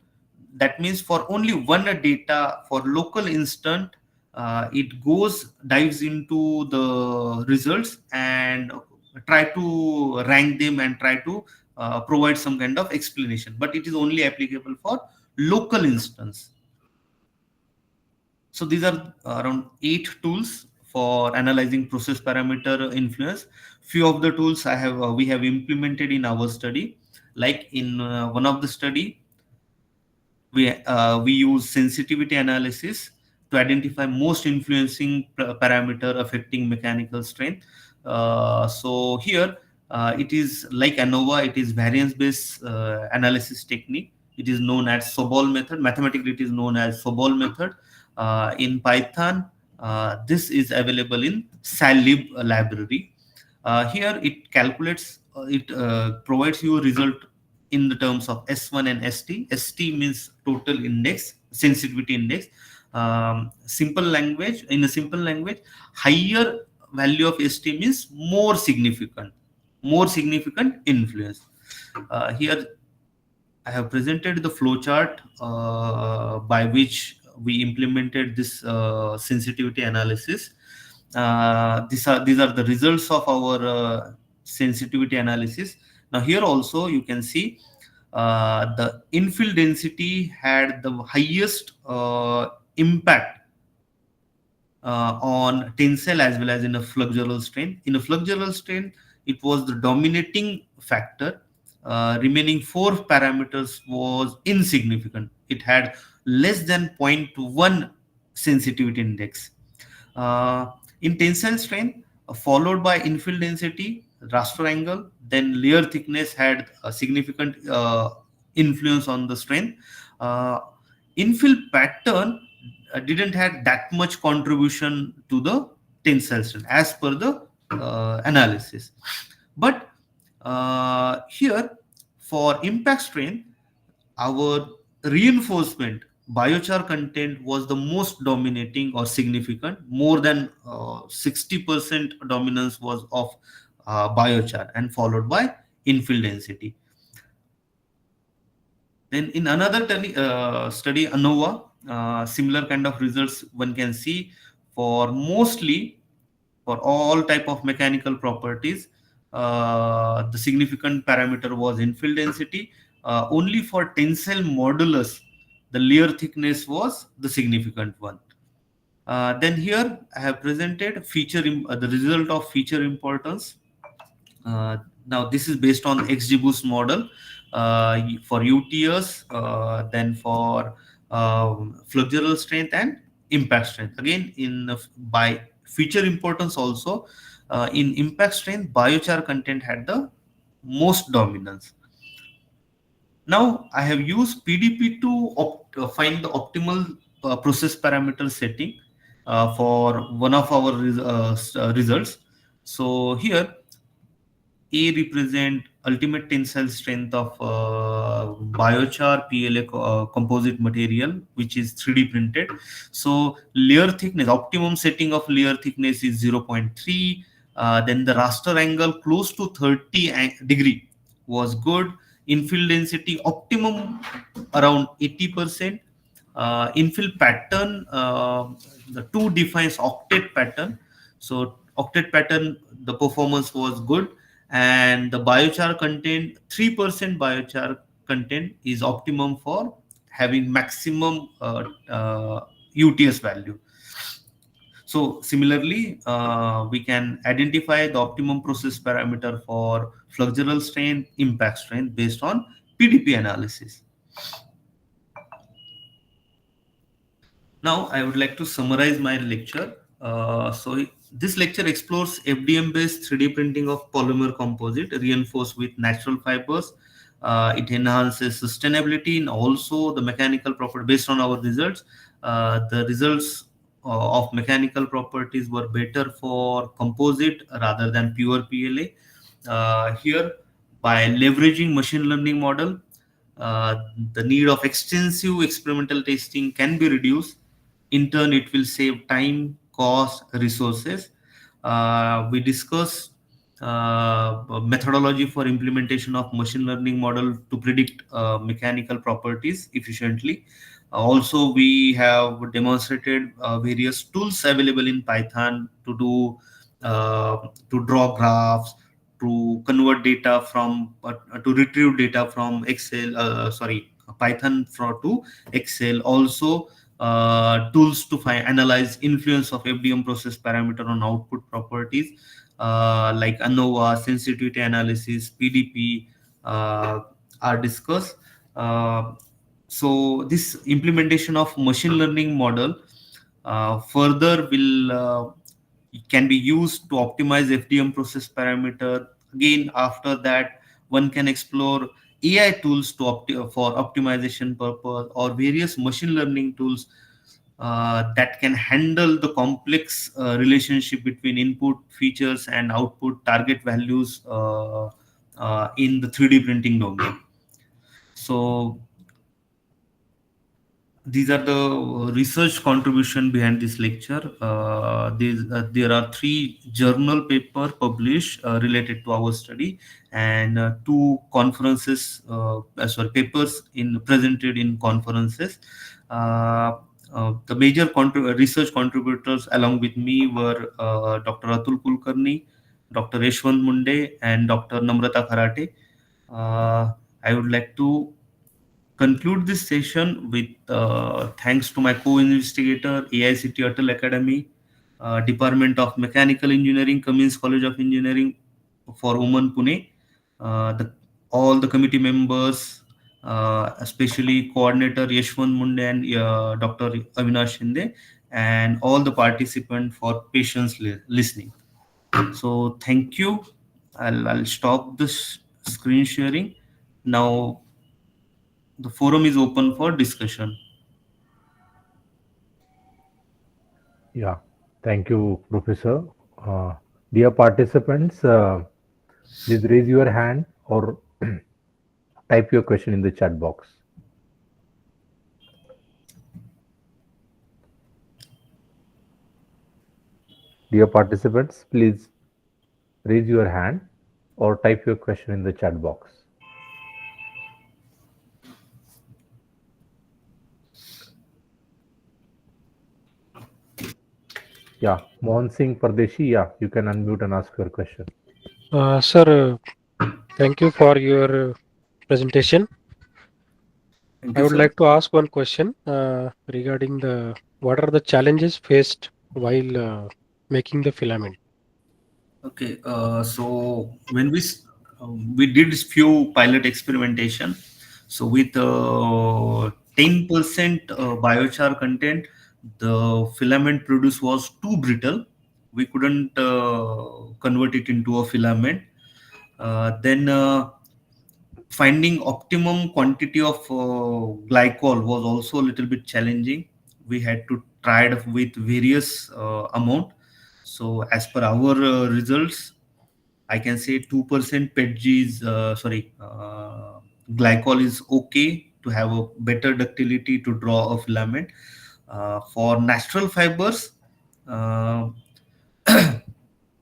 That means for only one data, for local instant, it dives into the results and try to rank them and try to provide some kind of explanation, but it is only applicable for local instance. So these are around 8 tools for analyzing process parameter influence. Few of the tools we have implemented in our study. Like in one of the study, we use sensitivity analysis to identify most influencing parameter affecting mechanical strength. So here it is like ANOVA, it is variance based analysis technique. It is known as Sobol method. Mathematically, it is known as Sobol method. In Python, this is available in SALib library. Here it calculates, it provides you a result in the terms of S1 and ST. ST means total index, sensitivity index. Simple language, in a simple language, higher value of ST means more significant influence. Here I have presented the flowchart by which we implemented this sensitivity analysis. These are the results of our sensitivity analysis. Now here also you can see the infill density had the highest impact on tensile as well as in a flexural strain. In a flexural strain, it was the dominating factor. Remaining 4 parameters was insignificant. It had less than 0.1 sensitivity index. In tensile strain, followed by infill density, raster angle, then layer thickness had a significant influence on the strain. Infill pattern didn't have that much contribution to the tensile strain as per the analysis. But here for impact strain, our reinforcement biochar content was the most dominating or significant. More than 60% dominance was of biochar, and followed by infill density. Then in another study, ANOVA, similar kind of results one can see for mostly for all type of mechanical properties. The significant parameter was infill density. Only for tensile modulus, the layer thickness was the significant one. Then here I have presented the result of feature importance. Now this is based on XGBoost model for UTS, then for flexural strength and impact strength. Again, by feature importance also, in impact strength, biochar content had the most dominance. Now I have used PDP to find the optimal process parameter setting for one of our results. So here A represent ultimate tensile strength of biochar PLA composite material, which is 3D printed. So layer thickness, optimum setting of layer thickness is 0.3. Then the raster angle close to 30 degree was good. Infill density optimum around 80%. Infill pattern, the 2 defines octet pattern. So octet pattern, the performance was good, and the biochar content, 3% biochar content is optimum for having maximum UTS value. So similarly, we can identify the optimum process parameter for flexural strain, impact strength based on PDP analysis. Now, I would like to summarize my lecture. This lecture explores FDM-based 3D printing of polymer composite reinforced with natural fibers. It enhances sustainability and also the mechanical property based on our results. The results of mechanical properties were better for composite rather than pure PLA. Here, by leveraging machine learning model, uh, the need of extensive experimental testing can be reduced. In turn, it will save time, cost, resources. We discuss methodology for implementation of machine learning model to predict mechanical properties efficiently. Also, we have demonstrated various tools available in Python to do to draw graphs, to convert data from to retrieve data from Excel. Sorry, Python to Excel. Also, tools to analyze influence of FDM process parameter on output properties like ANOVA, sensitivity analysis, PDP are discussed. So this implementation of machine learning model further will can be used to optimize FDM process parameter. Again, after that, one can explore AI tools to for optimization purpose or various machine learning tools that can handle the complex relationship between input features and output target values in the 3D printing domain. So these are the research contribution behind this lecture. There are 3 journal paper published related to our study, and 2 conferences, papers presented in conferences. The major research contributors along with me were Dr. Atul Kulkarni, Dr. Yashwant Munde, and Dr. Namrata Kharate. I would like to conclude this session with thanks to my co-investigator, AICTE-ATAL Academy, Department of Mechanical Engineering, Cummins College of Engineering for Women, Pune, all the committee members, especially coordinator Yashwant Munde and Dr. Avinash Shinde, and all the participants for patience listening. So thank you. I'll stop this screen sharing. Now the forum is open for discussion. Yeah, thank you, Professor. Dear participants, please raise your hand or type your question in the chat box. Dear participants, please raise your hand or type your question in the chat box. Yeah, Mohan Singh Pardeshi, yeah, you can unmute and ask your question. Sir, thank you for your presentation. I would like to ask one question regarding what are the challenges faced while making the filament? Okay, so when we did few pilot experimentation, so with 10% biochar content, the filament produced was too brittle. We couldn't convert it into a filament. Then finding optimum quantity of glycol was also a little bit challenging. We had to try it with various amount. So as per our results, I can say 2% PETG is glycol is okay to have a better ductility to draw a filament. For natural fibers, uh,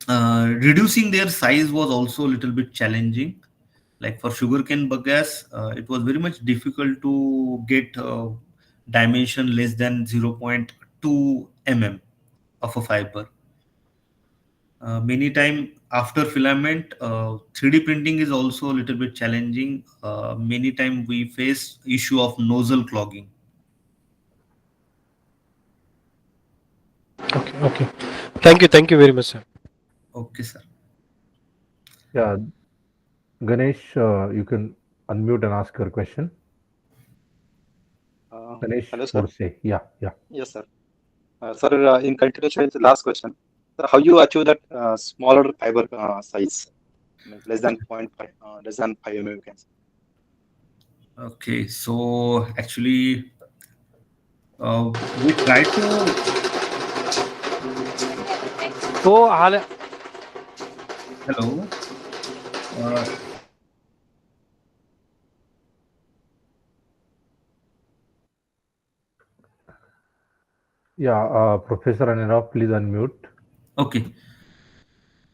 reducing their size was also a little bit challenging. Like for sugarcane bagasse, it was very much difficult to get dimension less than 0.2 mm of a fiber. Many time after filament, 3D printing is also a little bit challenging. Many time we face issue of nozzle clogging. Okay, okay. Thank you very much, sir. Okay, sir. Yeah, Ganesh, you can unmute and ask your question. Ganesh Hello, sir. Borse. Yeah, yeah. Yes, sir. Sir, in continuation with the last question, sir, how you achieve that smaller fiber size, means less than 0.5, less than 5 mm, you can say. Okay, so actually, we try to. Hello. Yeah, Professor Anirudh, please unmute. Okay.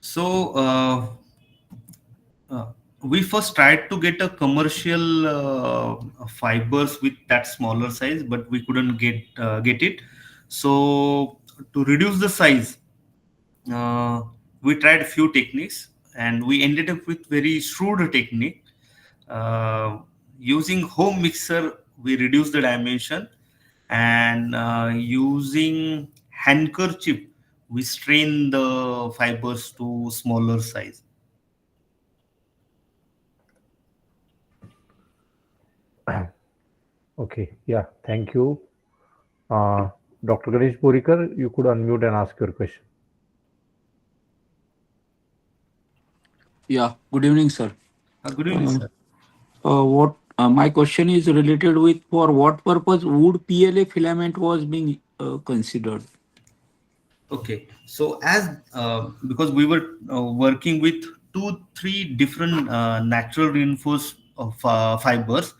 So we first tried to get a commercial fibers with that smaller size, but we couldn't get it. So to reduce the size, we tried a few techniques, and we ended up with very shrewd technique. Using home mixer, we reduced the dimension, and using handkerchief, we strain the fibers to smaller size. Okay, yeah, thank you. Dr. Ganesh Borikar, you could unmute and ask your question. Yeah, good evening, sir. Good evening, sir. What my question is related with for what purpose wood PLA filament was being considered? Okay, so as because we were working with 2-3 different natural reinforced fibers,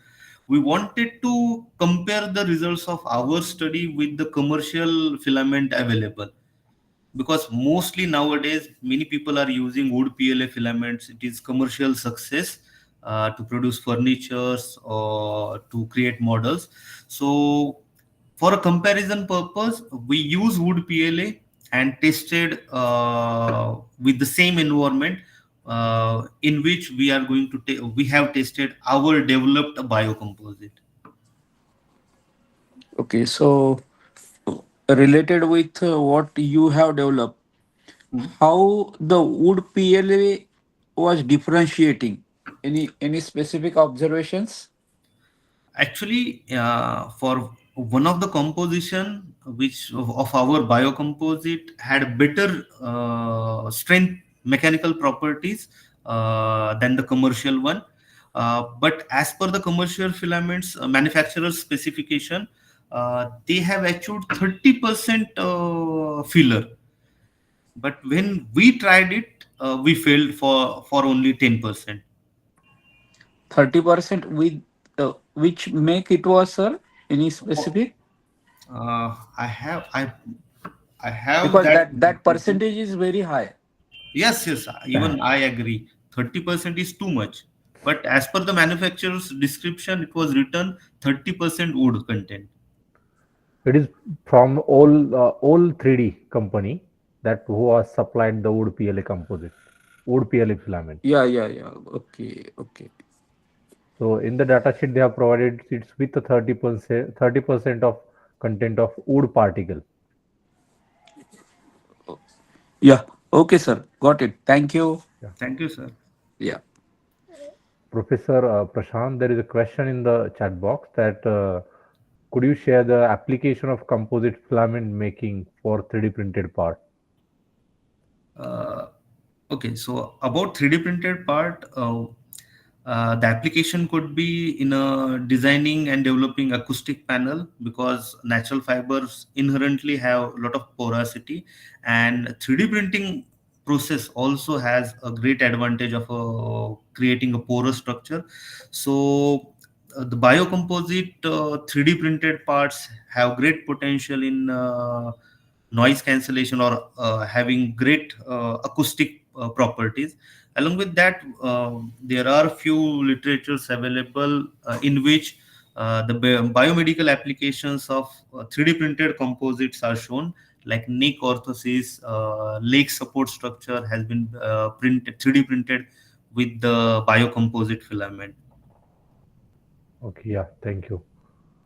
we wanted to compare the results of our study with the commercial filament available, because mostly nowadays many people are using wood PLA filaments. It is commercial success to produce furnitures or to create models. So for a comparison purpose, we use wood PLA and tested with the same environment in which we are going to we have tested our developed biocomposite. Okay, so related with what you have developed, how the wood PLA was differentiating? Any specific observations? Actually, for one of the composition which of our biocomposite had better strength mechanical properties than the commercial one. But as per the commercial filaments manufacturer's specification, they have achieved 30% filler. But when we tried it, we failed for only 10%. 30% with which make it was, sir? Any specific? I have Because that. that percentage is very high. Yes, even I agree. 30% is too much. But as per the manufacturer's description, it was written 30% wood content. It is from all 3D company that who has supplied the wood PLA composite, wood PLA filament. Yeah. Okay. So in the data sheet they have provided it's with the 30% of content of wood particle. Yeah. Okay, sir. Got it. Thank you. Yeah. Thank you, sir. Yeah. Professor Prashant, there is a question in the chat box that could you share the application of composite filament making for 3D printed part? Okay, so about 3D printed part, the application could be in designing and developing acoustic panel, because natural fibers inherently have a lot of porosity, and 3D printing process also has a great advantage of creating a porous structure. So the biocomposite 3D printed parts have great potential in noise cancellation or having great acoustic properties. Along with that, there are few literatures available in which the biomedical applications of 3D printed composites are shown, like neck orthosis, leg support structure has been printed 3D printed with the biocomposite filament. Okay, yeah, thank you.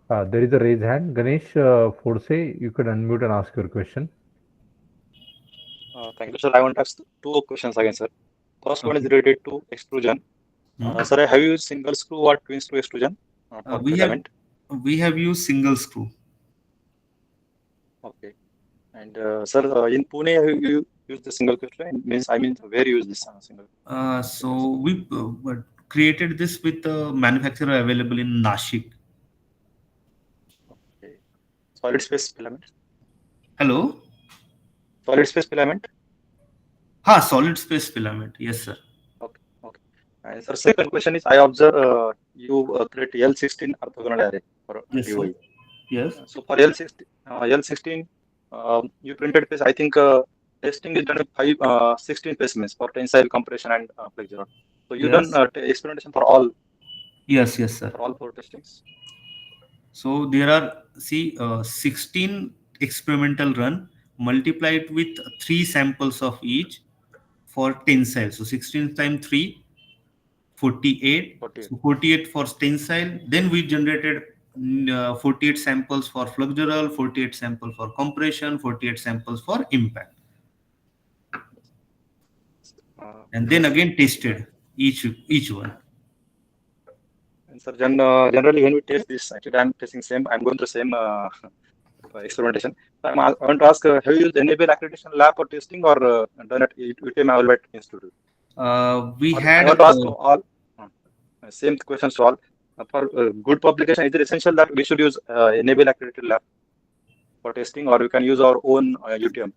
There is a raised hand. Ganesh Forse, you could unmute and ask your question. Thank you, sir. I want to ask two questions again, sir. First one is Okay. related to extrusion. Sir, have you used single screw or twin screw extrusion for filament? We have used single screw. Okay. And sir, in Pune, you use the single screw extrusion? Means, I mean, where you use this single? So we created this with the manufacturer available in Nashik. Okay. Solid space filament. Hello. Solid space filament. Solid space filament. Yes, sir. Okay. Okay. And sir, second question is, I observe you create L16 orthogonal array for DOE. Yes. So for L16, you printed piece. I think testing is done with 16 specimens for tensile, compression, and flexure. So you done experimentation for all? Yes, sir. For all 4 testings. So there are 16 experimental run multiplied with 3 samples of each for tensile. So 16 times 3, 48. So 48 for tensile. Then we generated 48 samples for flexural, 48 samples for compression, 48 samples for impact. And then again tested each one. And sir, generally when we test this, actually I'm testing same. I'm going through same experimentation. So I want to ask, have you used enable accreditation lab for testing or done at UTM Albert Institute? We I want to ask all same questions to all. For good publication, is it essential that we should use enable accredited lab for testing, or we can use our own UTM?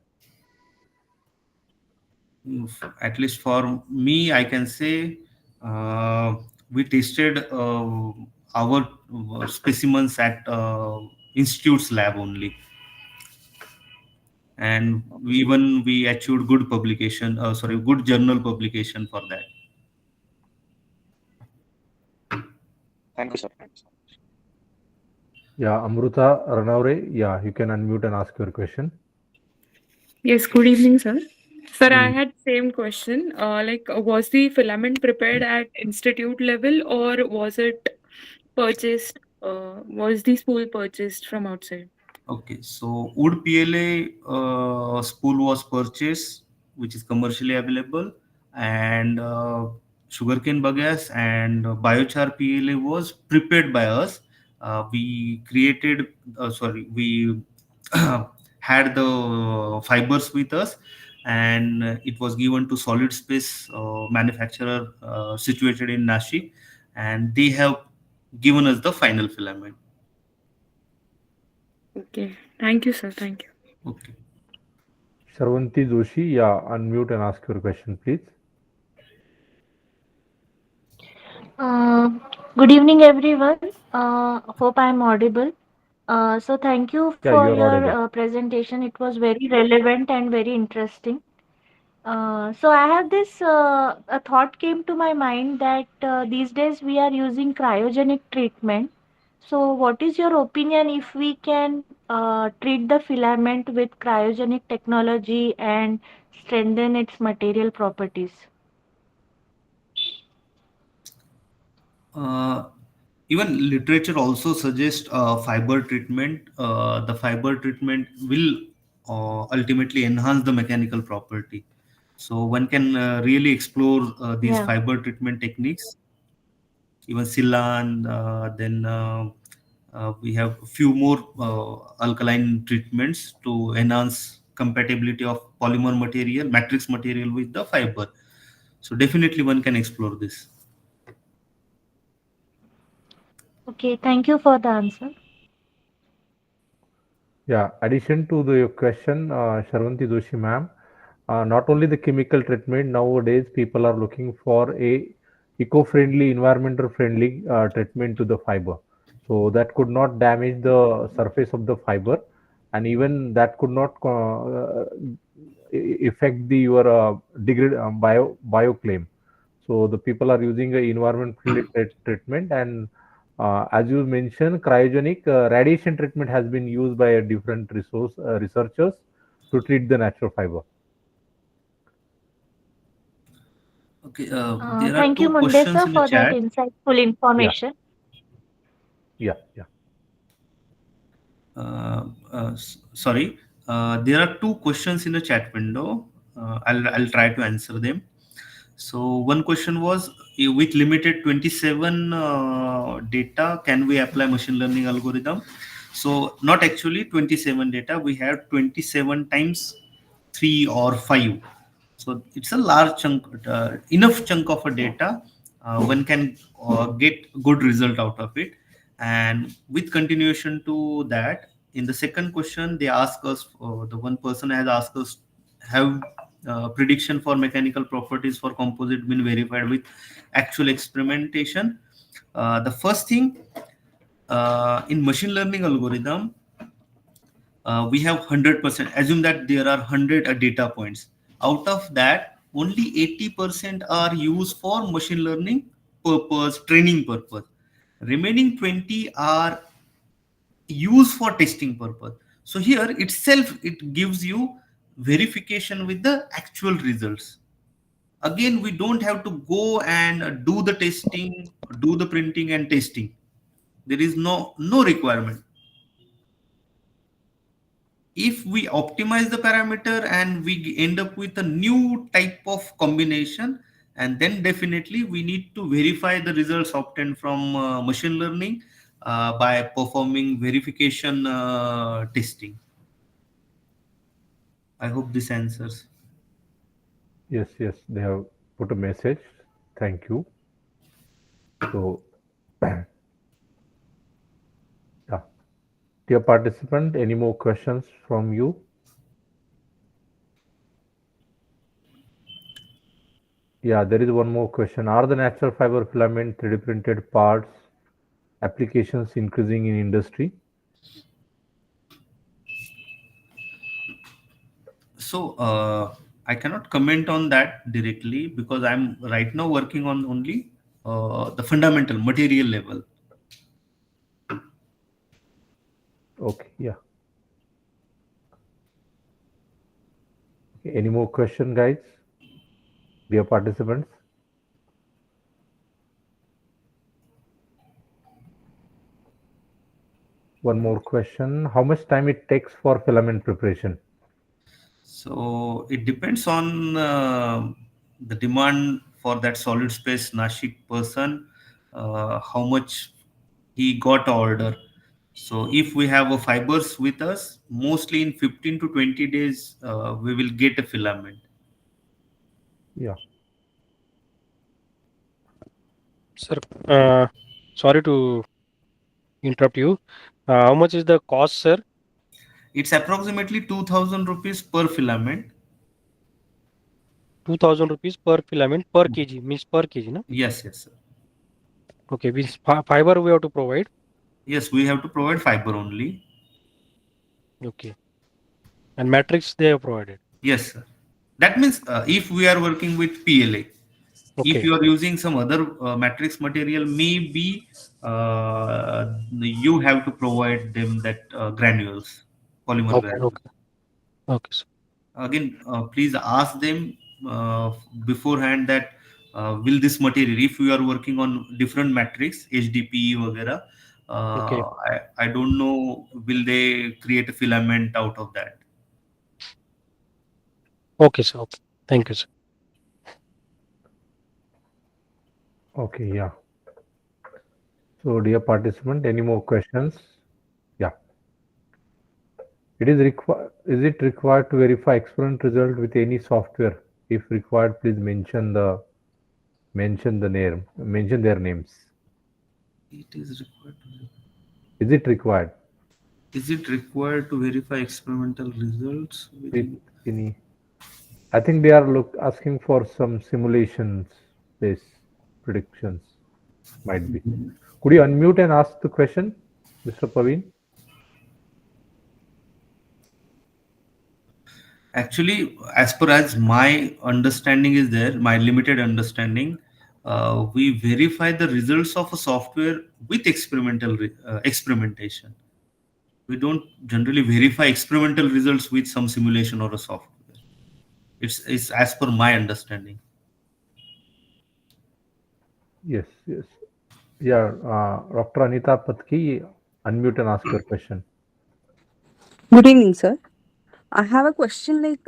At least for me, I can say we tested our specimens at institute's lab only, and we achieved good publication. Good journal publication for that. Thank you, sir. Thank you so much. Yeah, Amruta Ranaure, yeah, you can unmute and ask your question. Yes, good evening, sir. Sir, I had same question. Was the filament prepared at institute level or was it purchased? Was the spool purchased from outside? Okay, so wood PLA spool was purchased, which is commercially available, and sugarcane bagasse and biochar PLA was prepared by us. We created, we had the fibers with us, and it was given to solid space manufacturer situated in Nashik, and they have given us the final filament. Okay. Thank you, sir. Thank you. Okay. Shravanti Joshi, yeah, unmute and ask your question, please. Good evening, everyone. Hope I am audible. So thank you for your presentation. It was very relevant and very interesting. So I have this a thought came to my mind that these days we are using cryogenic treatment. So what is your opinion if we can treat the filament with cryogenic technology and strengthen its material properties? Even literature also suggests fiber treatment. The fiber treatment will ultimately enhance the mechanical property. So one can really explore these fiber treatment techniques. Even Silan, then we have a few more alkaline treatments to enhance compatibility of polymer material, matrix material with the fiber. So definitely one can explore this. Okay, thank you for the answer. Yeah, addition to your question, Shravanti Joshi ma'am, not only the chemical treatment, nowadays people are looking for a eco-friendly, environmental friendly treatment to the fiber. So that could not damage the surface of the fiber, and even that could not affect the your bio claim. So the people are using a environment friendly treatment, and as you mentioned, cryogenic radiation treatment has been used by different researchers to treat the natural fiber? Okay, there are Thank you, two questions Mundesa, in the for that chat. insightful information. Yeah. Sorry, there are two questions in the chat window. I'll try to answer them. So one question was, with limited 27 data, can we apply machine learning algorithm? So not actually 27 data. We have 27 times 3 or 5. So it's a large chunk, enough chunk of a data. One can get good result out of it. And with continuation to that, in the second question, they ask us, the one person has asked us, have prediction for mechanical properties for composite been verified with actual experimentation? The first thing, in machine learning algorithm, we have 100%. Assume that there are 100 data points. Out of that, only 80% are used for machine learning purpose, training purpose. Remaining 20 are used for testing purpose. So here itself, it gives you verification with the actual results. Again, we don't have to go and do the testing, do the printing and testing. There is no requirement. If we optimize the parameter and we end up with a new type of combination, and then definitely we need to verify the results obtained from machine learning by performing verification testing. I hope this answers. Yes, they have put a message. Thank you. So, yeah. Dear participant, any more questions from you? Yeah, there is one more question. Are the natural fiber filament 3D printed parts applications increasing in industry? So I cannot comment on that directly because I'm right now working on only the fundamental material level. Okay, yeah. Okay, any more question, guys? Dear participants? One more question. How much time it takes for filament preparation? So it depends on the demand for that solid space Nashik person, how much he got order. So if we have a fibers with us, mostly in 15 to 20 days, we will get a filament. Yeah. Sir, sorry to interrupt you. How much is the cost, sir? It's approximately 2,000 rupees per filament. 2,000 rupees per filament per kg, means per kg, no? Yes, sir. Okay, means fiber we have to provide. Yes, we have to provide fiber only. Okay. And matrix they have provided. Yes, sir. That means if we are working with PLA, if you are using some other matrix material, maybe you have to provide them that granules, polymer granules. Okay. Sir. Again, please ask them beforehand that will this material, if you are working on different matrix, HDPE, वगैरह, I don't know, will they create a filament out of that? Okay, sir. Okay. Thank you, sir. Okay, yeah. So, dear participant, any more questions? Yeah. Is it required to verify experiment result with any software? If required, please mention their names. It is required. Is it required? Is it required to verify experimental results with any? I think they are asking for some simulations based predictions. Might be. Could you unmute and ask the question, Mr. Paveen? Actually, as per as my understanding is there, my limited understanding, we verify the results of a software with experimentation. we don't generally verify experimental results with some simulation or a software. It's as per my understanding. Yes, yes. Yeah, Dr. Anita Patki, unmute and ask your question. Good evening, sir. I have a question like,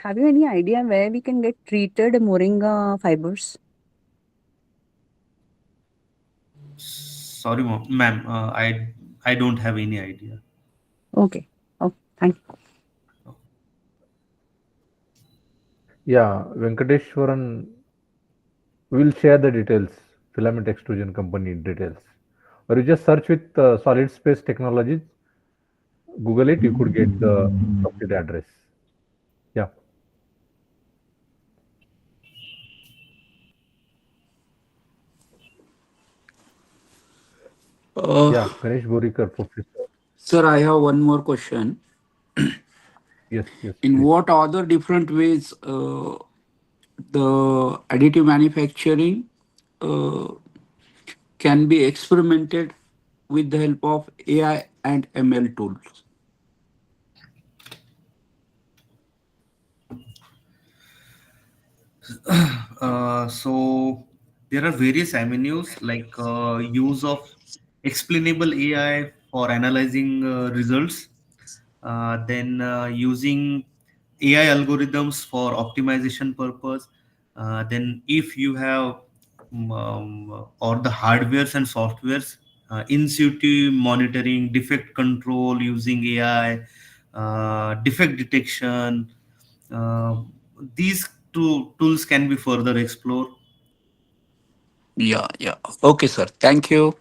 have you any idea where we can get treated moringa fibers? Sorry, ma'am, I don't have any idea. Okay. Oh, thank you. Yeah, Venkateshwaran will share the details, filament extrusion company details. Or you just search with solid space technologies, Google it, you could get the complete address. Yeah. Yeah, Ganesh Borikar, professor. Sir, I have one more question. Yes, yes. In please. what other different ways the additive manufacturing can be experimented with the help of AI and ML tools? So there are various avenues like use of explainable AI for analyzing results, then using AI algorithms for optimization purpose. Then if you have or the hardwares and softwares, in situ monitoring, defect control using AI, defect detection. These two tools can be further explored. Yeah, yeah. Okay, sir. Thank you.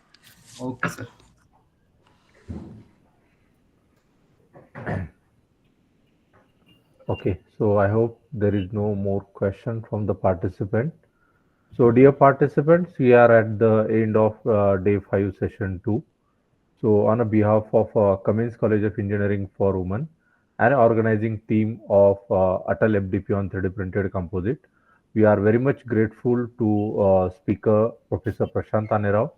Okay, sir. Okay, so I hope there is no more question from the participant. So dear participants, we are at the end of day 5 session 2. So on a behalf of Cummins College of Engineering for Women and organizing team of ATAL FDP on 3D printed composite, we are very much grateful to speaker Professor Prashant Anerao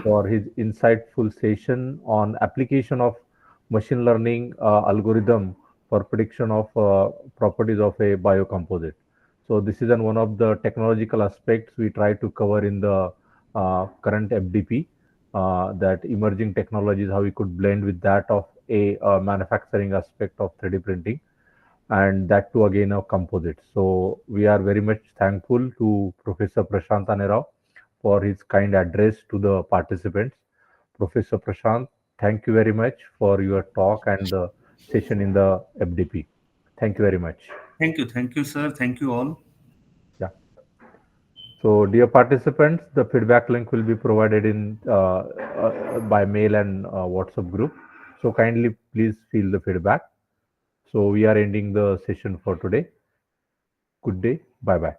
for his insightful session on application of machine learning algorithm for prediction of properties of a biocomposite. So this is one of the technological aspects we try to cover in the current FDP, that emerging technologies, how we could blend with that of a manufacturing aspect of 3D printing, and that too again of composites. So we are very much thankful to Professor Prashant Anerao for his kind address to the participants. Professor Prashant, thank you very much for your talk and the session in the FDP. Thank you very much. Thank you, sir. Thank you all. Yeah. So, dear participants, the feedback link will be provided in by mail and WhatsApp group. So, kindly please fill the feedback. So, we are ending the session for today. Good day. Bye bye.